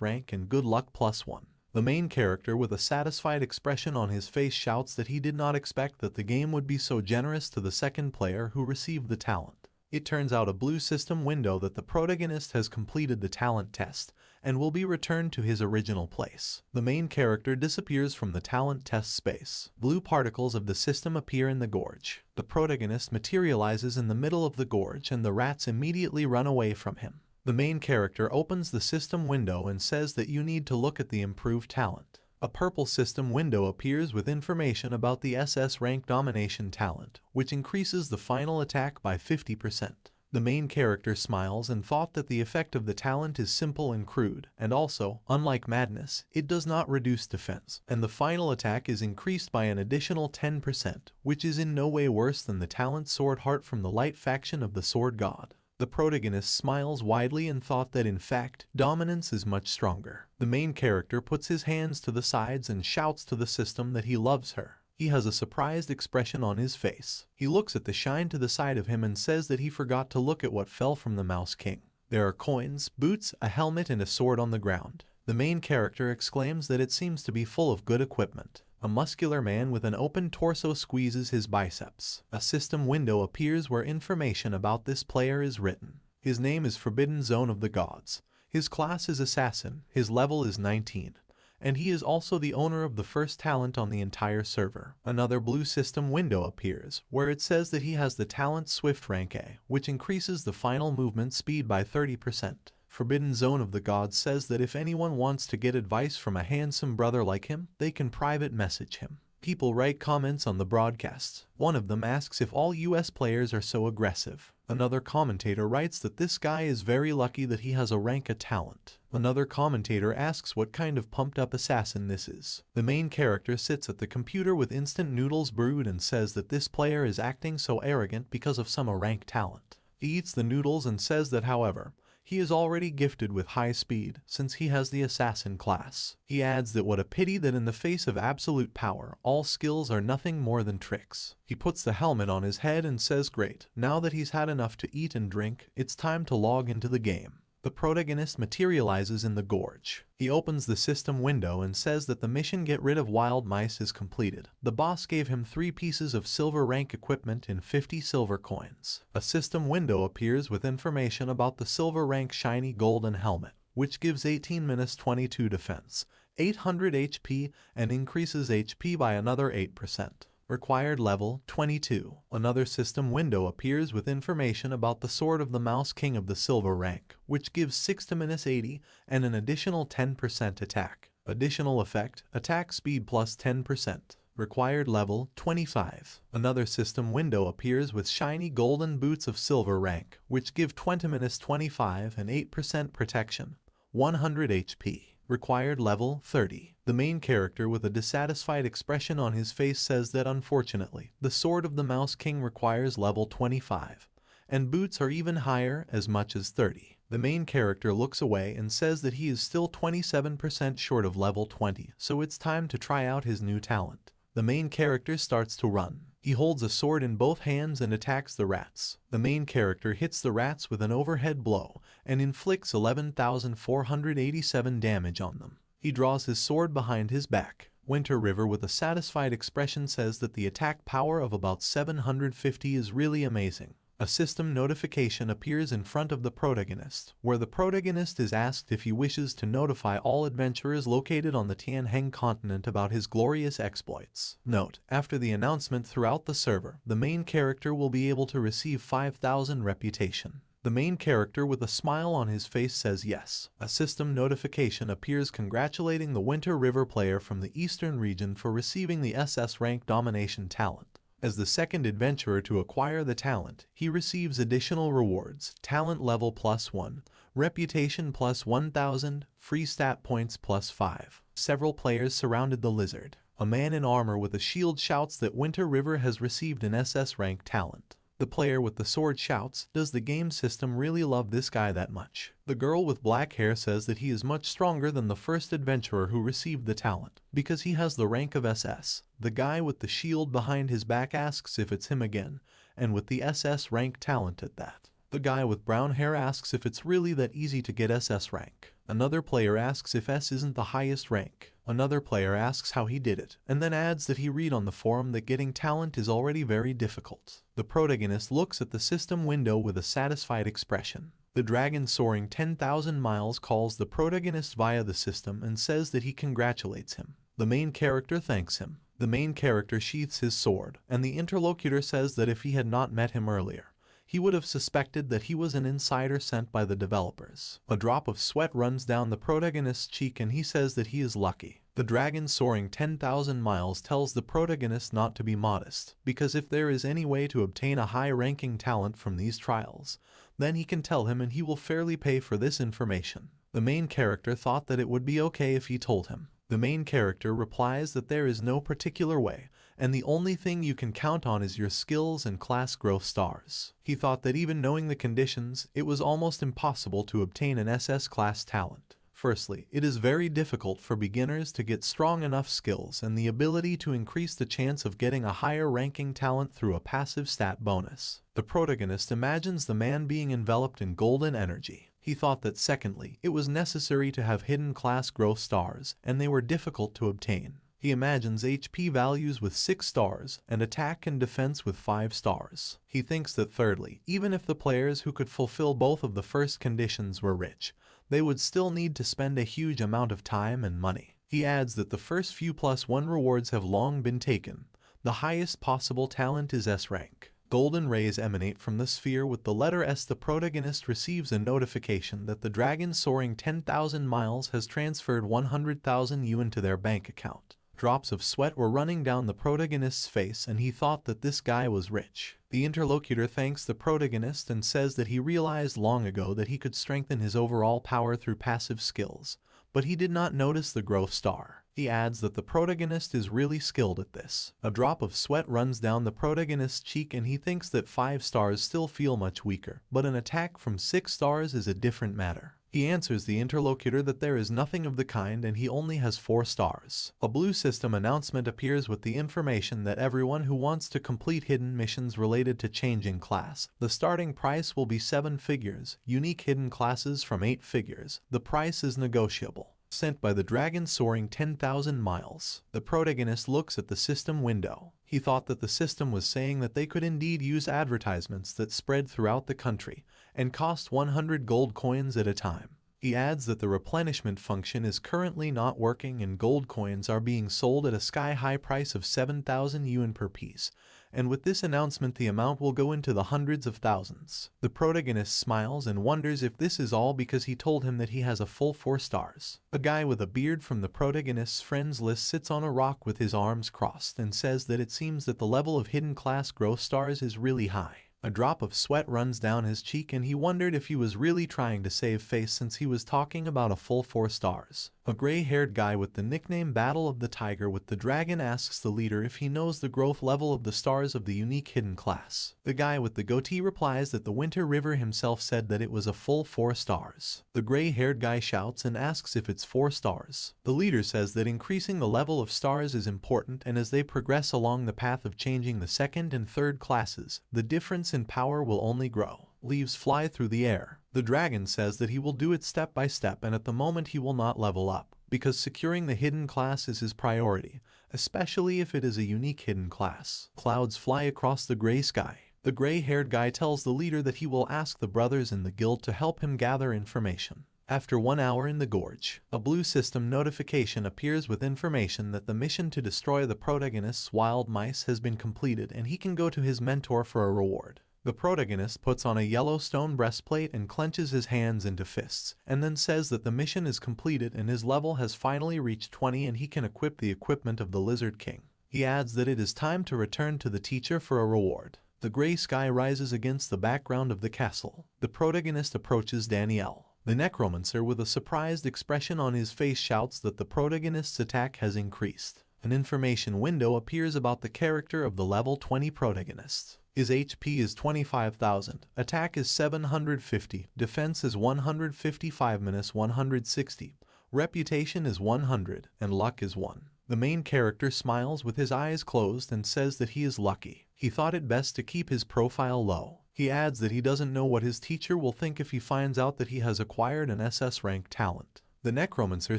rank and good luck plus 1. The main character, with a satisfied expression on his face, shouts that he did not expect that the game would be so generous to the second player who received the talent. It turns out a blue system window that the protagonist has completed the talent test and will be returned to his original place. The main character disappears from the talent test space. Blue particles of the system appear in the gorge. The protagonist materializes in the middle of the gorge and the rats immediately run away from him. The main character opens the system window and says that you need to look at the improved talent. A purple system window appears with information about the SS rank domination talent, which increases the final attack by 50%. The main character smiles and thought that the effect of the talent is simple and crude, and also, unlike madness, it does not reduce defense, and the final attack is increased by an additional 10%, which is in no way worse than the talent Sword Heart from the light faction of the Sword God. The protagonist smiles widely and thought that in fact, dominance is much stronger. The main character puts his hands to the sides and shouts to the system that he loves her. He has a surprised expression on his face. He looks at the shine to the side of him and says that he forgot to look at what fell from the Mouse King. There are coins, boots, a helmet, and a sword on the ground. The main character exclaims that it seems to be full of good equipment. A muscular man with an open torso squeezes his biceps. A system window appears where information about this player is written. His name is Forbidden Zone of the Gods. His class is Assassin. His level is 19. And he is also the owner of the first talent on the entire server. Another blue system window appears, where it says that he has the talent Swift Rank A, which increases the final movement speed by 30%. Forbidden Zone of the Gods says that if anyone wants to get advice from a handsome brother like him, they can private message him. People write comments on the broadcasts. One of them asks if all US players are so aggressive. Another commentator writes that this guy is very lucky that he has a rank A talent. Another commentator asks what kind of pumped up assassin this is. The main character sits at the computer with instant noodles brewed and says that this player is acting so arrogant because of some rank talent. He eats the noodles and says that however, he is already gifted with high speed, since he has the assassin class. He adds that what a pity that in the face of absolute power, all skills are nothing more than tricks. He puts the helmet on his head and says great, now that he's had enough to eat and drink, it's time to log into the game. The protagonist materializes in the gorge. He opens the system window and says that the mission Get Rid of Wild Mice is completed. The boss gave him 3 pieces of silver rank equipment and 50 silver coins. A system window appears with information about the silver rank shiny golden helmet, which gives 18-22 defense, 800 HP, and increases HP by another 8%. Required level 22. Another system window appears with information about the Sword of the Mouse King of the silver rank, which gives 6-80 and an additional 10% attack. Additional effect, attack speed plus 10%. Required level 25. Another system window appears with shiny golden boots of silver rank, which give 20-25 and 8% protection, 100 HP. Required level 30. The main character with a dissatisfied expression on his face says that unfortunately, the Sword of the Mouse King requires level 25, and boots are even higher, as much as 30. The main character looks away and says that he is still 27% short of level 20, so it's time to try out his new talent. The main character starts to run. He holds a sword in both hands and attacks the rats. The main character hits the rats with an overhead blow and inflicts 11,487 damage on them. He draws his sword behind his back. Winter River with a satisfied expression says that the attack power of about 750 is really amazing. A system notification appears in front of the protagonist, where the protagonist is asked if he wishes to notify all adventurers located on the Tianheng continent about his glorious exploits. Note, after the announcement throughout the server, the main character will be able to receive 5,000 reputation. The main character with a smile on his face says yes. A system notification appears congratulating the Winter River player from the eastern region for receiving the SS rank domination talent. As the second adventurer to acquire the talent, he receives additional rewards, talent level +1, reputation +1,000, free stat points +5. Several players surrounded the lizard. A man in armor with a shield shouts that Winter River has received an SS rank talent. The player with the sword shouts, does the game system really love this guy that much? The girl with black hair says that he is much stronger than the first adventurer who received the talent, because he has the rank of SS. The guy with the shield behind his back asks if it's him again, and with the SS rank talent at that. The guy with brown hair asks if it's really that easy to get SS rank. Another player asks if S isn't the highest rank. Another player asks how he did it, and then adds that he read on the forum that getting talent is already very difficult. The protagonist looks at the system window with a satisfied expression. The dragon soaring 10,000 miles calls the protagonist via the system and says that he congratulates him. The main character thanks him. The main character sheaths his sword, and the interlocutor says that if he had not met him earlier, he would have suspected that he was an insider sent by the developers. A drop of sweat runs down the protagonist's cheek and he says that he is lucky. The dragon soaring 10,000 miles tells the protagonist not to be modest, because if there is any way to obtain a high-ranking talent from these trials, then he can tell him and he will fairly pay for this information. The main character thought that it would be okay if he told him. The main character replies that there is no particular way, and the only thing you can count on is your skills and class growth stars. He thought that even knowing the conditions, it was almost impossible to obtain an SS class talent. Firstly, it is very difficult for beginners to get strong enough skills and the ability to increase the chance of getting a higher ranking talent through a passive stat bonus. The protagonist imagines the man being enveloped in golden energy. He thought that secondly, it was necessary to have hidden class growth stars, and they were difficult to obtain. He imagines HP values with 6 stars and attack and defense with 5 stars. He thinks that thirdly, even if the players who could fulfill both of the first conditions were rich, they would still need to spend a huge amount of time and money. He adds that the first few +1 rewards have long been taken. The highest possible talent is S rank. Golden rays emanate from the sphere with the letter S. The protagonist receives a notification that the dragon soaring 10,000 miles has transferred 100,000 yuan to their bank account. Drops of sweat were running down the protagonist's face and he thought that this guy was rich. The interlocutor thanks the protagonist and says that he realized long ago that he could strengthen his overall power through passive skills, but he did not notice the growth star. He adds that the protagonist is really skilled at this. A drop of sweat runs down the protagonist's cheek and he thinks that 5 stars still feel much weaker, but an attack from 6 stars is a different matter. He answers the interlocutor that there is nothing of the kind and he only has 4 stars. A blue system announcement appears with the information that everyone who wants to complete hidden missions related to changing class, the starting price will be 7 figures, unique hidden classes from 8 figures. The price is negotiable. Sent by the dragon soaring 10,000 miles. The protagonist looks at the system window. He thought that the system was saying that they could indeed use advertisements that spread throughout the country and cost 100 gold coins at a time. He adds that the replenishment function is currently not working and gold coins are being sold at a sky-high price of 7,000 yuan per piece, and with this announcement the amount will go into the hundreds of thousands. The protagonist smiles and wonders if this is all because he told him that he has a full 4 stars. A guy with a beard from the protagonist's friends list sits on a rock with his arms crossed and says that it seems that the level of hidden class growth stars is really high. A drop of sweat runs down his cheek and he wondered if he was really trying to save face since he was talking about a full 4 stars. A gray-haired guy with the nickname Battle of the Tiger with the Dragon asks the leader if he knows the growth level of the stars of the unique hidden class. The guy with the goatee replies that the Winter River himself said that it was a full 4 stars. The gray-haired guy shouts and asks if it's 4 stars. The leader says that increasing the level of stars is important, and as they progress along the path of changing the 2nd and 3rd classes, the difference in power will only grow. Leaves fly through the air. The dragon says that he will do it step by step and at the moment he will not level up, because securing the hidden class is his priority, especially if it is a unique hidden class. Clouds fly across the gray sky. The gray-haired guy tells the leader that he will ask the brothers in the guild to help him gather information. After 1 hour in the gorge, a blue system notification appears with information that the mission to destroy the protagonist's wild mice has been completed and he can go to his mentor for a reward. The protagonist puts on a yellow stone breastplate and clenches his hands into fists, and then says that the mission is completed and his level has finally reached 20 and he can equip the equipment of the Lizard King. He adds that it is time to return to the teacher for a reward. The gray sky rises against the background of the castle. The protagonist approaches Danielle. The Necromancer with a surprised expression on his face shouts that the protagonist's attack has increased. An information window appears about the character of the level 20 protagonist. His HP is 25,000, attack is 750, defense is 155-160, reputation is 100, and luck is 1. The main character smiles with his eyes closed and says that he is lucky. He thought it best to keep his profile low. He adds that he doesn't know what his teacher will think if he finds out that he has acquired an SS rank talent. The Necromancer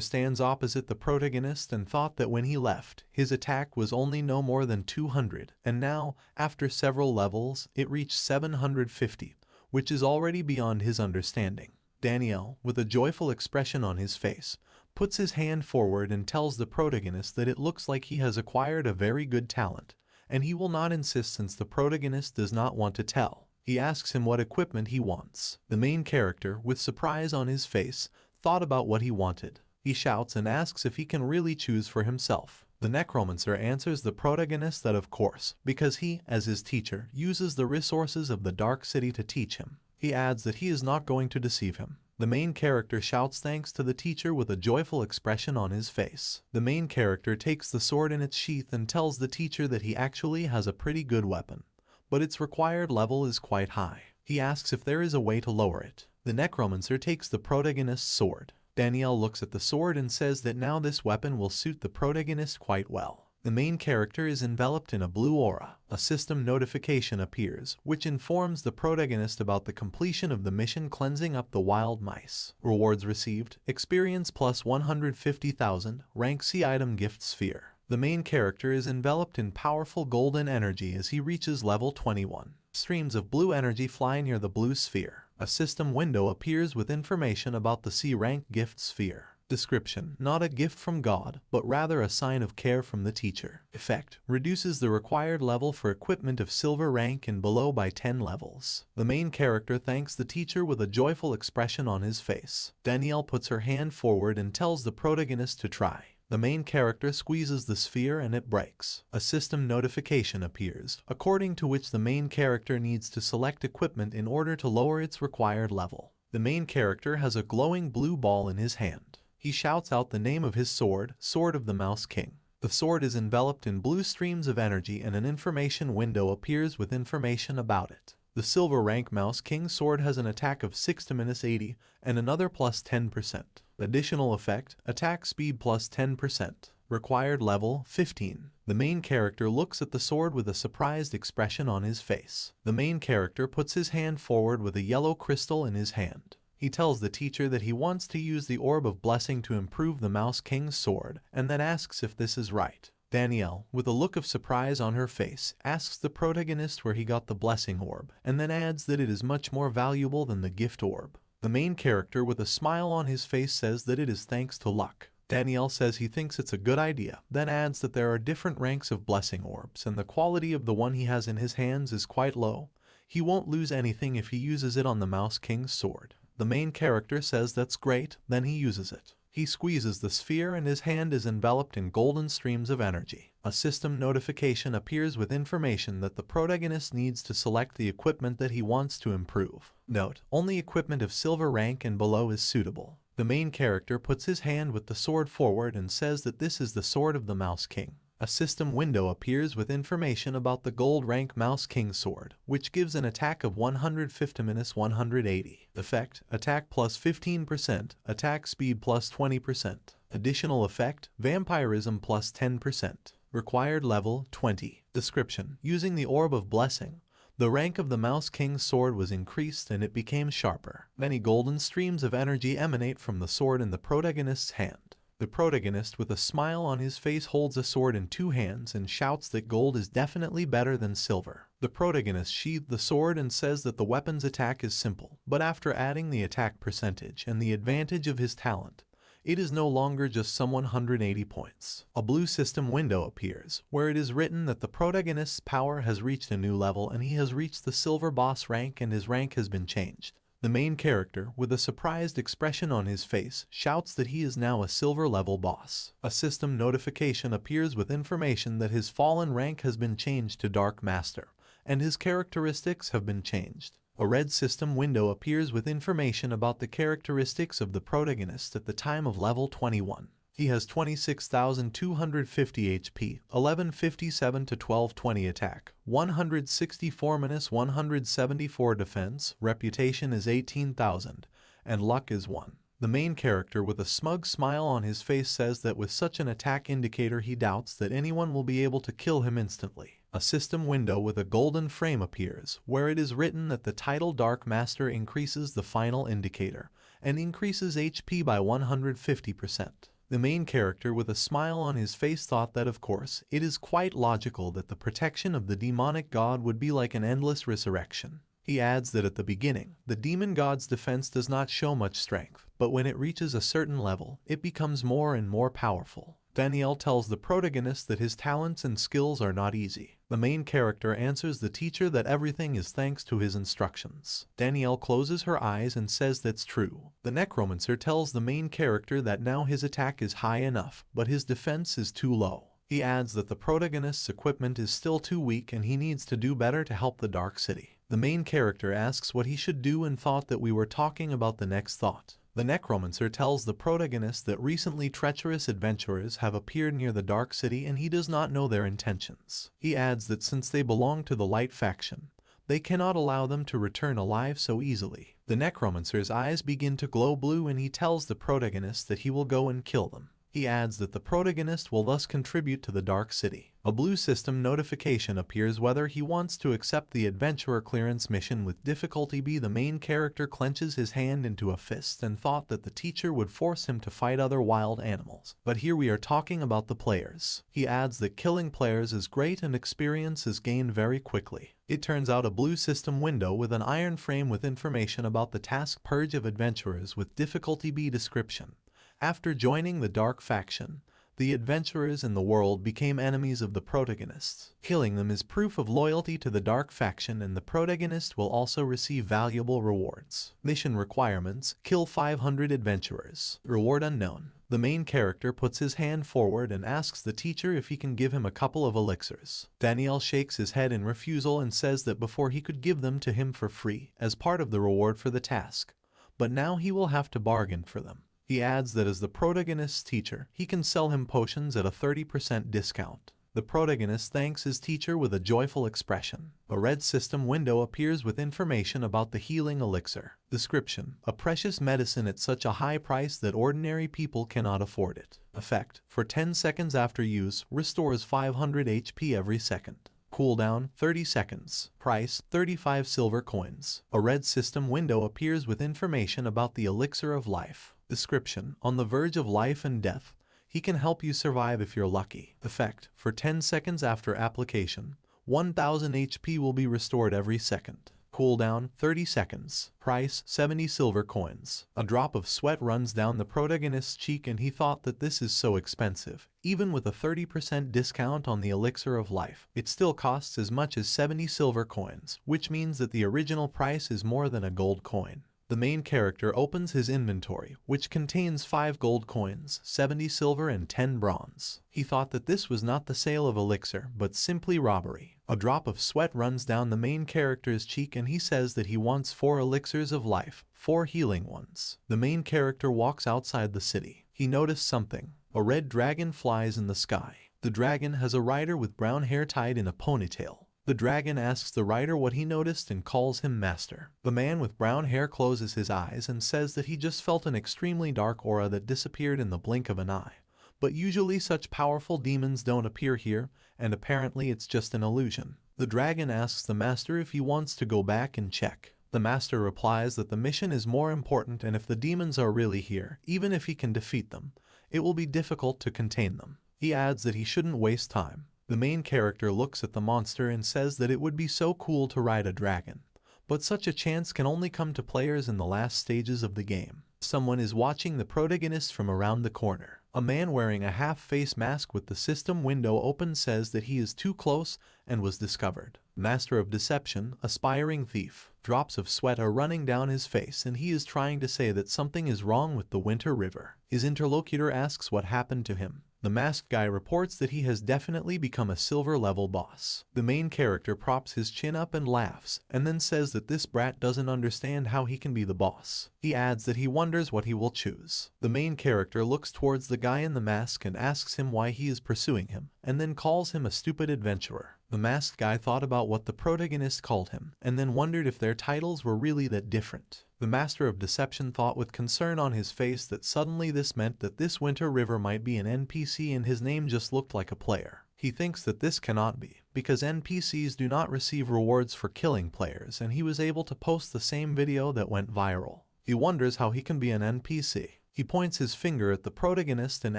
stands opposite the protagonist and thought that when he left, his attack was only no more than 200, and now, after several levels, it reached 750, which is already beyond his understanding. Daniel, with a joyful expression on his face, puts his hand forward and tells the protagonist that it looks like he has acquired a very good talent, and he will not insist since the protagonist does not want to tell. He asks him what equipment he wants. The main character, with surprise on his face, thought about what he wanted. He shouts and asks if he can really choose for himself. The Necromancer answers the protagonist that of course, because he, as his teacher, uses the resources of the Dark City to teach him. He adds that he is not going to deceive him. The main character shouts thanks to the teacher with a joyful expression on his face. The main character takes the sword in its sheath and tells the teacher that he actually has a pretty good weapon, but its required level is quite high. He asks if there is a way to lower it. The Necromancer takes the protagonist's sword. Danielle looks at the sword and says that now this weapon will suit the protagonist quite well. The main character is enveloped in a blue aura. A system notification appears, which informs the protagonist about the completion of the mission cleansing up the wild mice. Rewards received: experience plus 150,000, rank C item gift sphere. The main character is enveloped in powerful golden energy as he reaches level 21. Streams of blue energy fly near the blue sphere. A system window appears with information about the C rank gift sphere. Description: not a gift from God, but rather a sign of care from the teacher. Effect: reduces the required level for equipment of silver rank and below by 10 levels. The main character thanks the teacher with a joyful expression on his face. Danielle puts her hand forward and tells the protagonist to try. The main character squeezes the sphere and it breaks. A system notification appears, according to which the main character needs to select equipment in order to lower its required level. The main character has a glowing blue ball in his hand. He shouts out the name of his sword, Sword of the Mouse King. The sword is enveloped in blue streams of energy and an information window appears with information about it. The silver rank Mouse King sword has an attack of 6 to -80 and another plus 10%. Additional effect: attack speed plus 10%. Required level 15. The main character looks at the sword with a surprised expression on his face. The main character puts his hand forward with a yellow crystal in his hand. He tells the teacher that he wants to use the Orb of Blessing to improve the Mouse King's sword, and then asks if this is right. Danielle, with a look of surprise on her face, asks the protagonist where he got the Blessing Orb, and then adds that it is much more valuable than the Gift Orb. The main character, with a smile on his face, says that it is thanks to luck. Danielle says he thinks it's a good idea, then adds that there are different ranks of Blessing Orbs, and the quality of the one he has in his hands is quite low. He won't lose anything if he uses it on the Mouse King's sword. The main character says that's great, then he uses it. He squeezes the sphere and his hand is enveloped in golden streams of energy. A system notification appears with information that the protagonist needs to select the equipment that he wants to improve. Note: only equipment of silver rank and below is suitable. The main character puts his hand with the sword forward and says that this is the Sword of the Mouse King. A system window appears with information about the gold rank Mouse King sword, which gives an attack of 150 to -180. Effect: attack plus 15%, attack speed plus 20%. Additional effect: vampirism plus 10%. Required level 20. Description: using the Orb of Blessing, the rank of the Mouse King's sword was increased and it became sharper. Many golden streams of energy emanate from the sword in the protagonist's hand. The protagonist, with a smile on his face, holds a sword in two hands and shouts that gold is definitely better than silver. The protagonist sheathed the sword and says that the weapon's attack is simple, but after adding the attack percentage and the advantage of his talent, it is no longer just some 180 points. A blue system window appears, where it is written that the protagonist's power has reached a new level and he has reached the silver boss rank and his rank has been changed. The main character, with a surprised expression on his face, shouts that he is now a silver level boss. A system notification appears with information that his fallen rank has been changed to Dark Master, and his characteristics have been changed. A red system window appears with information about the characteristics of the protagonist at the time of level 21. He has 26,250 HP, 1157 to 1220 attack, 164 - 174 defense, reputation is 18,000, and luck is 1. The main character, with a smug smile on his face, says that with such an attack indicator he doubts that anyone will be able to kill him instantly. A system window with a golden frame appears, where it is written that the title Dark Master increases the final indicator, and increases HP by 150%. The main character, with a smile on his face, thought that of course, it is quite logical that the protection of the demonic god would be like an endless resurrection. He adds that at the beginning, the demon god's defense does not show much strength, but when it reaches a certain level, it becomes more and more powerful. Danielle tells the protagonist that his talents and skills are not easy. The main character answers the teacher that everything is thanks to his instructions. Danielle closes her eyes and says that's true. The Necromancer tells the main character that now his attack is high enough, but his defense is too low. He adds that the protagonist's equipment is still too weak and he needs to do better to help the Dark City. The main character asks what he should do and thought that we were talking about the next thought. The Necromancer tells the protagonist that recently treacherous adventurers have appeared near the Dark City and he does not know their intentions. He adds that since they belong to the Light faction, they cannot allow them to return alive so easily. The Necromancer's eyes begin to glow blue and he tells the protagonist that he will go and kill them. He adds that the protagonist will thus contribute to the Dark City. A blue system notification appears whether he wants to accept the adventurer clearance mission with difficulty B. The main character clenches his hand into a fist and thought that the teacher would force him to fight other wild animals. But here we are talking about the players. He adds that killing players is great and experience is gained very quickly. It turns out a blue system window with an iron frame with information about the task Purge of Adventurers with difficulty B description. After joining the Dark faction, the adventurers in the world became enemies of the protagonists. Killing them is proof of loyalty to the Dark faction and the protagonist will also receive valuable rewards. Mission requirements: kill 500 adventurers. Reward unknown. The main character puts his hand forward and asks the teacher if he can give him a couple of elixirs. Daniel shakes his head in refusal and says that before he could give them to him for free as part of the reward for the task, but now he will have to bargain for them. He adds that as the protagonist's teacher, he can sell him potions at a 30% discount. The protagonist thanks his teacher with a joyful expression. A red system window appears with information about the healing elixir. Description: a precious medicine at such a high price that ordinary people cannot afford it. Effect: for 10 seconds after use, restores 500 HP every second. Cooldown: 30 seconds. Price: 35 silver coins. A red system window appears with information about the elixir of life. Description: on the verge of life and death, he can help you survive if you're lucky. Effect: for 10 seconds after application, 1000 HP will be restored every second. Cooldown: 30 seconds. Price: 70 silver coins. A drop of sweat runs down the protagonist's cheek and he thought that this is so expensive. Even with a 30% discount on the elixir of life, it still costs as much as 70 silver coins, which means that the original price is more than a gold coin. The main character opens his inventory, which contains 5 gold coins, 70 silver and 10 bronze. He thought that this was not the sale of elixir, but simply robbery. A drop of sweat runs down the main character's cheek and he says that he wants 4 elixirs of life, 4 healing ones. The main character walks outside the city. He noticed something. A red dragon flies in the sky. The dragon has a rider with brown hair tied in a ponytail. The dragon asks the rider what he noticed and calls him master. The man with brown hair closes his eyes and says that he just felt an extremely dark aura that disappeared in the blink of an eye. But usually such powerful demons don't appear here, and apparently it's just an illusion. The dragon asks the master if he wants to go back and check. The master replies that the mission is more important and if the demons are really here, even if he can defeat them, it will be difficult to contain them. He adds that he shouldn't waste time. The main character looks at the monster and says that it would be so cool to ride a dragon, but such a chance can only come to players in the last stages of the game. Someone is watching the protagonist from around the corner. A man wearing a half-face mask with the system window open says that he is too close and was discovered. Master of Deception, aspiring thief. Drops of sweat are running down his face and he is trying to say that something is wrong with the Winter River. His interlocutor asks what happened to him. The masked guy reports that he has definitely become a silver level boss. The main character props his chin up and laughs, and then says that this brat doesn't understand how he can be the boss. He adds that he wonders what he will choose. The main character looks towards the guy in the mask and asks him why he is pursuing him, and then calls him a stupid adventurer. The masked guy thought about what the protagonist called him, and then wondered if their titles were really that different. The Master of Deception thought with concern on his face that suddenly this meant that this Winter River might be an NPC and his name just looked like a player. He thinks that this cannot be, because NPCs do not receive rewards for killing players and he was able to post the same video that went viral. He wonders how he can be an NPC. He points his finger at the protagonist and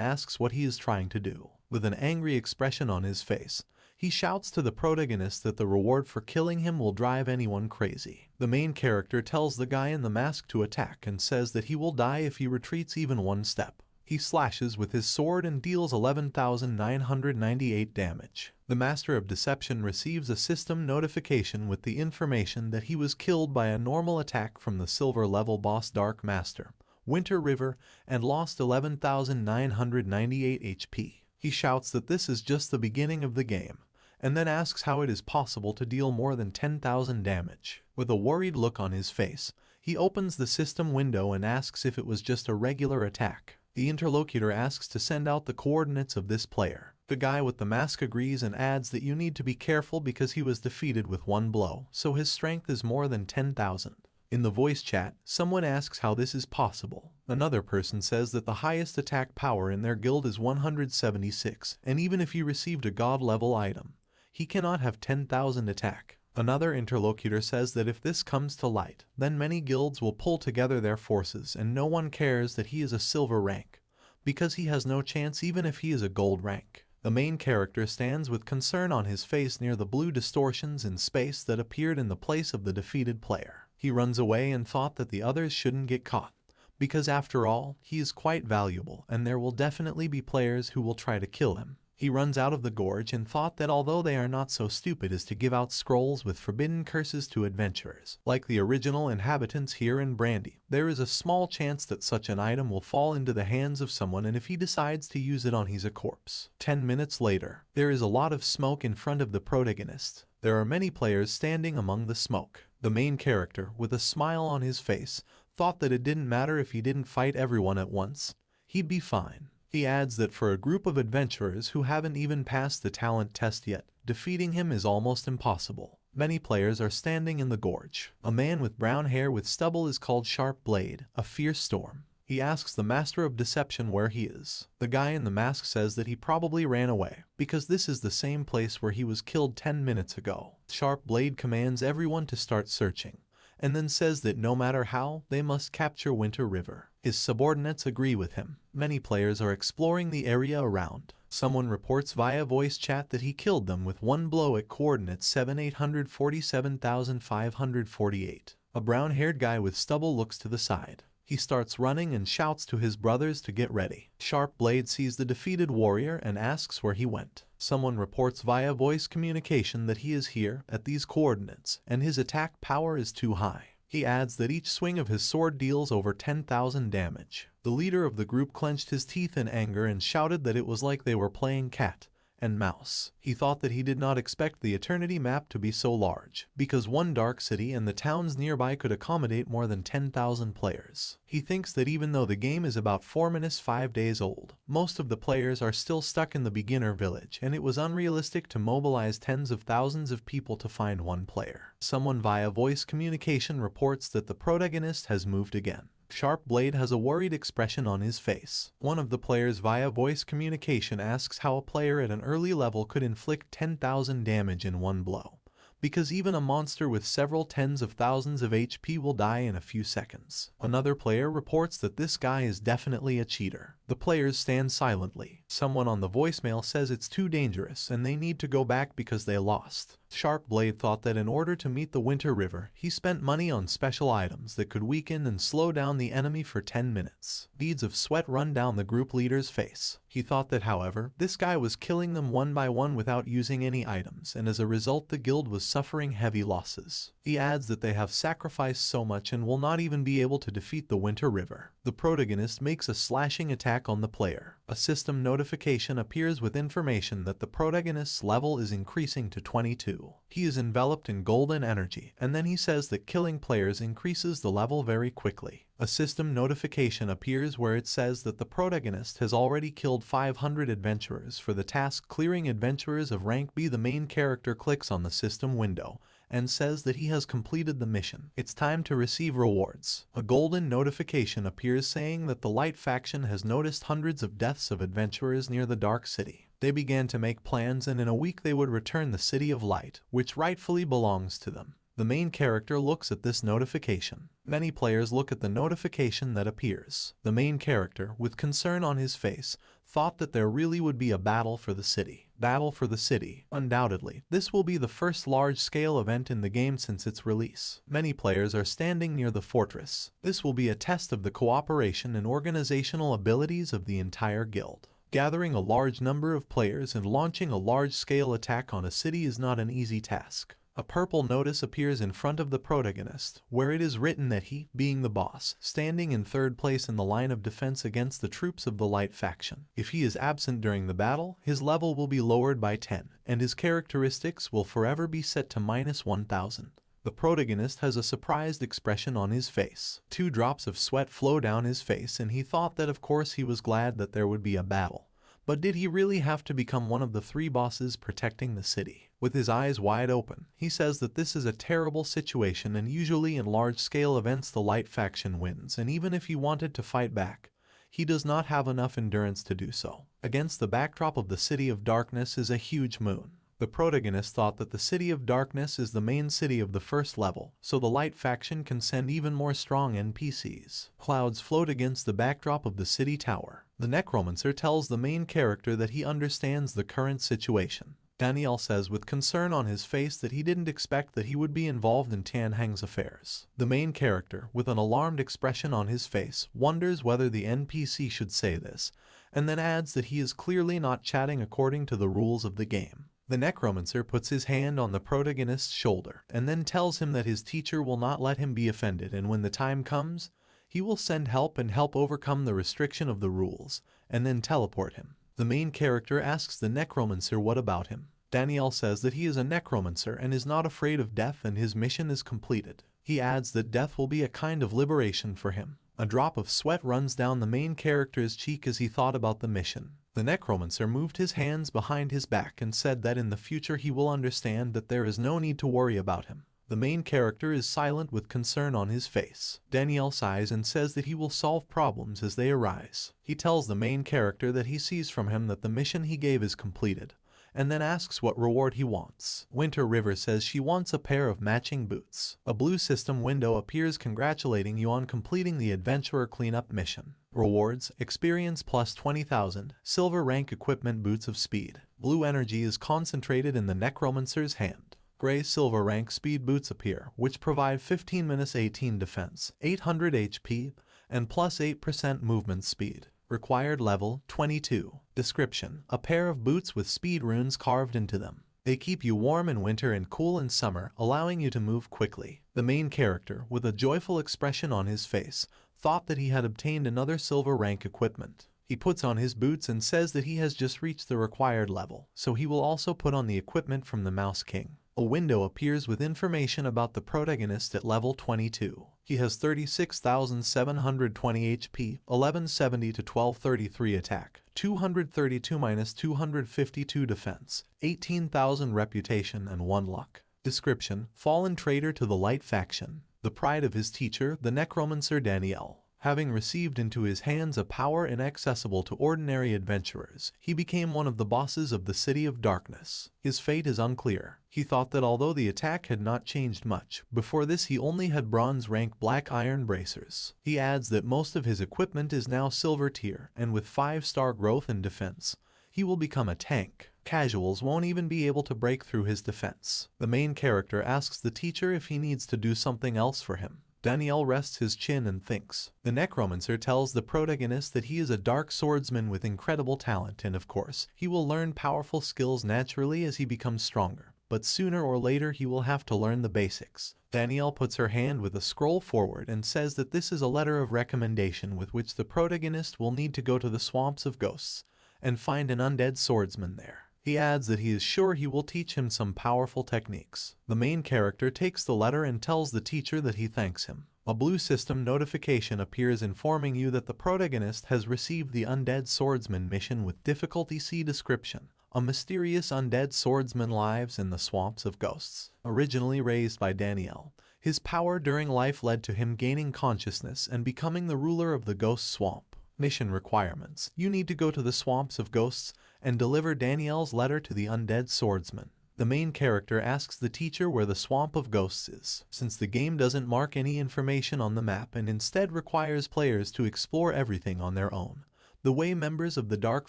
asks what he is trying to do. With an angry expression on his face, he shouts to the protagonist that the reward for killing him will drive anyone crazy. The main character tells the guy in the mask to attack and says that he will die if he retreats even one step. He slashes with his sword and deals 11,998 damage. The Master of Deception receives a system notification with the information that he was killed by a normal attack from the silver level boss Dark Master, Winter River, and lost 11,998 HP. He shouts that this is just the beginning of the game, and then asks how it is possible to deal more than 10,000 damage. With a worried look on his face, he opens the system window and asks if it was just a regular attack. The interlocutor asks to send out the coordinates of this player. The guy with the mask agrees and adds that you need to be careful because he was defeated with one blow, so his strength is more than 10,000. In the voice chat, someone asks how this is possible. Another person says that the highest attack power in their guild is 176, and even if he received a god-level item, he cannot have 10,000 attack. Another interlocutor says that if this comes to light, then many guilds will pull together their forces and no one cares that he is a silver rank, because he has no chance even if he is a gold rank. The main character stands with concern on his face near the blue distortions in space that appeared in the place of the defeated player. He runs away and thought that the others shouldn't get caught, because after all, he is quite valuable and there will definitely be players who will try to kill him. He runs out of the gorge and thought that although they are not so stupid as to give out scrolls with forbidden curses to adventurers, like the original inhabitants here in Brandy, there is a small chance that such an item will fall into the hands of someone, and if he decides to use it on, he's a corpse. 10 minutes later, there is a lot of smoke in front of the protagonist. There are many players standing among the smoke. The main character, with a smile on his face, thought that it didn't matter if he didn't fight everyone at once. He'd be fine. He adds that for a group of adventurers who haven't even passed the talent test yet, defeating him is almost impossible. Many players are standing in the gorge. A man with brown hair with stubble is called Sharp Blade, a fierce storm. He asks the Master of Deception where he is. The guy in the mask says that he probably ran away, because this is the same place where he was killed 10 minutes ago. Sharp Blade commands everyone to start searching, and then says that no matter how, they must capture Winter River. His subordinates agree with him. Many players are exploring the area around. Someone reports via voice chat that he killed them with one blow at coordinates 7,847,548. A brown-haired guy with stubble looks to the side. He starts running and shouts to his brothers to get ready. Sharp Blade sees the defeated warrior and asks where he went. Someone reports via voice communication that he is here at these coordinates and his attack power is too high. He adds that each swing of his sword deals over 10,000 damage. The leader of the group clenched his teeth in anger and shouted that it was like they were playing cat and mouse. He thought that he did not expect the Eternity map to be so large, because one dark city and the towns nearby could accommodate more than 10,000 players. He thinks that even though the game is about 4-5 days old, most of the players are still stuck in the beginner village, and it was unrealistic to mobilize tens of thousands of people to find one player. Someone via voice communication reports that the protagonist has moved again. Sharp Blade has a worried expression on his face. One of the players via voice communication asks how a player at an early level could inflict 10,000 damage in one blow, because even a monster with several tens of thousands of HP will die in a few seconds. Another player reports that this guy is definitely a cheater. The players stand silently. Someone on the voicemail says it's too dangerous and they need to go back because they lost. Sharp Blade thought that in order to meet the Winter River, he spent money on special items that could weaken and slow down the enemy for 10 minutes. Beads of sweat run down the group leader's face. He thought that, however, this guy was killing them one by one without using any items, and as a result the guild was suffering heavy losses. He adds that they have sacrificed so much and will not even be able to defeat the Winter River. The protagonist makes a slashing attack on the player. A system notification appears with information that the protagonist's level is increasing to 22. He is enveloped in golden energy, and then he says that killing players increases the level very quickly. A system notification appears where it says that the protagonist has already killed 500 adventurers for the task clearing adventurers of rank B. The main character clicks on the system window and says that he has completed the mission. It's time to receive rewards. A golden notification appears saying that the Light faction has noticed hundreds of deaths of adventurers near the Dark City. They began to make plans, and in a week they would return the City of Light, which rightfully belongs to them. The main character looks at this notification. Many players look at the notification that appears. The main character, with concern on his face, thought that there really would be a battle for the city. Battle for the city. Undoubtedly, this will be the first large-scale event in the game since its release. Many players are standing near the fortress. This will be a test of the cooperation and organizational abilities of the entire guild. Gathering a large number of players and launching a large-scale attack on a city is not an easy task. A purple notice appears in front of the protagonist, where it is written that he, being the boss, standing in third place in the line of defense against the troops of the light faction. If he is absent during the battle, his level will be lowered by 10, and his characteristics will forever be set to -1000. The protagonist has a surprised expression on his face. 2 drops of sweat flow down his face, and he thought that of course he was glad that there would be a battle. But did he really have to become one of the 3 bosses protecting the city? With his eyes wide open, he says that this is a terrible situation, and usually in large-scale events the light faction wins, and even if he wanted to fight back, he does not have enough endurance to do so. Against the backdrop of the City of Darkness is a huge moon. The protagonist thought that the City of Darkness is the main city of the first level, so the light faction can send even more strong NPCs. Clouds float against the backdrop of the city tower. The Necromancer tells the main character that he understands the current situation. Daniel says with concern on his face that he didn't expect that he would be involved in Tianhang's affairs. The main character, with an alarmed expression on his face, wonders whether the NPC should say this, and then adds that he is clearly not chatting according to the rules of the game. The Necromancer puts his hand on the protagonist's shoulder, and then tells him that his teacher will not let him be offended, and when the time comes, he will send help and help overcome the restriction of the rules, and then teleport him. The main character asks the Necromancer what about him. Daniel says that he is a Necromancer and is not afraid of death, and his mission is completed. He adds that death will be a kind of liberation for him. A drop of sweat runs down the main character's cheek as he thought about the mission. The Necromancer moved his hands behind his back and said that in the future he will understand that there is no need to worry about him. The main character is silent with concern on his face. Daniel sighs and says that he will solve problems as they arise. He tells the main character that he sees from him that the mission he gave is completed, and then asks what reward he wants. Winter River says she wants a pair of matching boots. A blue system window appears congratulating you on completing the Adventurer Cleanup mission. Rewards: experience plus 20,000, silver rank equipment, boots of speed. Blue energy is concentrated in the Necromancer's hand. Gray silver rank speed boots appear, which provide 15-18 defense, 800 HP, and plus 8% movement speed. Required level 22. Description: a pair of boots with speed runes carved into them. They keep you warm in winter and cool in summer, allowing you to move quickly. The main character, with a joyful expression on his face, thought that he had obtained another silver rank equipment. He puts on his boots and says that he has just reached the required level, so he will also put on the equipment from the Mouse King. A window appears with information about the protagonist at level 22. He has 36,720 HP, 1170 to 1233 attack, 232-252 defense, 18,000 reputation and 1 luck. Description: fallen traitor to the light faction. The pride of his teacher, the Necromancer Daniel. Having received into his hands a power inaccessible to ordinary adventurers, he became one of the bosses of the City of Darkness. His fate is unclear. He thought that although the attack had not changed much, before this he only had bronze rank black iron bracers. He adds that most of his equipment is now silver tier, and with 5-star growth in defense, he will become a tank. Casuals won't even be able to break through his defense. The main character asks the teacher if he needs to do something else for him. Daniel rests his chin and thinks. The Necromancer tells the protagonist that he is a dark swordsman with incredible talent, and of course, he will learn powerful skills naturally as he becomes stronger. But sooner or later he will have to learn the basics. Danielle puts her hand with a scroll forward and says that this is a letter of recommendation with which the protagonist will need to go to the Swamps of Ghosts and find an undead swordsman there. He adds that he is sure he will teach him some powerful techniques. The main character takes the letter and tells the teacher that he thanks him. A blue system notification appears informing you that the protagonist has received the Undead Swordsman mission with difficulty C. Description: a mysterious undead swordsman lives in the Swamps of Ghosts. Originally raised by Daniel, his power during life led to him gaining consciousness and becoming the ruler of the Ghost Swamp. Mission requirements: you need to go to the Swamps of Ghosts and deliver Danielle's letter to the undead swordsman. The main character asks the teacher where the Swamp of Ghosts is, since the game doesn't mark any information on the map and instead requires players to explore everything on their own. The way members of the Dark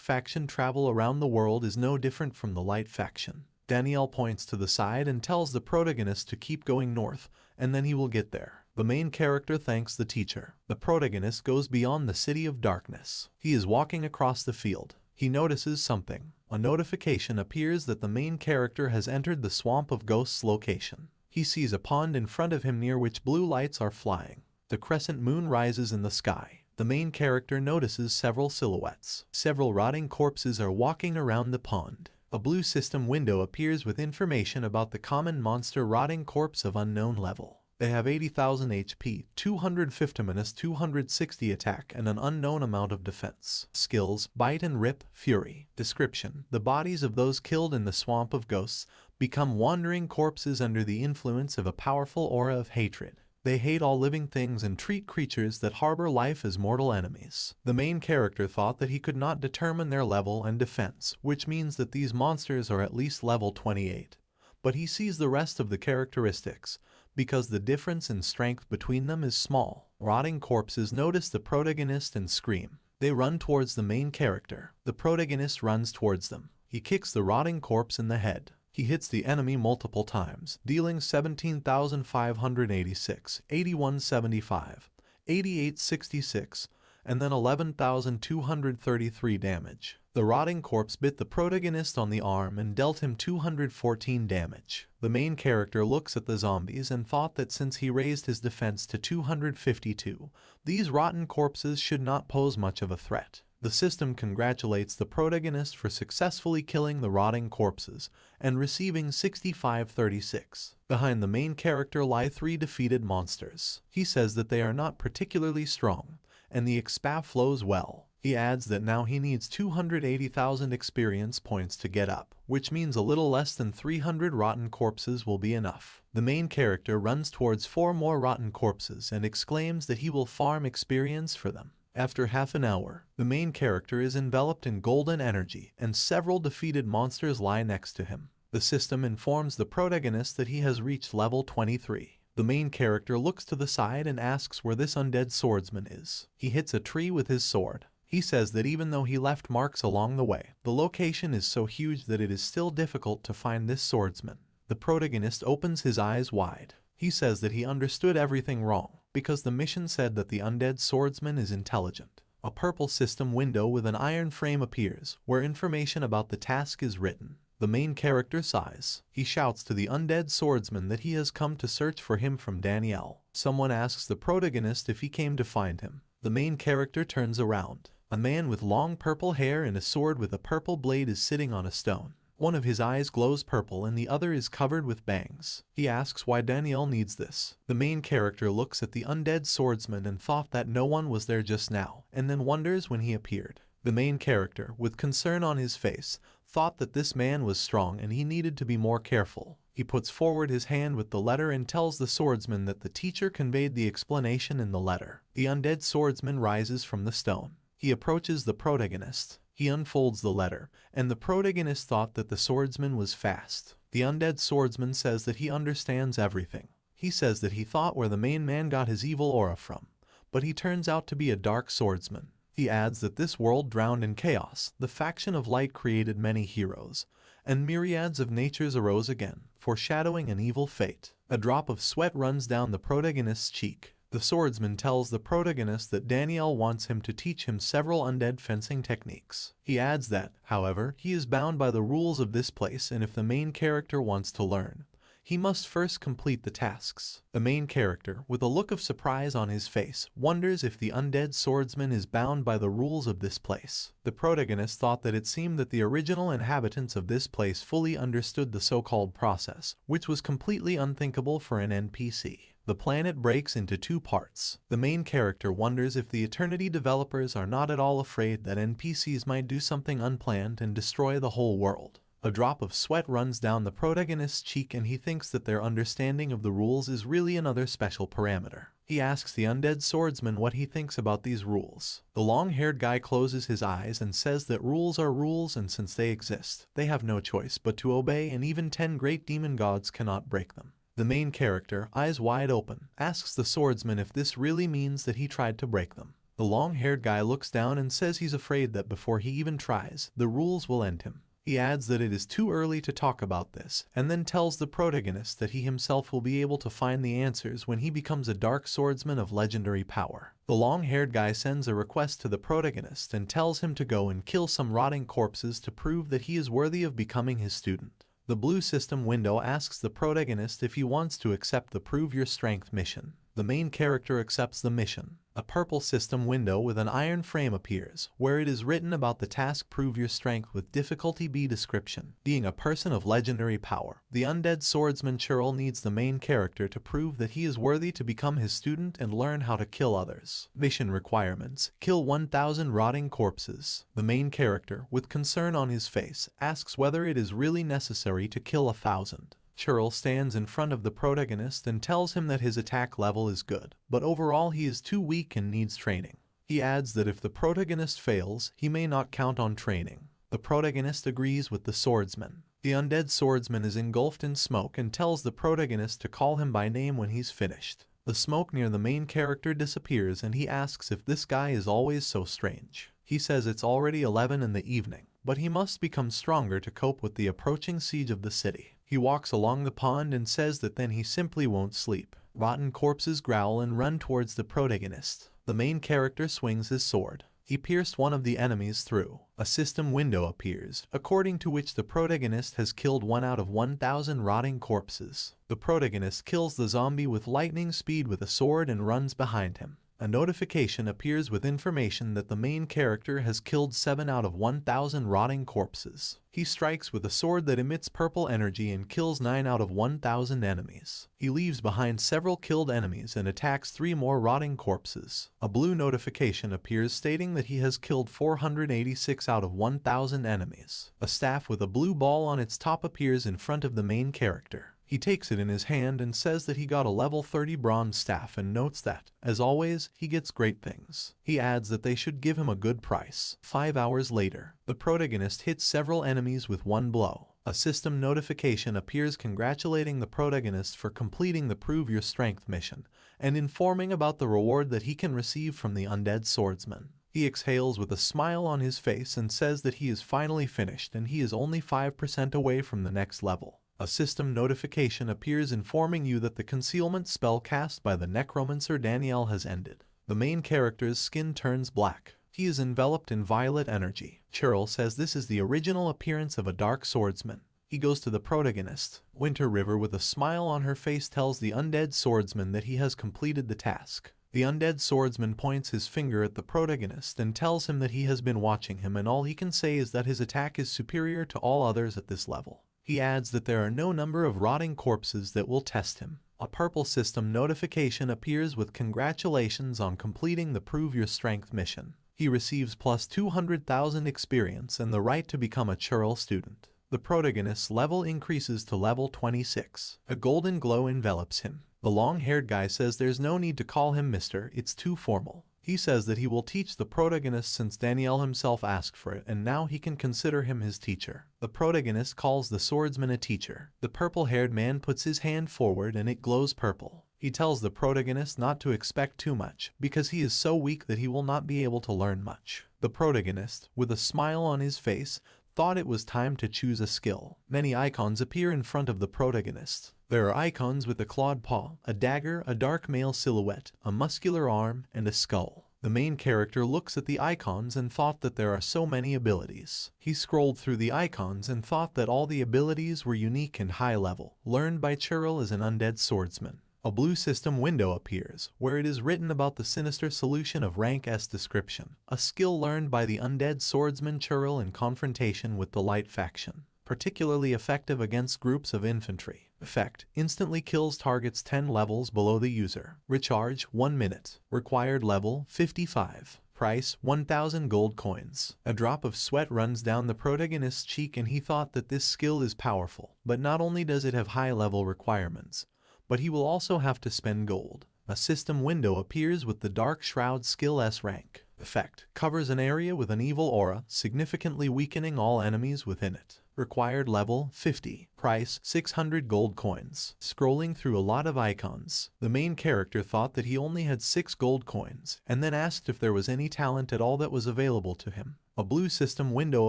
Faction travel around the world is no different from the Light Faction. Danielle points to the side and tells the protagonist to keep going north, and then he will get there. The main character thanks the teacher. The protagonist goes beyond the City of Darkness. He is walking across the field. He notices something. A notification appears that the main character has entered the Swamp of Ghosts location. He sees a pond in front of him near which blue lights are flying. The crescent moon rises in the sky. The main character notices several silhouettes. Several rotting corpses are walking around the pond. A blue system window appears with information about the common monster rotting corpse of unknown level. They have 80,000 HP, 250 minus 260 attack, and an unknown amount of defense. Skills: Bite and Rip, Fury. Description: the bodies of those killed in the Swamp of Ghosts become wandering corpses under the influence of a powerful aura of hatred. They hate all living things and treat creatures that harbor life as mortal enemies. The main character thought that he could not determine their level and defense, which means that these monsters are at least level 28. But he sees the rest of the characteristics, because the difference in strength between them is small. Rotting corpses notice the protagonist and scream. They run towards the main character. The protagonist runs towards them. He kicks the rotting corpse in the head. He hits the enemy multiple times, dealing 17,586, 8175, 8866, and then 11,233 damage. The rotting corpse bit the protagonist on the arm and dealt him 214 damage. The main character looks at the zombies and thought that since he raised his defense to 252, these rotten corpses should not pose much of a threat. The system congratulates the protagonist for successfully killing the rotting corpses and receiving 6536. Behind the main character lie 3 defeated monsters. He says that they are not particularly strong, and the XP flows well. He adds that now he needs 280,000 experience points to get up, which means a little less than 300 rotten corpses will be enough. The main character runs towards 4 more rotten corpses and exclaims that he will farm experience for them. After half an hour, the main character is enveloped in golden energy and several defeated monsters lie next to him. The system informs the protagonist that he has reached level 23. The main character looks to the side and asks where this undead swordsman is. He hits a tree with his sword. He says that even though he left marks along the way, the location is so huge that it is still difficult to find this swordsman. The protagonist opens his eyes wide. He says that he understood everything wrong, because the mission said that the undead swordsman is intelligent. A purple system window with an iron frame appears, where information about the task is written. The main character sighs. He shouts to the undead swordsman that he has come to search for him from Danielle. Someone asks the protagonist if he came to find him. The main character turns around. A man with long purple hair and a sword with a purple blade is sitting on a stone. One of his eyes glows purple and the other is covered with bangs. He asks why Danielle needs this. The main character looks at the undead swordsman and thought that no one was there just now, and then wonders when he appeared. The main character, with concern on his face, thought that this man was strong and he needed to be more careful. He puts forward his hand with the letter and tells the swordsman that the teacher conveyed the explanation in the letter. The undead swordsman rises from the stone. He approaches the protagonist. He unfolds the letter, and the protagonist thought that the swordsman was fast. The undead swordsman says that he understands everything. He says that he thought where the main man got his evil aura from, but he turns out to be a dark swordsman. He adds that this world drowned in chaos, the faction of light created many heroes, and myriads of natures arose again, foreshadowing an evil fate. A drop of sweat runs down the protagonist's cheek. The swordsman tells the protagonist that Danielle wants him to teach him several undead fencing techniques. He adds that, however, he is bound by the rules of this place and if the main character wants to learn, he must first complete the tasks. The main character, with a look of surprise on his face, wonders if the undead swordsman is bound by the rules of this place. The protagonist thought that it seemed that the original inhabitants of this place fully understood the so-called process, which was completely unthinkable for an NPC. The planet breaks into 2 parts. The main character wonders if the Eternity developers are not at all afraid that NPCs might do something unplanned and destroy the whole world. A drop of sweat runs down the protagonist's cheek and he thinks that their understanding of the rules is really another special parameter. He asks the undead swordsman what he thinks about these rules. The long-haired guy closes his eyes and says that rules are rules and since they exist, they have no choice but to obey and even 10 great demon gods cannot break them. The main character, eyes wide open, asks the swordsman if this really means that he tried to break them. The long-haired guy looks down and says he's afraid that before he even tries, the rules will end him. He adds that it is too early to talk about this, and then tells the protagonist that he himself will be able to find the answers when he becomes a dark swordsman of legendary power. The long-haired guy sends a request to the protagonist and tells him to go and kill some rotting corpses to prove that he is worthy of becoming his student. The blue system window asks the protagonist if he wants to accept the Prove Your Strength mission. The main character accepts the mission. A purple system window with an iron frame appears, where it is written about the task Prove Your Strength with difficulty B description. Being a person of legendary power, the undead swordsman Churl needs the main character to prove that he is worthy to become his student and learn how to kill others. Mission requirements: kill 1,000 rotting corpses. The main character, with concern on his face, asks whether it is really necessary to kill 1,000. Churl stands in front of the protagonist and tells him that his attack level is good, but overall he is too weak and needs training. He adds that if the protagonist fails, he may not count on training. The protagonist agrees with the swordsman. The undead swordsman is engulfed in smoke and tells the protagonist to call him by name when he's finished. The smoke near the main character disappears and he asks if this guy is always so strange. He says it's already 11 in the evening, but he must become stronger to cope with the approaching siege of the city. He walks along the pond and says that then he simply won't sleep. Rotten corpses growl and run towards the protagonist. The main character swings his sword. He pierced one of the enemies through. A system window appears, according to which the protagonist has killed 1 out of 1,000 rotting corpses. The protagonist kills the zombie with lightning speed with a sword and runs behind him. A notification appears with information that the main character has killed 7 out of 1,000 rotting corpses. He strikes with a sword that emits purple energy and kills 9 out of 1,000 enemies. He leaves behind several killed enemies and attacks 3 more rotting corpses. A blue notification appears stating that he has killed 486 out of 1,000 enemies. A staff with a blue ball on its top appears in front of the main character. He takes it in his hand and says that he got a level 30 bronze staff and notes that, as always, he gets great things. He adds that they should give him a good price. 5 hours later, the protagonist hits several enemies with 1 blow. A system notification appears congratulating the protagonist for completing the Prove Your Strength mission and informing about the reward that he can receive from the undead swordsman. He exhales with a smile on his face and says that he is finally finished and he is only 5% away from the next level. A system notification appears informing you that the concealment spell cast by the Necromancer Danielle has ended. The main character's skin turns black. He is enveloped in violet energy. Churl says this is the original appearance of a dark swordsman. He goes to the protagonist. Winter River with a smile on her face tells the undead swordsman that he has completed the task. The undead swordsman points his finger at the protagonist and tells him that he has been watching him and all he can say is that his attack is superior to all others at this level. He adds that there are no number of rotting corpses that will test him. A purple system notification appears with congratulations on completing the Prove Your Strength mission. He receives plus 200,000 experience and the right to become a Churl student. The protagonist's level increases to level 26. A golden glow envelops him. The long-haired guy says there's no need to call him Mr., it's too formal. He says that he will teach the protagonist since Danielle himself asked for it and now he can consider him his teacher. The protagonist calls the swordsman a teacher. The purple-haired man puts his hand forward and it glows purple. He tells the protagonist not to expect too much because he is so weak that he will not be able to learn much. The protagonist, with a smile on his face, thought it was time to choose a skill. Many icons appear in front of the protagonist. There are icons with a clawed paw, a dagger, a dark male silhouette, a muscular arm, and a skull. The main character looks at the icons and thought that there are so many abilities. He scrolled through the icons and thought that all the abilities were unique and high level, learned by Churl as an undead swordsman. A blue system window appears, where it is written about the sinister solution of rank S description, a skill learned by the undead swordsman Churl in confrontation with the light faction. Particularly effective against groups of infantry. Effect: instantly kills targets 10 levels below the user. Recharge 1 minute. Required level 55. Price 1,000 gold coins. A drop of sweat runs down the protagonist's cheek and he thought that this skill is powerful. But not only does it have high level requirements, but he will also have to spend gold. A system window appears with the Dark Shroud skill S rank. Effect: covers an area with an evil aura, significantly weakening all enemies within it. Required level 50. Price 600 gold coins. Scrolling through a lot of icons, the main character thought that he only had 6 gold coins, and then asked if there was any talent at all that was available to him. A blue system window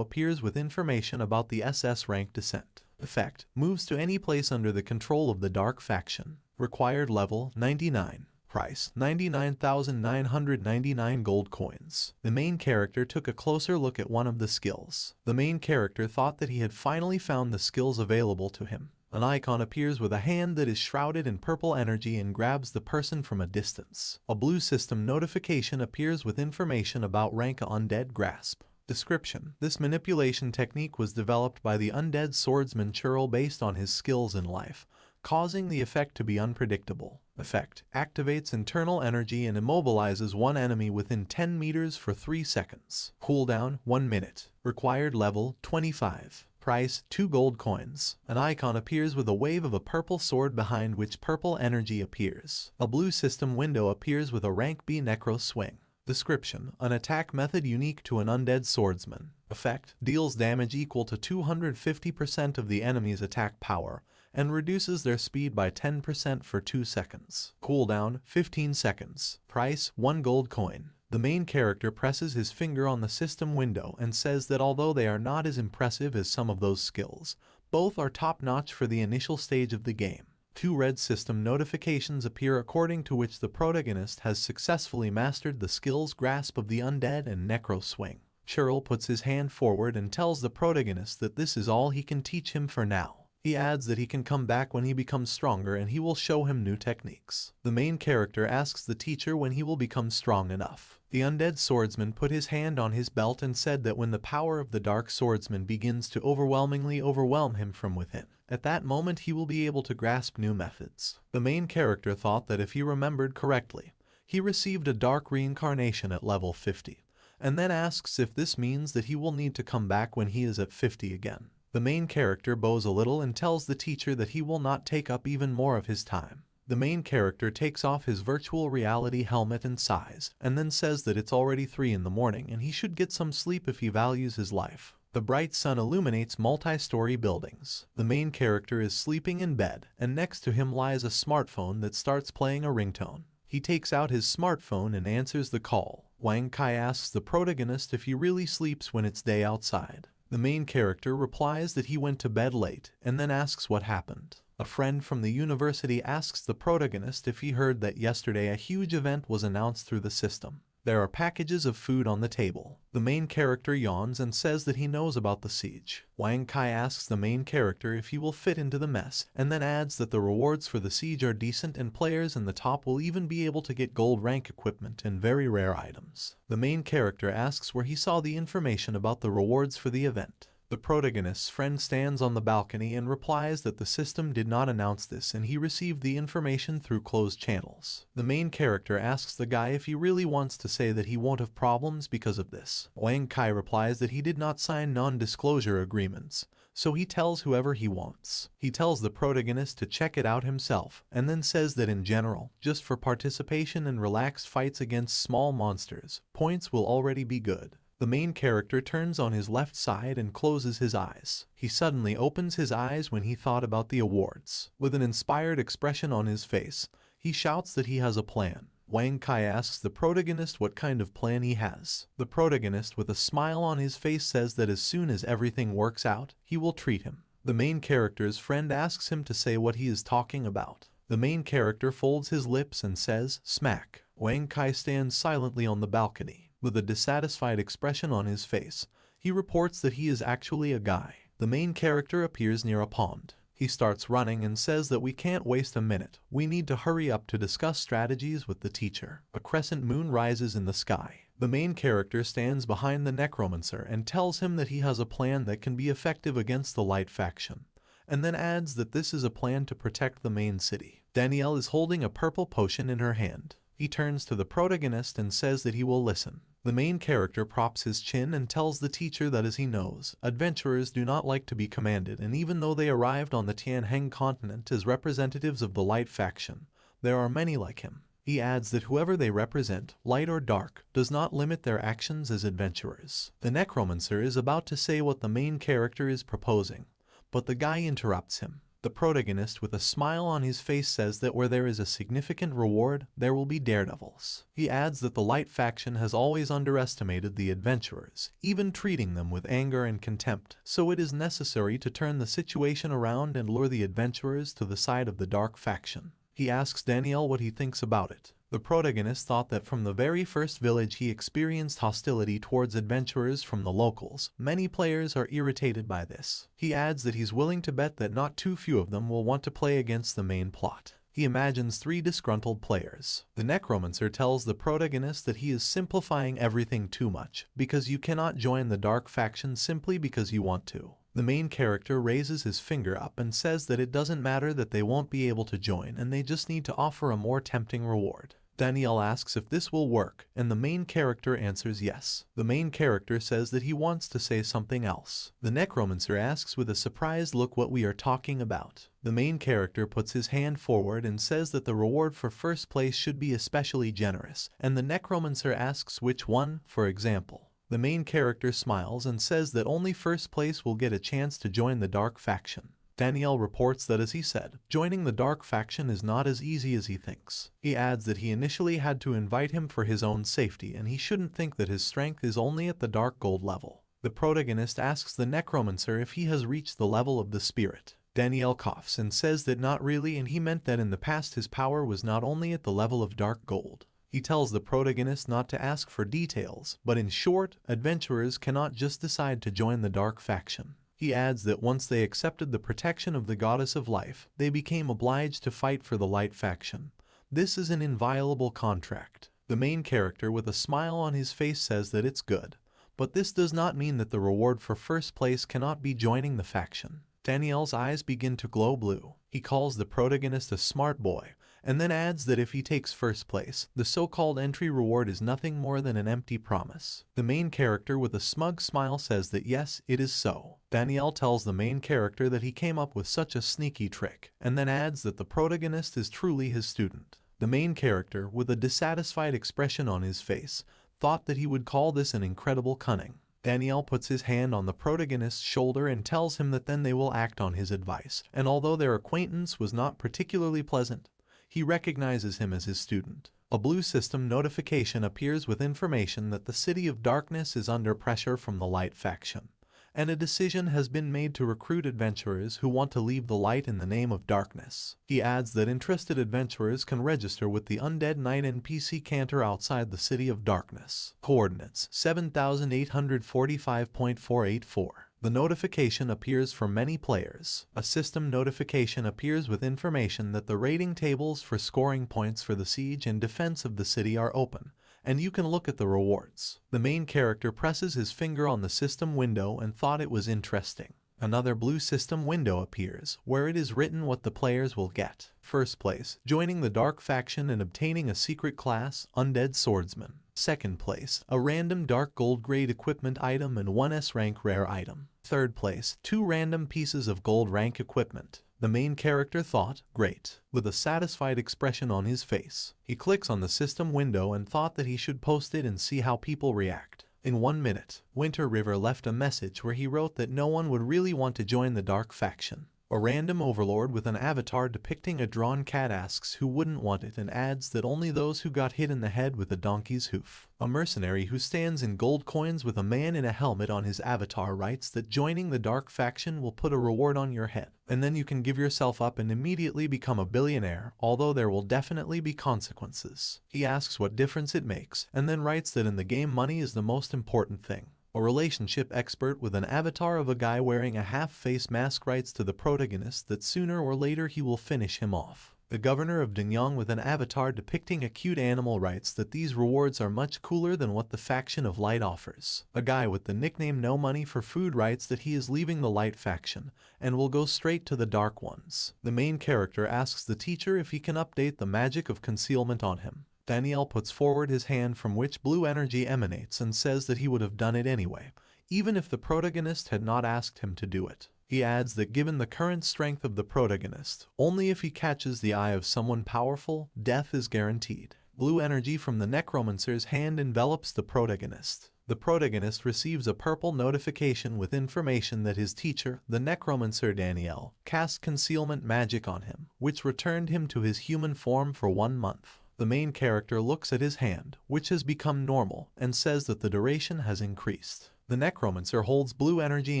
appears with information about the SS rank descent. Effect moves to any place under the control of the Dark Faction. Required level 99. Price 99,999 gold coins. The main character took a closer look at one of the skills. The main character thought that he had finally found the skills available to him. An icon appears with a hand that is shrouded in purple energy and grabs the person from a distance. A blue system notification appears with information about rank Undead Grasp. Description: this manipulation technique was developed by the undead swordsman Churl based on his skills in life, causing the effect to be unpredictable. Effect activates internal energy and immobilizes one enemy within 10 meters for 3 seconds. Cooldown 1 minute. Required level 25. Price 2 gold coins. An icon appears with a wave of a purple sword behind which purple energy appears. A blue system window appears with a rank B necro swing. Description: an attack method unique to an undead swordsman. Effect deals damage equal to 250% of the enemy's attack power and reduces their speed by 10% for 2 seconds. Cooldown 15 seconds. Price 1 gold coin. The main character presses his finger on the system window and says that although they are not as impressive as some of those skills, both are top-notch for the initial stage of the game. 2 red system notifications appear according to which the protagonist has successfully mastered the skills Grasp of the Undead and Necro Swing. Churl puts his hand forward and tells the protagonist that this is all he can teach him for now. He adds that he can come back when he becomes stronger and he will show him new techniques. The main character asks the teacher when he will become strong enough. The undead swordsman put his hand on his belt and said that when the power of the dark swordsman begins to overwhelmingly overwhelm him from within, at that moment he will be able to grasp new methods. The main character thought that if he remembered correctly, he received a dark reincarnation at level 50, and then asks if this means that he will need to come back when he is at 50 again. The main character bows a little and tells the teacher that he will not take up even more of his time. The main character takes off his virtual reality helmet and sighs, and then says that it's already 3 in the morning and he should get some sleep if he values his life. The bright sun illuminates multi-story buildings. The main character is sleeping in bed, and next to him lies a smartphone that starts playing a ringtone. He takes out his smartphone and answers the call. Wang Kai asks the protagonist if he really sleeps when it's day outside. The main character replies that he went to bed late, and then asks what happened. A friend from the university asks the protagonist if he heard that yesterday a huge event was announced through the system. There are packages of food on the table. The main character yawns and says that he knows about the siege. Wang Kai asks the main character if he will fit into the mess, and then adds that the rewards for the siege are decent and players in the top will even be able to get gold rank equipment and very rare items. The main character asks where he saw the information about the rewards for the event. The protagonist's friend stands on the balcony and replies that the system did not announce this and he received the information through closed channels. The main character asks the guy if he really wants to say that he won't have problems because of this. Wang Kai replies that he did not sign non-disclosure agreements, so he tells whoever he wants. He tells the protagonist to check it out himself, and then says that in general, just for participation in relaxed fights against small monsters, points will already be good. The main character turns on his left side and closes his eyes. He suddenly opens his eyes when he thought about the awards. With an inspired expression on his face, he shouts that he has a plan. Wang Kai asks the protagonist what kind of plan he has. The protagonist, with a smile on his face, says that as soon as everything works out, he will treat him. The main character's friend asks him to say what he is talking about. The main character folds his lips and says, "Smack." Wang Kai stands silently on the balcony. With a dissatisfied expression on his face, he reports that he is actually a guy. The main character appears near a pond. He starts running and says that we can't waste a minute. We need to hurry up to discuss strategies with the teacher. A crescent moon rises in the sky. The main character stands behind the Necromancer and tells him that he has a plan that can be effective against the Light Faction, and then adds that this is a plan to protect the main city. Danielle is holding a purple potion in her hand. He turns to the protagonist and says that he will listen. The main character props his chin and tells the teacher that as he knows, adventurers do not like to be commanded, and even though they arrived on the Tianheng continent as representatives of the Light Faction, there are many like him. He adds that whoever they represent, light or dark, does not limit their actions as adventurers. The Necromancer is about to say what the main character is proposing, but the guy interrupts him. The protagonist with a smile on his face says that where there is a significant reward, there will be daredevils. He adds that the Light faction has always underestimated the adventurers, even treating them with anger and contempt, so it is necessary to turn the situation around and lure the adventurers to the side of the Dark faction. He asks Daniel what he thinks about it. The protagonist thought that from the very first village he experienced hostility towards adventurers from the locals. Many players are irritated by this. He adds that he's willing to bet that not too few of them will want to play against the main plot. He imagines 3 disgruntled players. The Necromancer tells the protagonist that he is simplifying everything too much, because you cannot join the Dark faction simply because you want to. The main character raises his finger up and says that it doesn't matter that they won't be able to join and they just need to offer a more tempting reward. Daniel asks if this will work, and the main character answers yes. The main character says that he wants to say something else. The Necromancer asks with a surprised look what we are talking about. The main character puts his hand forward and says that the reward for first place should be especially generous, and the Necromancer asks which one, for example. The main character smiles and says that only first place will get a chance to join the Dark faction. Daniel reports that, as he said, joining the Dark faction is not as easy as he thinks. He adds that he initially had to invite him for his own safety and he shouldn't think that his strength is only at the Dark Gold level. The protagonist asks the Necromancer if he has reached the level of the spirit. Daniel coughs and says that not really, and he meant that in the past his power was not only at the level of Dark Gold. He tells the protagonist not to ask for details, but in short, adventurers cannot just decide to join the Dark faction. He adds that once they accepted the protection of the Goddess of Life, they became obliged to fight for the Light faction. This is an inviolable contract. The main character with a smile on his face says that it's good, but this does not mean that the reward for first place cannot be joining the faction. Daniel's eyes begin to glow blue. He calls the protagonist a smart boy, and then adds that if he takes first place, the so-called entry reward is nothing more than an empty promise. The main character with a smug smile says that yes, it is so. Daniel tells the main character that he came up with such a sneaky trick, and then adds that the protagonist is truly his student. The main character, with a dissatisfied expression on his face, thought that he would call this an incredible cunning. Daniel puts his hand on the protagonist's shoulder and tells him that then they will act on his advice, and although their acquaintance was not particularly pleasant, he recognizes him as his student. A blue system notification appears with information that the City of Darkness is under pressure from the Light faction, and a decision has been made to recruit adventurers who want to leave the light in the name of darkness. He adds that interested adventurers can register with the Undead Knight NPC Cantor outside the City of Darkness. Coordinates 7845.484. The notification appears for many players. A system notification appears with information that the rating tables for scoring points for the siege and defense of the city are open, and you can look at the rewards. The main character presses his finger on the system window and thought it was interesting. Another blue system window appears, where it is written what the players will get. First place, joining the Dark faction and obtaining a secret class, Undead Swordsman. Second place, a random Dark Gold grade equipment item and 1S rank rare item. Third place, 2 random pieces of gold rank equipment. The main character thought, great, with a satisfied expression on his face. He clicks on the system window and thought that he should post it and see how people react. In 1 minute, Winter River left a message where he wrote that no one would really want to join the Dark faction. A random overlord with an avatar depicting a drawn cat asks who wouldn't want it and adds that only those who got hit in the head with a donkey's hoof. A mercenary who stands in gold coins with a man in a helmet on his avatar writes that joining the Dark faction will put a reward on your head, and then you can give yourself up and immediately become a billionaire, although there will definitely be consequences. He asks what difference it makes, and then writes that in the game money is the most important thing. A relationship expert with an avatar of a guy wearing a half-face mask writes to the protagonist that sooner or later he will finish him off. The governor of Denyang with an avatar depicting a cute animal writes that these rewards are much cooler than what the faction of Light offers. A guy with the nickname No Money for Food writes that he is leaving the Light faction and will go straight to the Dark ones. The main character asks the teacher if he can update the magic of concealment on him. Daniel puts forward his hand from which blue energy emanates and says that he would have done it anyway, even if the protagonist had not asked him to do it. He adds that given the current strength of the protagonist, only if he catches the eye of someone powerful, death is guaranteed. Blue energy from the Necromancer's hand envelops the protagonist. The protagonist receives a purple notification with information that his teacher, the Necromancer Daniel, cast concealment magic on him, which returned him to his human form for 1 month. The main character looks at his hand, which has become normal, and says that the duration has increased. The Necromancer holds blue energy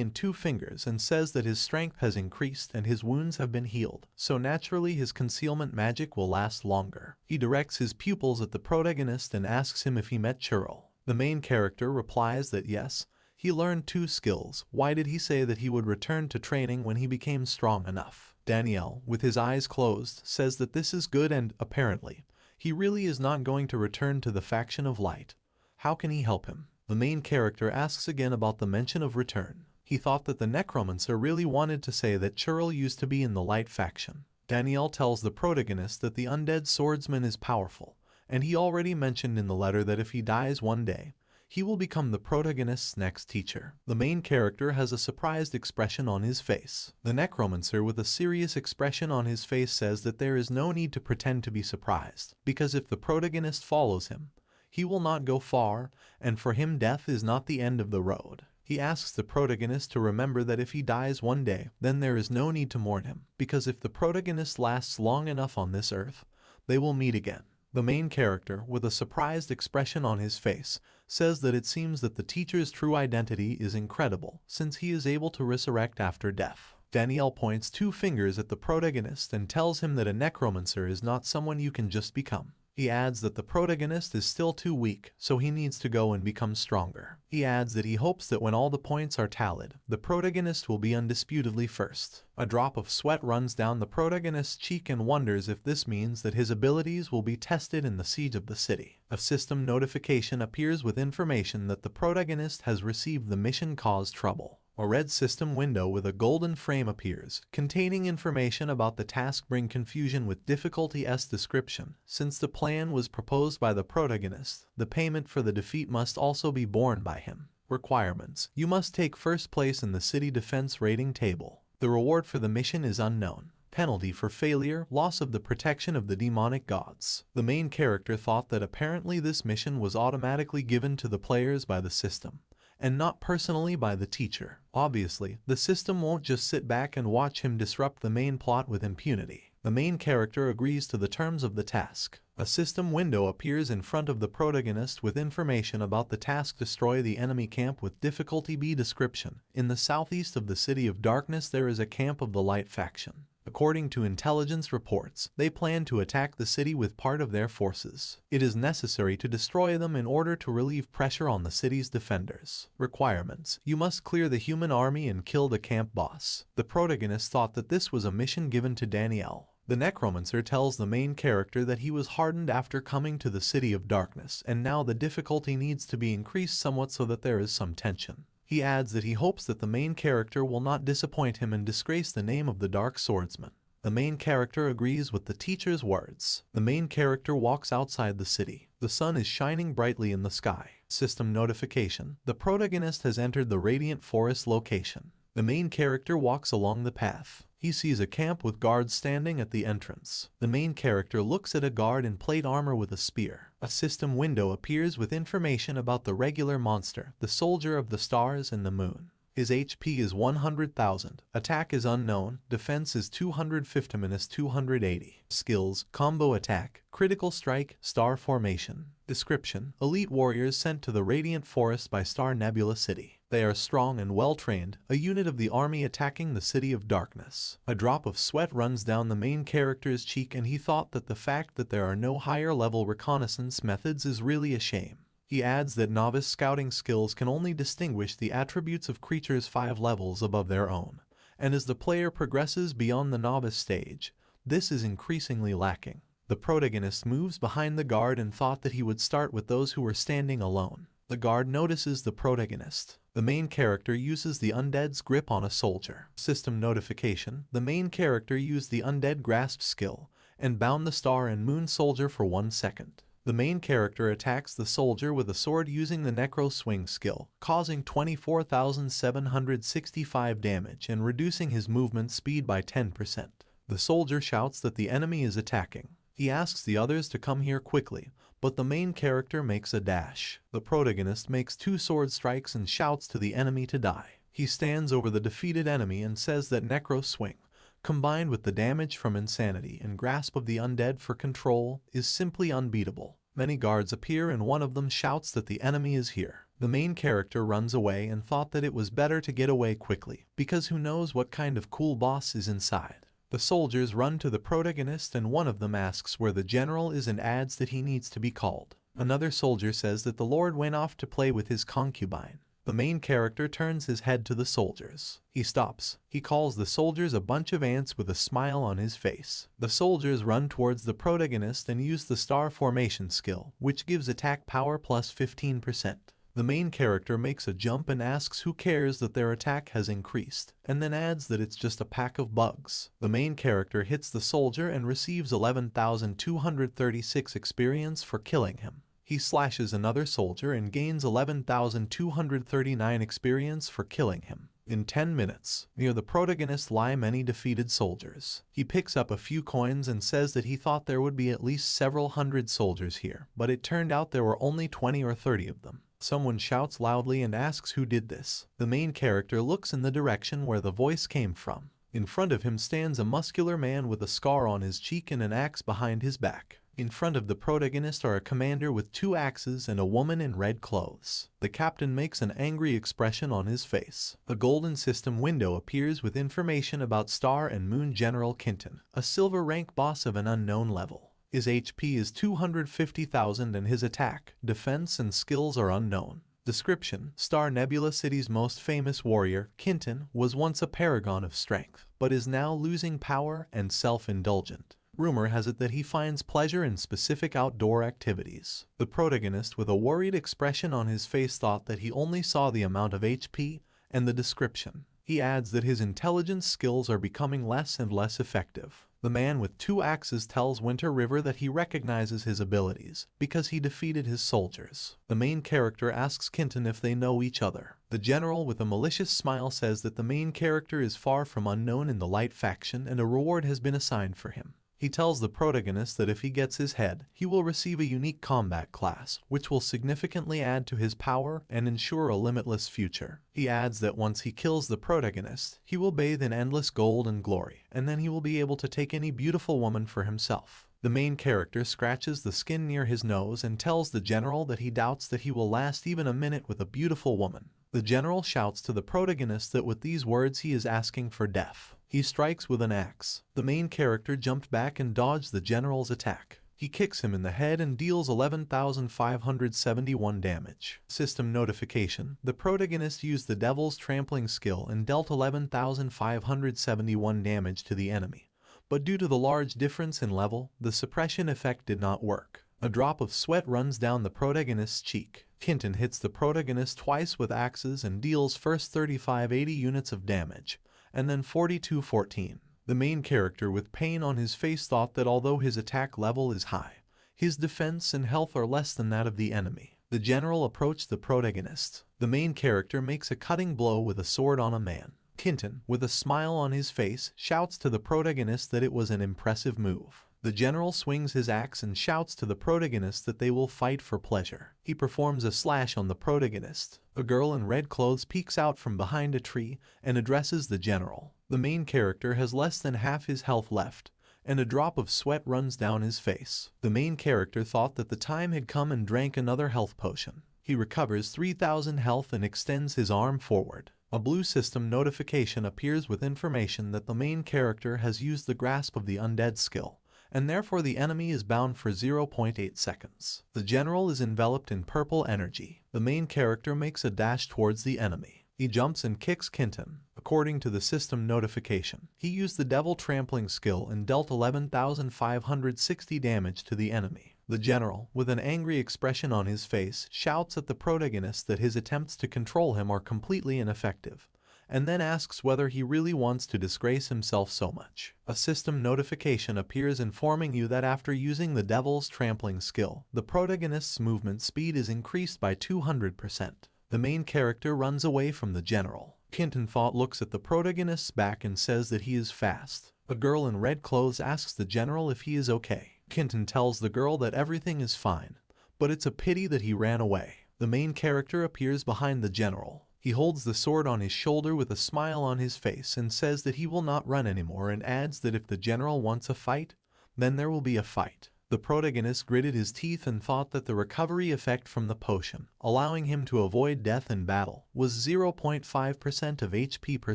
in 2 fingers and says that his strength has increased and his wounds have been healed, so naturally his concealment magic will last longer. He directs his pupils at the protagonist and asks him if he met Churl. The main character replies that yes, he learned 2 skills. Why did he say that he would return to training when he became strong enough? Daniel, with his eyes closed, says that this is good and, apparently, he really is not going to return to the faction of light. How can he help him? The main character asks again about the mention of return. He thought that the Necromancer really wanted to say that Churl used to be in the light faction. Daniel tells the protagonist that the undead swordsman is powerful, and he already mentioned in the letter that if he dies one day, he will become the protagonist's next teacher. The main character has a surprised expression on his face. The Necromancer with a serious expression on his face says that there is no need to pretend to be surprised, because if the protagonist follows him, he will not go far, and for him death is not the end of the road. He asks the protagonist to remember that if he dies one day, then there is no need to mourn him, because if the protagonist lasts long enough on this earth, they will meet again. The main character, with a surprised expression on his face, says that it seems that the teacher's true identity is incredible, since he is able to resurrect after death. Daniel points 2 fingers at the protagonist and tells him that a necromancer is not someone you can just become. He adds that the protagonist is still too weak, so he needs to go and become stronger. He adds that he hopes that when all the points are tallied, the protagonist will be undisputedly first. A drop of sweat runs down the protagonist's cheek and wonders if this means that his abilities will be tested in the siege of the city. A system notification appears with information that the protagonist has received the mission caused trouble. A red system window with a golden frame appears, containing information about the task. Bring confusion with difficulty S description. Since the plan was proposed by the protagonist, the payment for the defeat must also be borne by him. Requirements: you must take first place in the city defense rating table. The reward for the mission is unknown. Penalty for failure: loss of the protection of the demonic gods. The main character thought that apparently this mission was automatically given to the players by the system, and not personally by the teacher. Obviously, the system won't just sit back and watch him disrupt the main plot with impunity. The main character agrees to the terms of the task. A system window appears in front of the protagonist with information about the task: destroy the enemy camp with difficulty B description. In the southeast of the City of Darkness there is a camp of the Light faction. According to intelligence reports, they plan to attack the city with part of their forces. It is necessary to destroy them in order to relieve pressure on the city's defenders. Requirements: you must clear the human army and kill the camp boss. The protagonist thought that this was a mission given to Daniel. The Necromancer tells the main character that he was hardened after coming to the City of Darkness, and now the difficulty needs to be increased somewhat so that there is some tension. He adds that he hopes that the main character will not disappoint him and disgrace the name of the Dark Swordsman. The main character agrees with the teacher's words. The main character walks outside the city. The sun is shining brightly in the sky. System notification: the protagonist has entered the Radiant Forest location. The main character walks along the path. He sees a camp with guards standing at the entrance. The main character looks at a guard in plate armor with a spear. A system window appears with information about the regular monster, the soldier of the stars and the moon. His HP is 100,000, attack is unknown, defense is 250-280. Skills: combo attack, critical strike, star formation. Description: elite warriors sent to the Radiant Forest by Star Nebula City. They are strong and well-trained, a unit of the army attacking the City of Darkness. A drop of sweat runs down the main character's cheek, and he thought that the fact that there are no higher-level reconnaissance methods is really a shame. He adds that novice scouting skills can only distinguish the attributes of creatures 5 levels above their own, and as the player progresses beyond the novice stage, this is increasingly lacking. The protagonist moves behind the guard and thought that he would start with those who were standing alone. The guard notices the protagonist. The main character uses the undead's grip on a soldier. System notification: the main character used the undead grasp skill and bound the star and moon soldier for 1 second. The main character attacks the soldier with a sword using the Necro Swing skill, causing 24,765 damage and reducing his movement speed by 10%. The soldier shouts that the enemy is attacking. He asks the others to come here quickly, but the main character makes a dash. The protagonist makes 2 sword strikes and shouts to the enemy to die. He stands over the defeated enemy and says that Necro Swing, combined with the damage from insanity and grasp of the undead for control, is simply unbeatable. Many guards appear and one of them shouts that the enemy is here. The main character runs away and thought that it was better to get away quickly, because who knows what kind of cool boss is inside. The soldiers run to the protagonist and one of them asks where the general is and adds that he needs to be called. Another soldier says that the lord went off to play with his concubine. The main character turns his head to the soldiers. He stops. He calls the soldiers a bunch of ants with a smile on his face. The soldiers run towards the protagonist and use the star formation skill, which gives attack power plus 15%. The main character makes a jump and asks who cares that their attack has increased, and then adds that it's just a pack of bugs. The main character hits the soldier and receives 11,236 experience for killing him. He slashes another soldier and gains 11,239 experience for killing him. In 10 minutes, near the protagonist lie many defeated soldiers. He picks up a few coins and says that he thought there would be at least several hundred soldiers here, but it turned out there were only 20 or 30 of them. Someone shouts loudly and asks who did this. The main character looks in the direction where the voice came from. In front of him stands a muscular man with a scar on his cheek and an axe behind his back. In front of the protagonist are a commander with 2 axes and a woman in red clothes. The captain makes an angry expression on his face. A golden system window appears with information about Star and Moon General Kinton, a silver rank boss of an unknown level. His HP is 250,000 and his attack, defense and skills are unknown. Description: Star Nebula City's most famous warrior, Kinton, was once a paragon of strength, but is now losing power and self-indulgent. Rumor has it that he finds pleasure in specific outdoor activities. The protagonist with a worried expression on his face thought that he only saw the amount of HP and the description. He adds that his intelligence skills are becoming less and less effective. The man with 2 axes tells Winter River that he recognizes his abilities because he defeated his soldiers. The main character asks Kinton if they know each other. The general with a malicious smile says that the main character is far from unknown in the Light faction and a reward has been assigned for him. He tells the protagonist that if he gets his head, he will receive a unique combat class, which will significantly add to his power and ensure a limitless future. He adds that once he kills the protagonist, he will bathe in endless gold and glory, and then he will be able to take any beautiful woman for himself. The main character scratches the skin near his nose and tells the general that he doubts that he will last even a minute with a beautiful woman. The general shouts to the protagonist that with these words he is asking for death. He strikes with an axe. The main character jumped back and dodged the general's attack. He kicks him in the head and deals 11,571 damage. System notification: the protagonist used the Devil's Trampling skill and dealt 11,571 damage to the enemy. But due to the large difference in level, the suppression effect did not work. A drop of sweat runs down the protagonist's cheek. Kinton hits the protagonist twice with axes and deals first 3580 units of damage, and then 4214. The main character with pain on his face thought that although his attack level is high, his defense and health are less than that of the enemy. The general approached the protagonist. The main character makes a cutting blow with a sword on a man. Kinton, with a smile on his face, shouts to the protagonist that it was an impressive move. The general swings his axe and shouts to the protagonist that they will fight for pleasure. He performs a slash on the protagonist. A girl in red clothes peeks out from behind a tree and addresses the general. The main character has less than half his health left, and a drop of sweat runs down his face. The main character thought that the time had come and drank another health potion. He recovers 3,000 health and extends his arm forward. A blue system notification appears with information that the main character has used the Grasp of the Undead skill, and therefore the enemy is bound for 0.8 seconds. The general is enveloped in purple energy. The main character makes a dash towards the enemy. He jumps and kicks Kinton. According to the system notification, he used the Devil Trampling skill and dealt 11,560 damage to the enemy. The general, with an angry expression on his face, shouts at the protagonist that his attempts to control him are completely ineffective, and then asks whether he really wants to disgrace himself so much. A system notification appears informing you that after using the Devil's Trampling skill, the protagonist's movement speed is increased by 200%. The main character runs away from the general. Kenton Thought looks at the protagonist's back and says that he is fast. A girl in red clothes asks the general if he is okay. Kenton tells the girl that everything is fine, but it's a pity that he ran away. The main character appears behind the general. He holds the sword on his shoulder with a smile on his face and says that he will not run anymore, and adds that if the general wants a fight, then there will be a fight. The protagonist gritted his teeth and thought that the recovery effect from the potion, allowing him to avoid death in battle, was 0.5% of HP per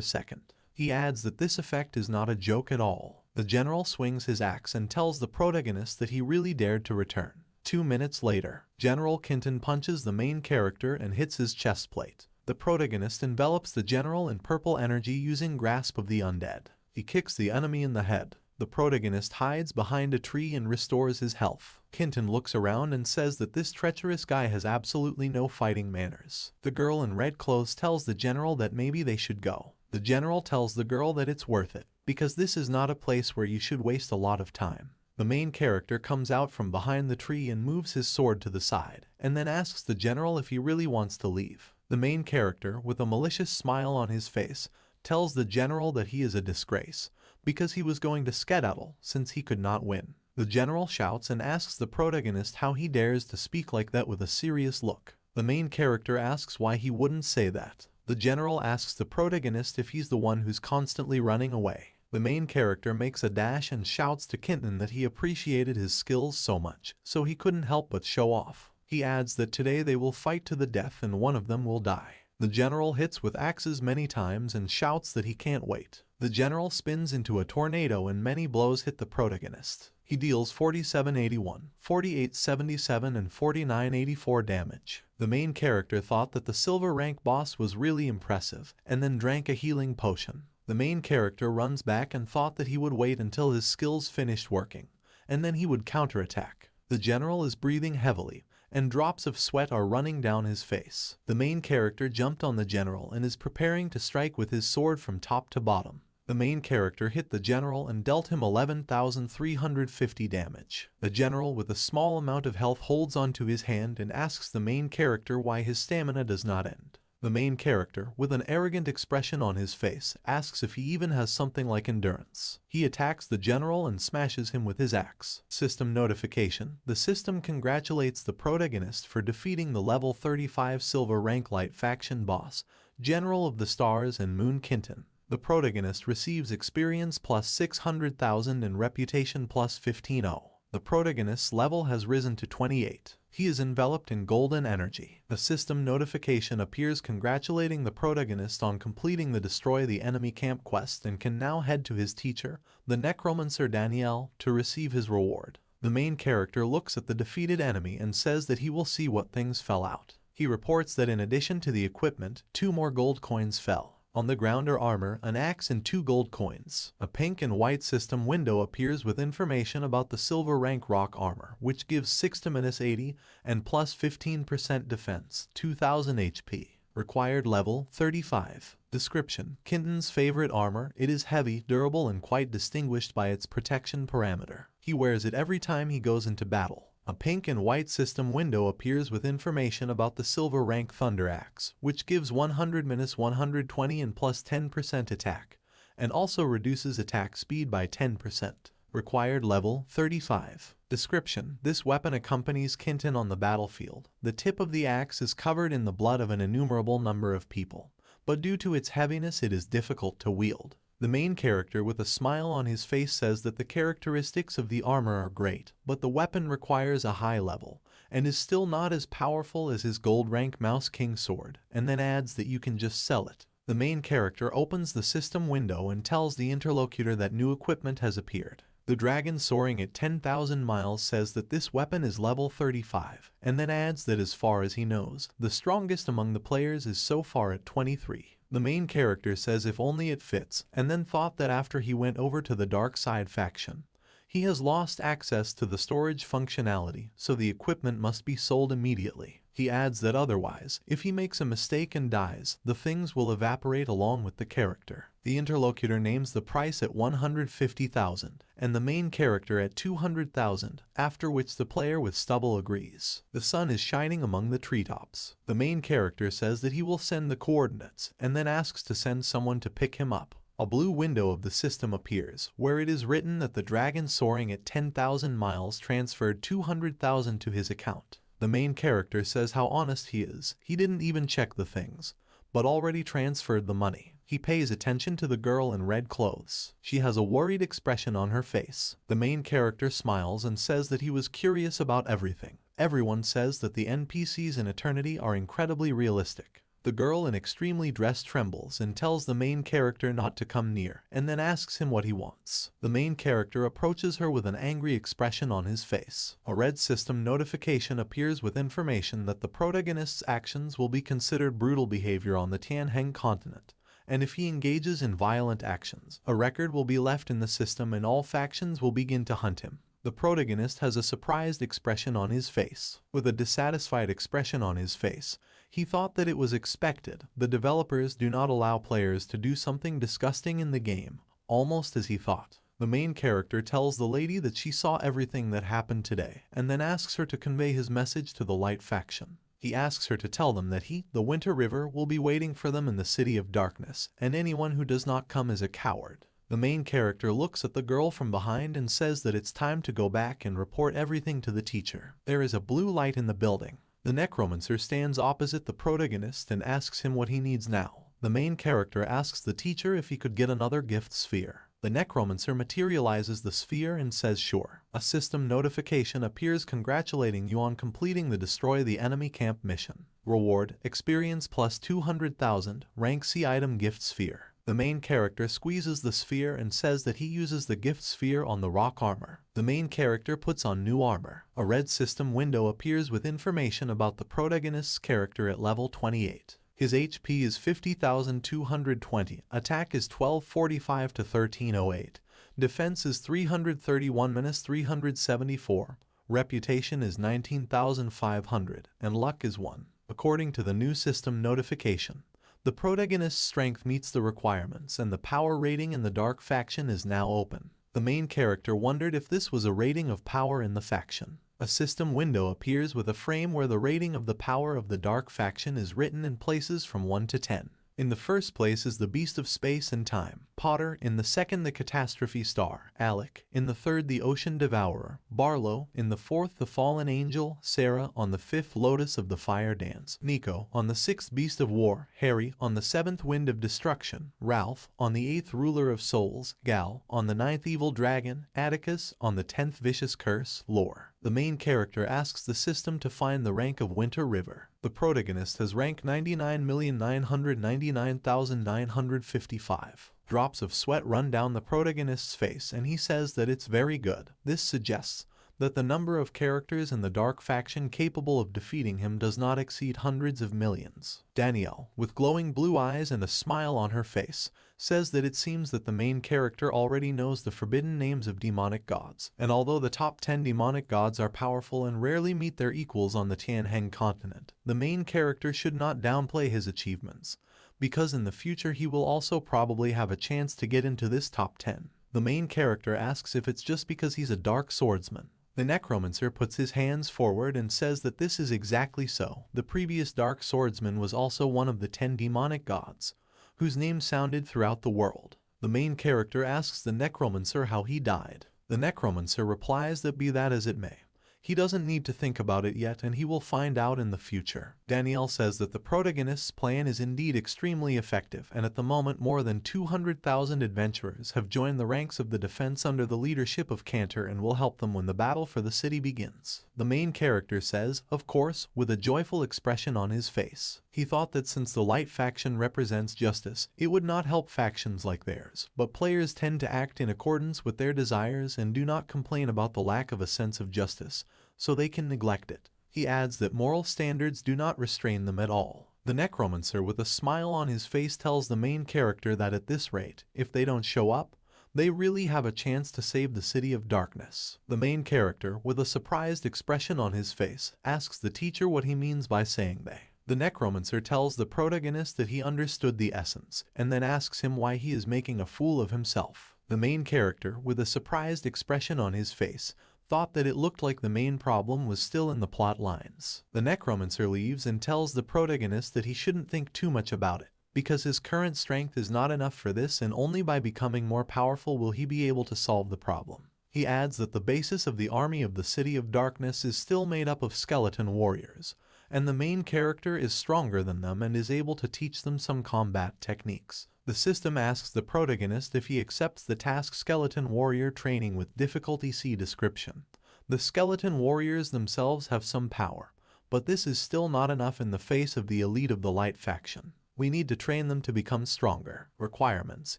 second. He adds that this effect is not a joke at all. The general swings his axe and tells the protagonist that he really dared to return. 2 minutes later, General Kenton punches the main character and hits his chest plate. The protagonist envelops the general in purple energy using Grasp of the Undead. He kicks the enemy in the head. The protagonist hides behind a tree and restores his health. Kenton looks around and says that this treacherous guy has absolutely no fighting manners. The girl in red clothes tells the general that maybe they should go. The general tells the girl that it's worth it, because this is not a place where you should waste a lot of time. The main character comes out from behind the tree and moves his sword to the side, and then asks the general if he really wants to leave. The main character, with a malicious smile on his face, tells the general that he is a disgrace, because he was going to skedaddle since he could not win. The general shouts and asks the protagonist how he dares to speak like that with a serious look. The main character asks why he wouldn't say that. The general asks the protagonist if he's the one who's constantly running away. The main character makes a dash and shouts to Kenton that he appreciated his skills so much, so he couldn't help but show off. He adds that today they will fight to the death and one of them will die. The general hits with axes many times and shouts that he can't wait. The general spins into a tornado and many blows hit the protagonist. He deals 4781, 4877 and 4984 damage. The main character thought that the silver rank boss was really impressive and then drank a healing potion. The main character runs back and thought that he would wait until his skills finished working, and then he would counterattack. The general is breathing heavily, and drops of sweat are running down his face. The main character jumped on the general and is preparing to strike with his sword from top to bottom. The main character hit the general and dealt him 11,350 damage. The general, with a small amount of health, holds onto his hand and asks the main character why his stamina does not end. The main character, with an arrogant expression on his face, asks if he even has something like endurance. He attacks the general and smashes him with his axe. System notification. The system congratulates the protagonist for defeating the level 35 silver rank light faction boss, General of the Stars and Moon Kenton. The protagonist receives experience plus 600,000 and reputation plus 15,000. The protagonist's level has risen to 28. He is enveloped in golden energy. The system notification appears congratulating the protagonist on completing the Destroy the Enemy Camp quest and can now head to his teacher, the Necromancer Daniel, to receive his reward. The main character looks at the defeated enemy and says that he will see what things fell out. He reports that in addition to the equipment, 2 more gold coins fell. On the ground are armor, an axe and 2 gold coins. A pink and white system window appears with information about the silver rank rock armor, which gives 6-80 and plus 15% defense, 2000 HP. Required level 35. Description: Kenton's favorite armor. It is heavy, durable and quite distinguished by its protection parameter. He wears it every time he goes into battle. A pink and white system window appears with information about the silver rank Thunder Axe, which gives 100-120 and plus 10% attack, and also reduces attack speed by 10%. Required level 35. Description: This weapon accompanies Kenton on the battlefield. The tip of the axe is covered in the blood of an innumerable number of people, but due to its heaviness it is difficult to wield. The main character, with a smile on his face, says that the characteristics of the armor are great, but the weapon requires a high level, and is still not as powerful as his gold rank Mouse King sword, and then adds that you can just sell it. The main character opens the system window and tells the interlocutor that new equipment has appeared. The dragon soaring at 10,000 miles says that this weapon is level 35, and then adds that as far as he knows, the strongest among the players is so far at 23. The main character says if only it fits, and then thought that after he went over to the dark side faction, He has lost access to the storage functionality, so the equipment must be sold immediately. He adds that otherwise, if he makes a mistake and dies, the things will evaporate along with the character. The interlocutor names the price at 150,000 and the main character at 200,000, after which the player with stubble agrees. The sun is shining among the treetops. The main character says that he will send the coordinates and then asks to send someone to pick him up. A blue window of the system appears, where it is written that the dragon soaring at 10,000 miles transferred 200,000 to his account. The main character says how honest he is. He didn't even check the things, but already transferred the money. He pays attention to the girl in red clothes. She has a worried expression on her face. The main character smiles and says that he was curious about everything. Everyone says that the NPCs in Eternity are incredibly realistic. The girl in extremely dress trembles and tells the main character not to come near, and then asks him what he wants. The main character approaches her with an angry expression on his face. A red system notification appears with information that the protagonist's actions will be considered brutal behavior on the Tianheng continent, and if he engages in violent actions, a record will be left in the system and all factions will begin to hunt him. The protagonist has a surprised expression on his face. With a dissatisfied expression on his face, he thought that it was expected. The developers do not allow players to do something disgusting in the game, almost as he thought. The main character tells the lady that she saw everything that happened today, and then asks her to convey his message to the Light faction. He asks her to tell them that he, the Winter River, will be waiting for them in the City of Darkness, and anyone who does not come is a coward. The main character looks at the girl from behind and says that it's time to go back and report everything to the teacher. There is a blue light in the building. The Necromancer stands opposite the protagonist and asks him what he needs now. The main character asks the teacher if he could get another gift sphere. The Necromancer materializes the sphere and says sure. A system notification appears congratulating you on completing the Destroy the Enemy Camp mission. Reward, experience plus 200,000, rank C item gift sphere. The main character squeezes the sphere and says that he uses the gift sphere on the rock armor. The main character puts on new armor. A red system window appears with information about the protagonist's character at level 28. His HP is 50,220, attack is 1245 to 1308, defense is 331-374, reputation is 19,500, and luck is 1. According to the new system notification, the protagonist's strength meets the requirements and the power rating in the Dark faction is now open. The main character wondered if this was a rating of power in the faction. A system window appears with a frame where the rating of the power of the Dark faction is written in places from 1 to 10. In the first place is the Beast of Space and Time, Potter. In the second, the Catastrophe Star, Alec. In the third, the Ocean Devourer, Barlow. In the fourth, the Fallen Angel, Sarah. On the fifth, Lotus of the Fire Dance, Nico. On the sixth, Beast of War, Harry. On the seventh, Wind of Destruction, Ralph. On the eighth, Ruler of Souls, Gal. On the ninth, Evil Dragon, Atticus. On the 10th, Vicious Curse, Lore. The main character asks the system to find the rank of Winter River. The protagonist has rank 99,999,955. Drops of sweat run down the protagonist's face and he says that it's very good. This suggests that the number of characters in the Dark faction capable of defeating him does not exceed hundreds of millions. Danielle, with glowing blue eyes and a smile on her face, says that it seems that the main character already knows the forbidden names of demonic gods, and although the top 10 demonic gods are powerful and rarely meet their equals on the Tianheng continent, the main character should not downplay his achievements, because in the future he will also probably have a chance to get into this top 10. The main character asks if it's just because he's a dark swordsman. The Necromancer puts his hands forward and says that this is exactly so. The previous Dark Swordsman was also one of the 10 demonic gods, whose name sounded throughout the world. The main character asks the Necromancer how he died. The Necromancer replies that be that as it may, he doesn't need to think about it yet and he will find out in the future. Danielle says that the protagonist's plan is indeed extremely effective and at the moment more than 200,000 adventurers have joined the ranks of the defense under the leadership of Cantor and will help them when the battle for the city begins. The main character says, of course, with a joyful expression on his face. He thought that since the Light faction represents justice, it would not help factions like theirs, but players tend to act in accordance with their desires and do not complain about the lack of a sense of justice, so they can neglect it. He adds that moral standards do not restrain them at all. The Necromancer with a smile on his face tells the main character that at this rate, if they don't show up, They really have a chance to save the City of Darkness. The main character, with a surprised expression on his face, asks the teacher what he means by saying they. The Necromancer tells the protagonist that he understood the essence, and then asks him why he is making a fool of himself. The main character, with a surprised expression on his face, thought that it looked like the main problem was still in the plot lines. The Necromancer leaves and tells the protagonist that he shouldn't think too much about it, because his current strength is not enough for this, and only by becoming more powerful will he be able to solve the problem. He adds that the basis of the army of the City of Darkness is still made up of skeleton warriors, and the main character is stronger than them and is able to teach them some combat techniques. The system asks the protagonist if he accepts the task Skeleton Warrior Training with difficulty C description. The skeleton warriors themselves have some power, but this is still not enough in the face of the elite of the Light faction. We need to train them to become stronger. Requirements: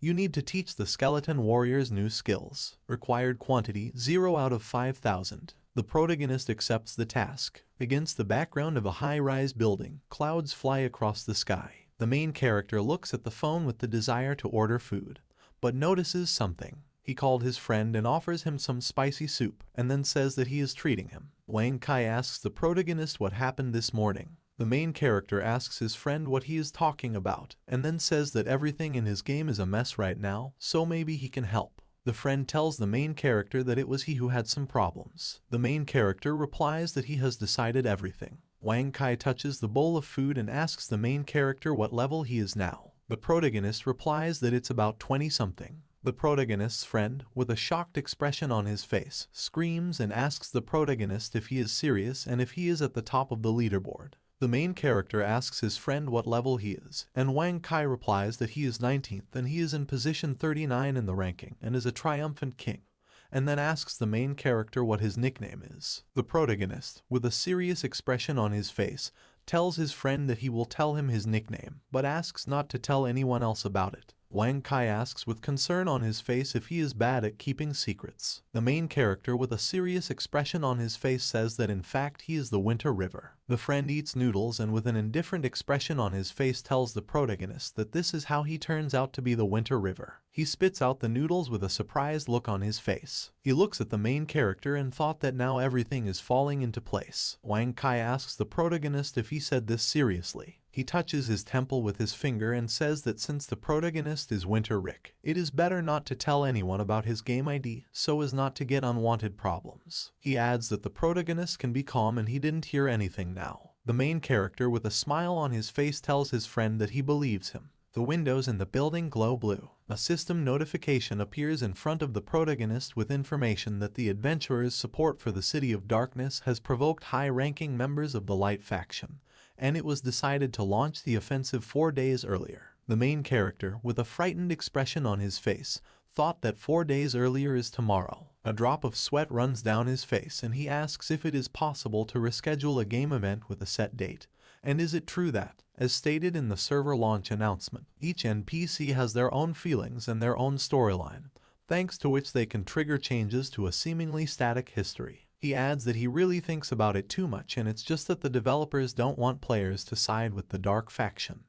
you need to teach the skeleton warriors new skills. Required quantity: 0 out of 5,000. The protagonist accepts the task. Against the background of a high-rise building, clouds fly across the sky. The main character looks at the phone with the desire to order food, but notices something. He called his friend and offers him some spicy soup, and then says that he is treating him. Wang Kai asks the protagonist what happened this morning. The main character asks his friend what he is talking about, and then says that everything in his game is a mess right now, so maybe he can help. The friend tells the main character that it was he who had some problems. The main character replies that he has decided everything. Wang Kai touches the bowl of food and asks the main character what level he is now. The protagonist replies that it's about 20-something. The protagonist's friend, with a shocked expression on his face, screams and asks the protagonist if he is serious and if he is at the top of the leaderboard. The main character asks his friend what level he is, and Wang Kai replies that he is 19th and he is in position 39 in the ranking and is a triumphant king, and then asks the main character what his nickname is. The protagonist, with a serious expression on his face, tells his friend that he will tell him his nickname, but asks not to tell anyone else about it. Wang Kai asks with concern on his face if he is bad at keeping secrets. The main character, with a serious expression on his face, says that in fact he is the Winter River. The friend eats noodles and with an indifferent expression on his face tells the protagonist that this is how he turns out to be the Winter River. He spits out the noodles with a surprised look on his face. He looks at the main character and thought that now everything is falling into place. Wang Kai asks the protagonist if he said this seriously. He touches his temple with his finger and says that since the protagonist is Winter Rick, it is better not to tell anyone about his game ID so as not to get unwanted problems. He adds that the protagonist can be calm and he didn't hear anything now. The main character, with a smile on his face, tells his friend that he believes him. The windows in the building glow blue. A system notification appears in front of the protagonist with information that the adventurers' support for the City of Darkness has provoked high-ranking members of the Light faction, and it was decided to launch the offensive 4 days earlier. The main character, with a frightened expression on his face, thought that 4 days earlier is tomorrow. A drop of sweat runs down his face and he asks if it is possible to reschedule a game event with a set date. And is it true that, as stated in the server launch announcement, each NPC has their own feelings and their own storyline, thanks to which they can trigger changes to a seemingly static history. He adds that he really thinks about it too much and it's just that the developers don't want players to side with the Dark faction,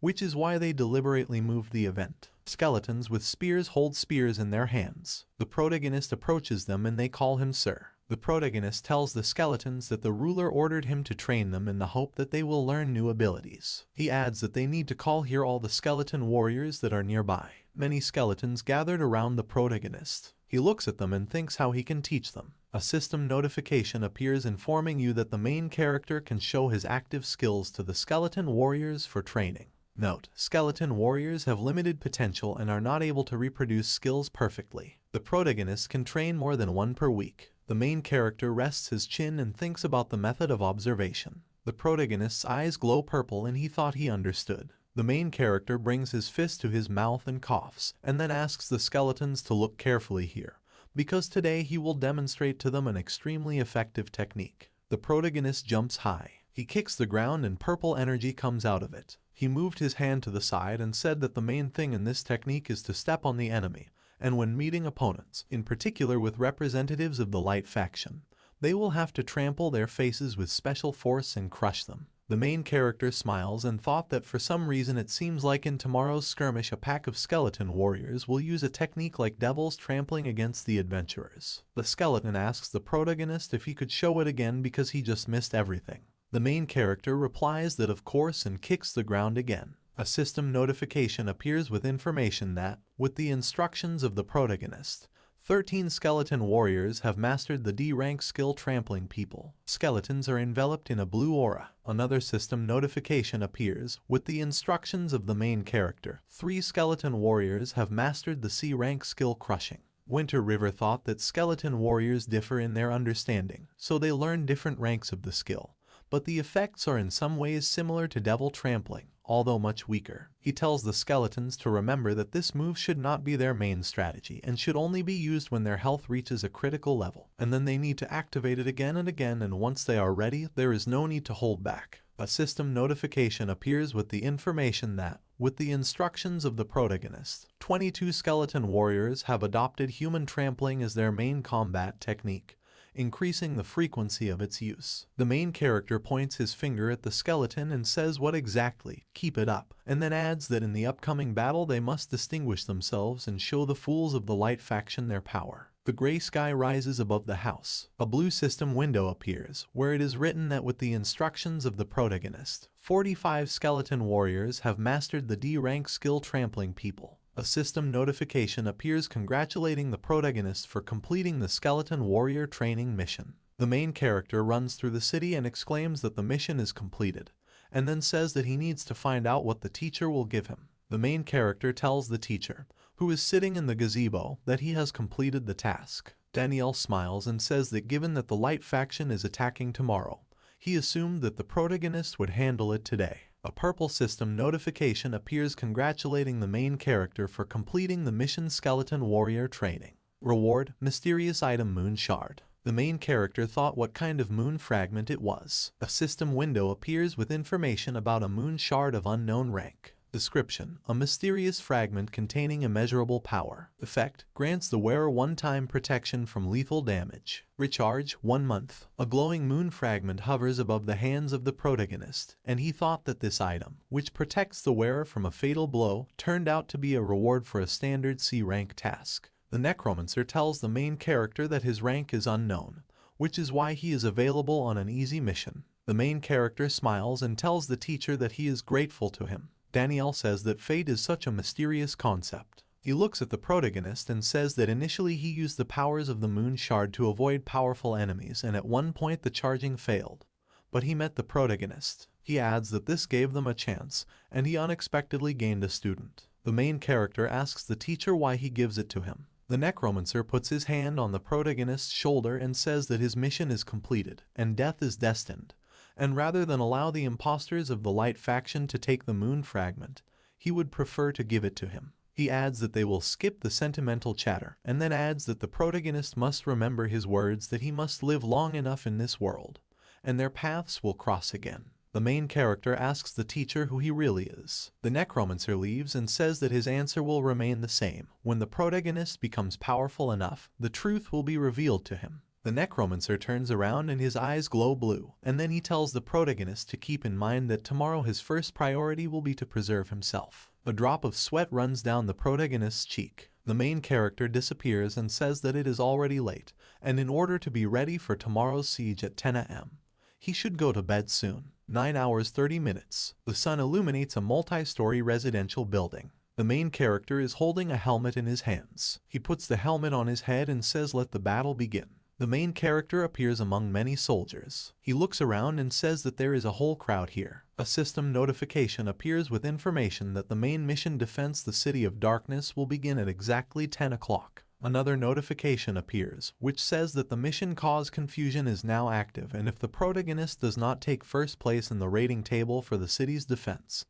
which is why they deliberately moved the event. Skeletons with spears hold spears in their hands. The protagonist approaches them and they call him Sir. The protagonist tells the skeletons that the ruler ordered him to train them in the hope that they will learn new abilities. He adds that they need to call here all the skeleton warriors that are nearby. Many skeletons gathered around the protagonist. He looks at them and thinks how he can teach them. A system notification appears informing you that the main character can show his active skills to the skeleton warriors for training. Note: skeleton warriors have limited potential and are not able to reproduce skills perfectly. The protagonist can train more than one per week. The main character rests his chin and thinks about the method of observation. The protagonist's eyes glow purple and he thought he understood. The main character brings his fist to his mouth and coughs, and then asks the skeletons to look carefully here, because today he will demonstrate to them an extremely effective technique. The protagonist jumps high. He kicks the ground and purple energy comes out of it. He moved his hand to the side and said that the main thing in this technique is to step on the enemy, and when meeting opponents, in particular with representatives of the Light faction, they will have to trample their faces with special force and crush them. The main character smiles and thought that for some reason it seems like in tomorrow's skirmish a pack of skeleton warriors will use a technique like devil's trampling against the adventurers. The skeleton asks the protagonist if he could show it again because he just missed everything. The main character replies that of course and kicks the ground again. A system notification appears with information that, with the instructions of the protagonist, 13 skeleton warriors have mastered the D-rank skill trampling people. Skeletons are enveloped in a blue aura. Another system notification appears with the instructions of the main character. 3 skeleton warriors have mastered the C-rank skill crushing. Winter River thought that skeleton warriors differ in their understanding, so they learn different ranks of the skill, but the effects are in some ways similar to devil trampling, although much weaker. He tells the skeletons to remember that this move should not be their main strategy and should only be used when their health reaches a critical level, and then they need to activate it again and again, and once they are ready, there is no need to hold back. A system notification appears with the information that, with the instructions of the protagonist, 22 skeleton warriors have adopted human trampling as their main combat technique, increasing the frequency of its use. The main character points his finger at the skeleton and says what exactly, keep it up, and then adds that in the upcoming battle they must distinguish themselves and show the fools of the light faction their power. The gray sky rises above the house. A blue system window appears, where it is written that with the instructions of the protagonist, 45 skeleton warriors have mastered the D-rank skill trampling people. A system notification appears congratulating the protagonist for completing the skeleton warrior training mission. The main character runs through the city and exclaims that the mission is completed, and then says that he needs to find out what the teacher will give him. The main character tells the teacher, who is sitting in the gazebo, that he has completed the task. Danielle smiles and says that given that the light faction is attacking tomorrow, he assumed that the protagonist would handle it today. A purple system notification appears congratulating the main character for completing the mission skeleton warrior training. Reward, mysterious item moon shard. The main character thought what kind of moon fragment it was. A system window appears with information about a moon shard of unknown rank. Description: a mysterious fragment containing immeasurable power. Effect: grants the wearer one-time protection from lethal damage. Recharge: 1 month. A glowing moon fragment hovers above the hands of the protagonist, and he thought that this item, which protects the wearer from a fatal blow, turned out to be a reward for a standard C-rank task. The Necromancer tells the main character that his rank is unknown, which is why he is available on an easy mission. The main character smiles and tells the teacher that he is grateful to him. Danielle says that fate is such a mysterious concept. He looks at the protagonist and says that initially he used the powers of the moon shard to avoid powerful enemies, and at one point the charging failed, but he met the protagonist. He adds that this gave them a chance, and he unexpectedly gained a student. The main character asks the teacher why he gives it to him. The Necromancer puts his hand on the protagonist's shoulder and says that his mission is completed, and death is destined, and rather than allow the imposters of the light faction to take the moon fragment, he would prefer to give it to him. He adds that they will skip the sentimental chatter, and then adds that the protagonist must remember his words that he must live long enough in this world, and their paths will cross again. The main character asks the teacher who he really is. The Necromancer leaves and says that his answer will remain the same. When the protagonist becomes powerful enough, the truth will be revealed to him. The Necromancer turns around and his eyes glow blue, and then he tells the protagonist to keep in mind that tomorrow his first priority will be to preserve himself. A drop of sweat runs down the protagonist's cheek. The main character disappears and says that it is already late, and in order to be ready for tomorrow's siege at 10 a.m., he should go to bed soon. 9 hours 30 minutes. The sun illuminates a multi-story residential building. The main character is holding a helmet in his hands. He puts the helmet on his head and says, "Let the battle begin." The main character appears among many soldiers. He looks around and says that there is a whole crowd here. A system notification appears with information that the main mission Defense the City of Darkness will begin at exactly 10 o'clock. Another notification appears, which says that the mission Cause Confusion is now active, and if the protagonist does not take first place in the rating table for the city's defense,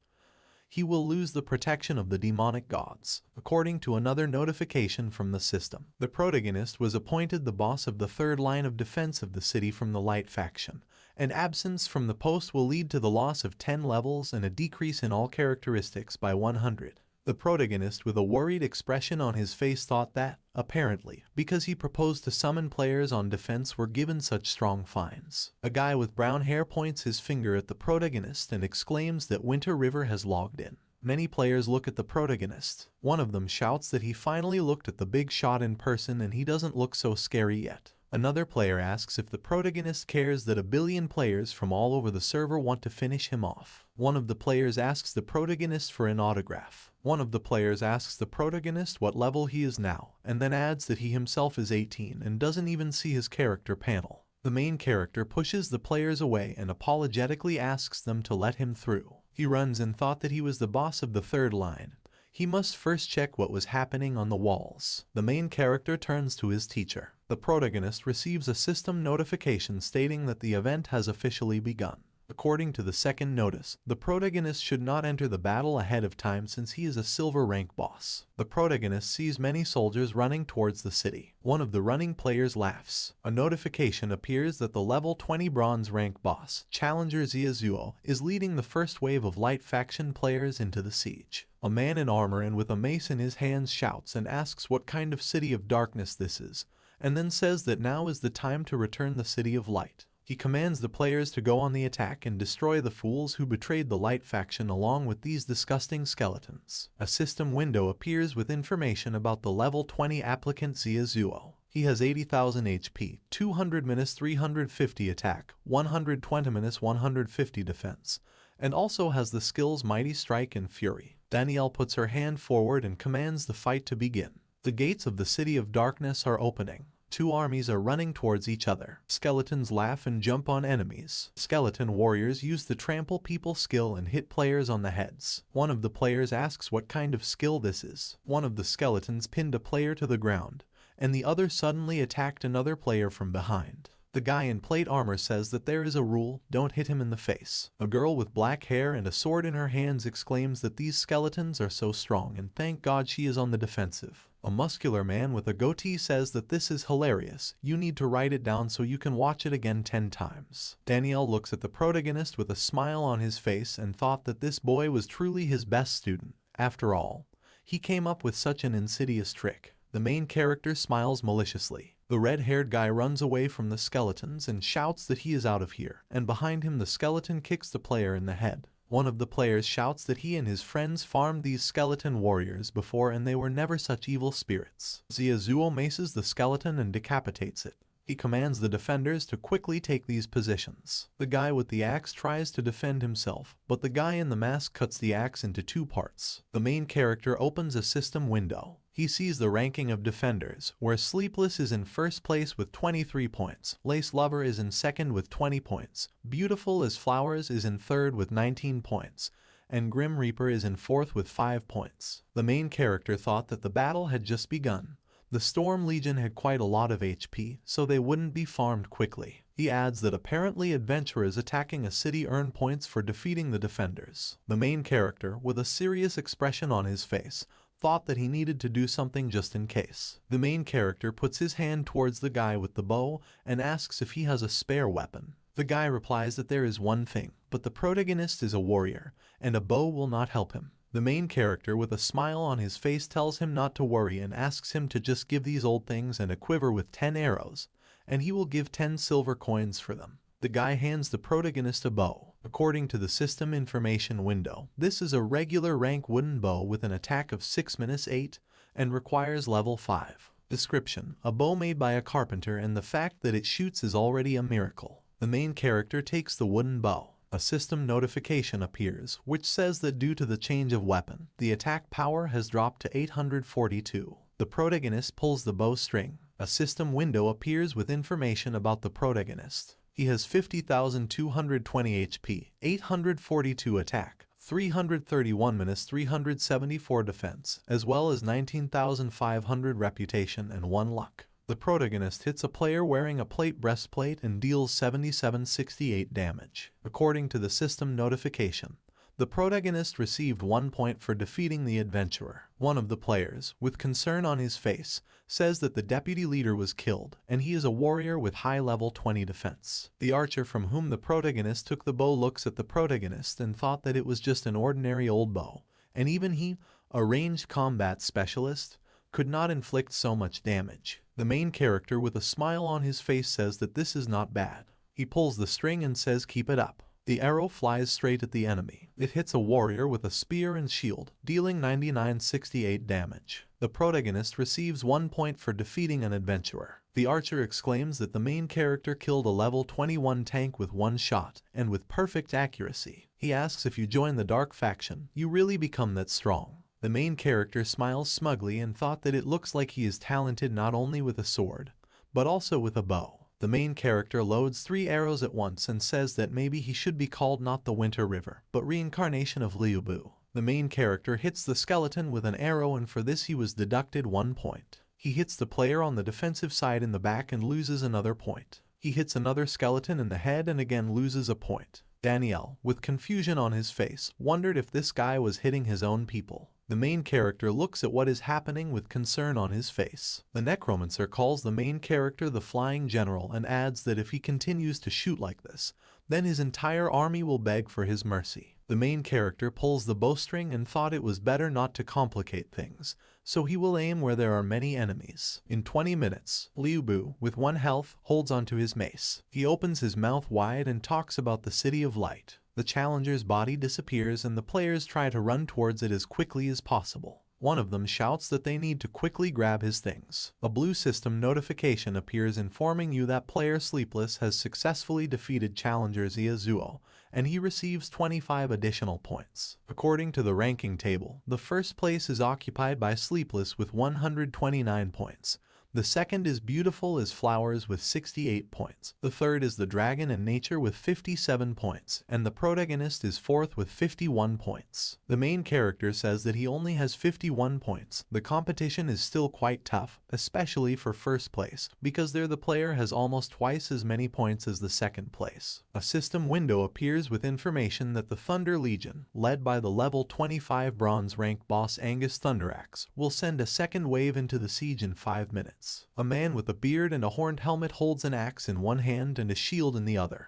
he will lose the protection of the demonic gods. According to another notification from the system, the protagonist was appointed the boss of the third line of defense of the city from the light faction, and absence from the post will lead to the loss of 10 levels and a decrease in all characteristics by 100. The protagonist with a worried expression on his face thought that, apparently, because he proposed to summon players on defense were given such strong fines. A guy with brown hair points his finger at the protagonist and exclaims that Winter River has logged in. Many players look at the protagonist. One of them shouts that he finally looked at the big shot in person and he doesn't look so scary yet. Another player asks if the protagonist cares that 1 billion players from all over the server want to finish him off. One of the players asks the protagonist for an autograph. One of the players asks the protagonist what level he is now, and then adds that he himself is 18 and doesn't even see his character panel. The main character pushes the players away and apologetically asks them to let him through. He runs and thought that he was the boss of the third line. He must first check what was happening on the walls. The main character turns to his teacher. The protagonist receives a system notification stating that the event has officially begun. According to the second notice, the protagonist should not enter the battle ahead of time since he is a silver rank boss. The protagonist sees many soldiers running towards the city. One of the running players laughs. A notification appears that the level 20 bronze rank boss, Challenger Ziazuo, is leading the first wave of light faction players into the siege. A man in armor and with a mace in his hands shouts and asks what kind of city of darkness this is, and then says that now is the time to return the city of light. He commands the players to go on the attack and destroy the fools who betrayed the light faction along with these disgusting skeletons. A system window appears with information about the level 20 applicant Ziazuo. He has 80,000 HP, 200-350 attack, 120-150 defense, and also has the skills Mighty Strike and Fury. Danielle puts her hand forward and commands the fight to begin. The gates of the City of Darkness are opening. Two armies are running towards each other. Skeletons laugh and jump on enemies. Skeleton warriors use the trample people skill and hit players on the heads. One of the players asks what kind of skill this is. One of the skeletons pinned a player to the ground, and the other suddenly attacked another player from behind. The guy in plate armor says that there is a rule, don't hit him in the face. A girl with black hair and a sword in her hands exclaims that these skeletons are so strong and thank God she is on the defensive. A muscular man with a goatee says that this is hilarious, you need to write it down so you can watch it again 10 times. Danielle looks at the protagonist with a smile on his face and thought that this boy was truly his best student. After all, he came up with such an insidious trick. The main character smiles maliciously. The red-haired guy runs away from the skeletons and shouts that he is out of here, and behind him the skeleton kicks the player in the head. One of the players shouts that he and his friends farmed these skeleton warriors before and they were never such evil spirits. Ziazuo maces the skeleton and decapitates it. He commands the defenders to quickly take these positions. The guy with the axe tries to defend himself, but the guy in the mask cuts the axe into 2 parts. The main character opens a system window. He sees the ranking of defenders, where Sleepless is in first place with 23 points, Lace Lover is in second with 20 points, Beautiful as Flowers is in third with 19 points, and Grim Reaper is in fourth with 5 points. The main character thought that the battle had just begun. The Storm Legion had quite a lot of HP, so they wouldn't be farmed quickly. He adds that apparently adventurers attacking a city earn points for defeating the defenders. The main character, with a serious expression on his face, thought that he needed to do something just in case. The main character puts his hand towards the guy with the bow and asks if he has a spare weapon. The guy replies that there is one thing, but the protagonist is a warrior, and a bow will not help him. The main character with a smile on his face tells him not to worry and asks him to just give these old things and a quiver with 10 arrows, and he will give 10 silver coins for them. The guy hands the protagonist a bow. According to the system information window, this is a regular rank wooden bow with an attack of 6-8 and requires level 5. Description: a bow made by a carpenter and the fact that it shoots is already a miracle. The main character takes the wooden bow. A system notification appears, which says that due to the change of weapon, the attack power has dropped to 842. The protagonist pulls the bowstring. A system window appears with information about the protagonist. He has 50,220 HP, 842 attack, 331-374 defense, as well as 19,500 reputation and 1 luck. The protagonist hits a player wearing a plate breastplate and deals 7768 damage. According to the system notification, the protagonist received 1 point for defeating the adventurer. One of the players, with concern on his face, says that the deputy leader was killed, and he is a warrior with high level 20 defense. The archer from whom the protagonist took the bow looks at the protagonist and thought that it was just an ordinary old bow, and even he, a ranged combat specialist, could not inflict so much damage. The main character with a smile on his face says that this is not bad. He pulls the string and says keep it up. The arrow flies straight at the enemy. It hits a warrior with a spear and shield, dealing 9968 damage. The protagonist receives 1 point for defeating an adventurer. The archer exclaims that the main character killed a level 21 tank with 1 shot, and with perfect accuracy. He asks if you join the dark faction, you really become that strong. The main character smiles smugly and thought that it looks like he is talented not only with a sword, but also with a bow. The main character loads 3 arrows at once and says that maybe he should be called not the Winter River, but reincarnation of Liu Bu. The main character hits the skeleton with an arrow and for this he was deducted 1 point. He hits the player on the defensive side in the back and loses another point. He hits another skeleton in the head and again loses a point. Daniel, with confusion on his face, wondered if this guy was hitting his own people. The main character looks at what is happening with concern on his face. The Necromancer calls the main character the Flying General and adds that if he continues to shoot like this, then his entire army will beg for his mercy. The main character pulls the bowstring and thought it was better not to complicate things, so he will aim where there are many enemies. In 20 minutes, Liu Bu, with 1 health, holds onto his mace. He opens his mouth wide and talks about the City of Light. The challenger's body disappears and the players try to run towards it as quickly as possible. One of them shouts that they need to quickly grab his things. A blue system notification appears informing you that player Sleepless has successfully defeated challenger Ziazuo, and he receives 25 additional points. According to the ranking table, the first place is occupied by Sleepless with 129 points. The second is Beautiful as Flowers with 68 points. The third is The Dragon and Nature with 57 points. And the protagonist is fourth with 51 points. The main character says that he only has 51 points. The competition is still quite tough, especially for first place, because there the player has almost twice as many points as the second place. A system window appears with information that the Thunder Legion, led by the level 25 bronze rank boss Angus Thunderaxe, will send a second wave into the siege in 5 minutes. A man with a beard and a horned helmet holds an axe in one hand and a shield in the other.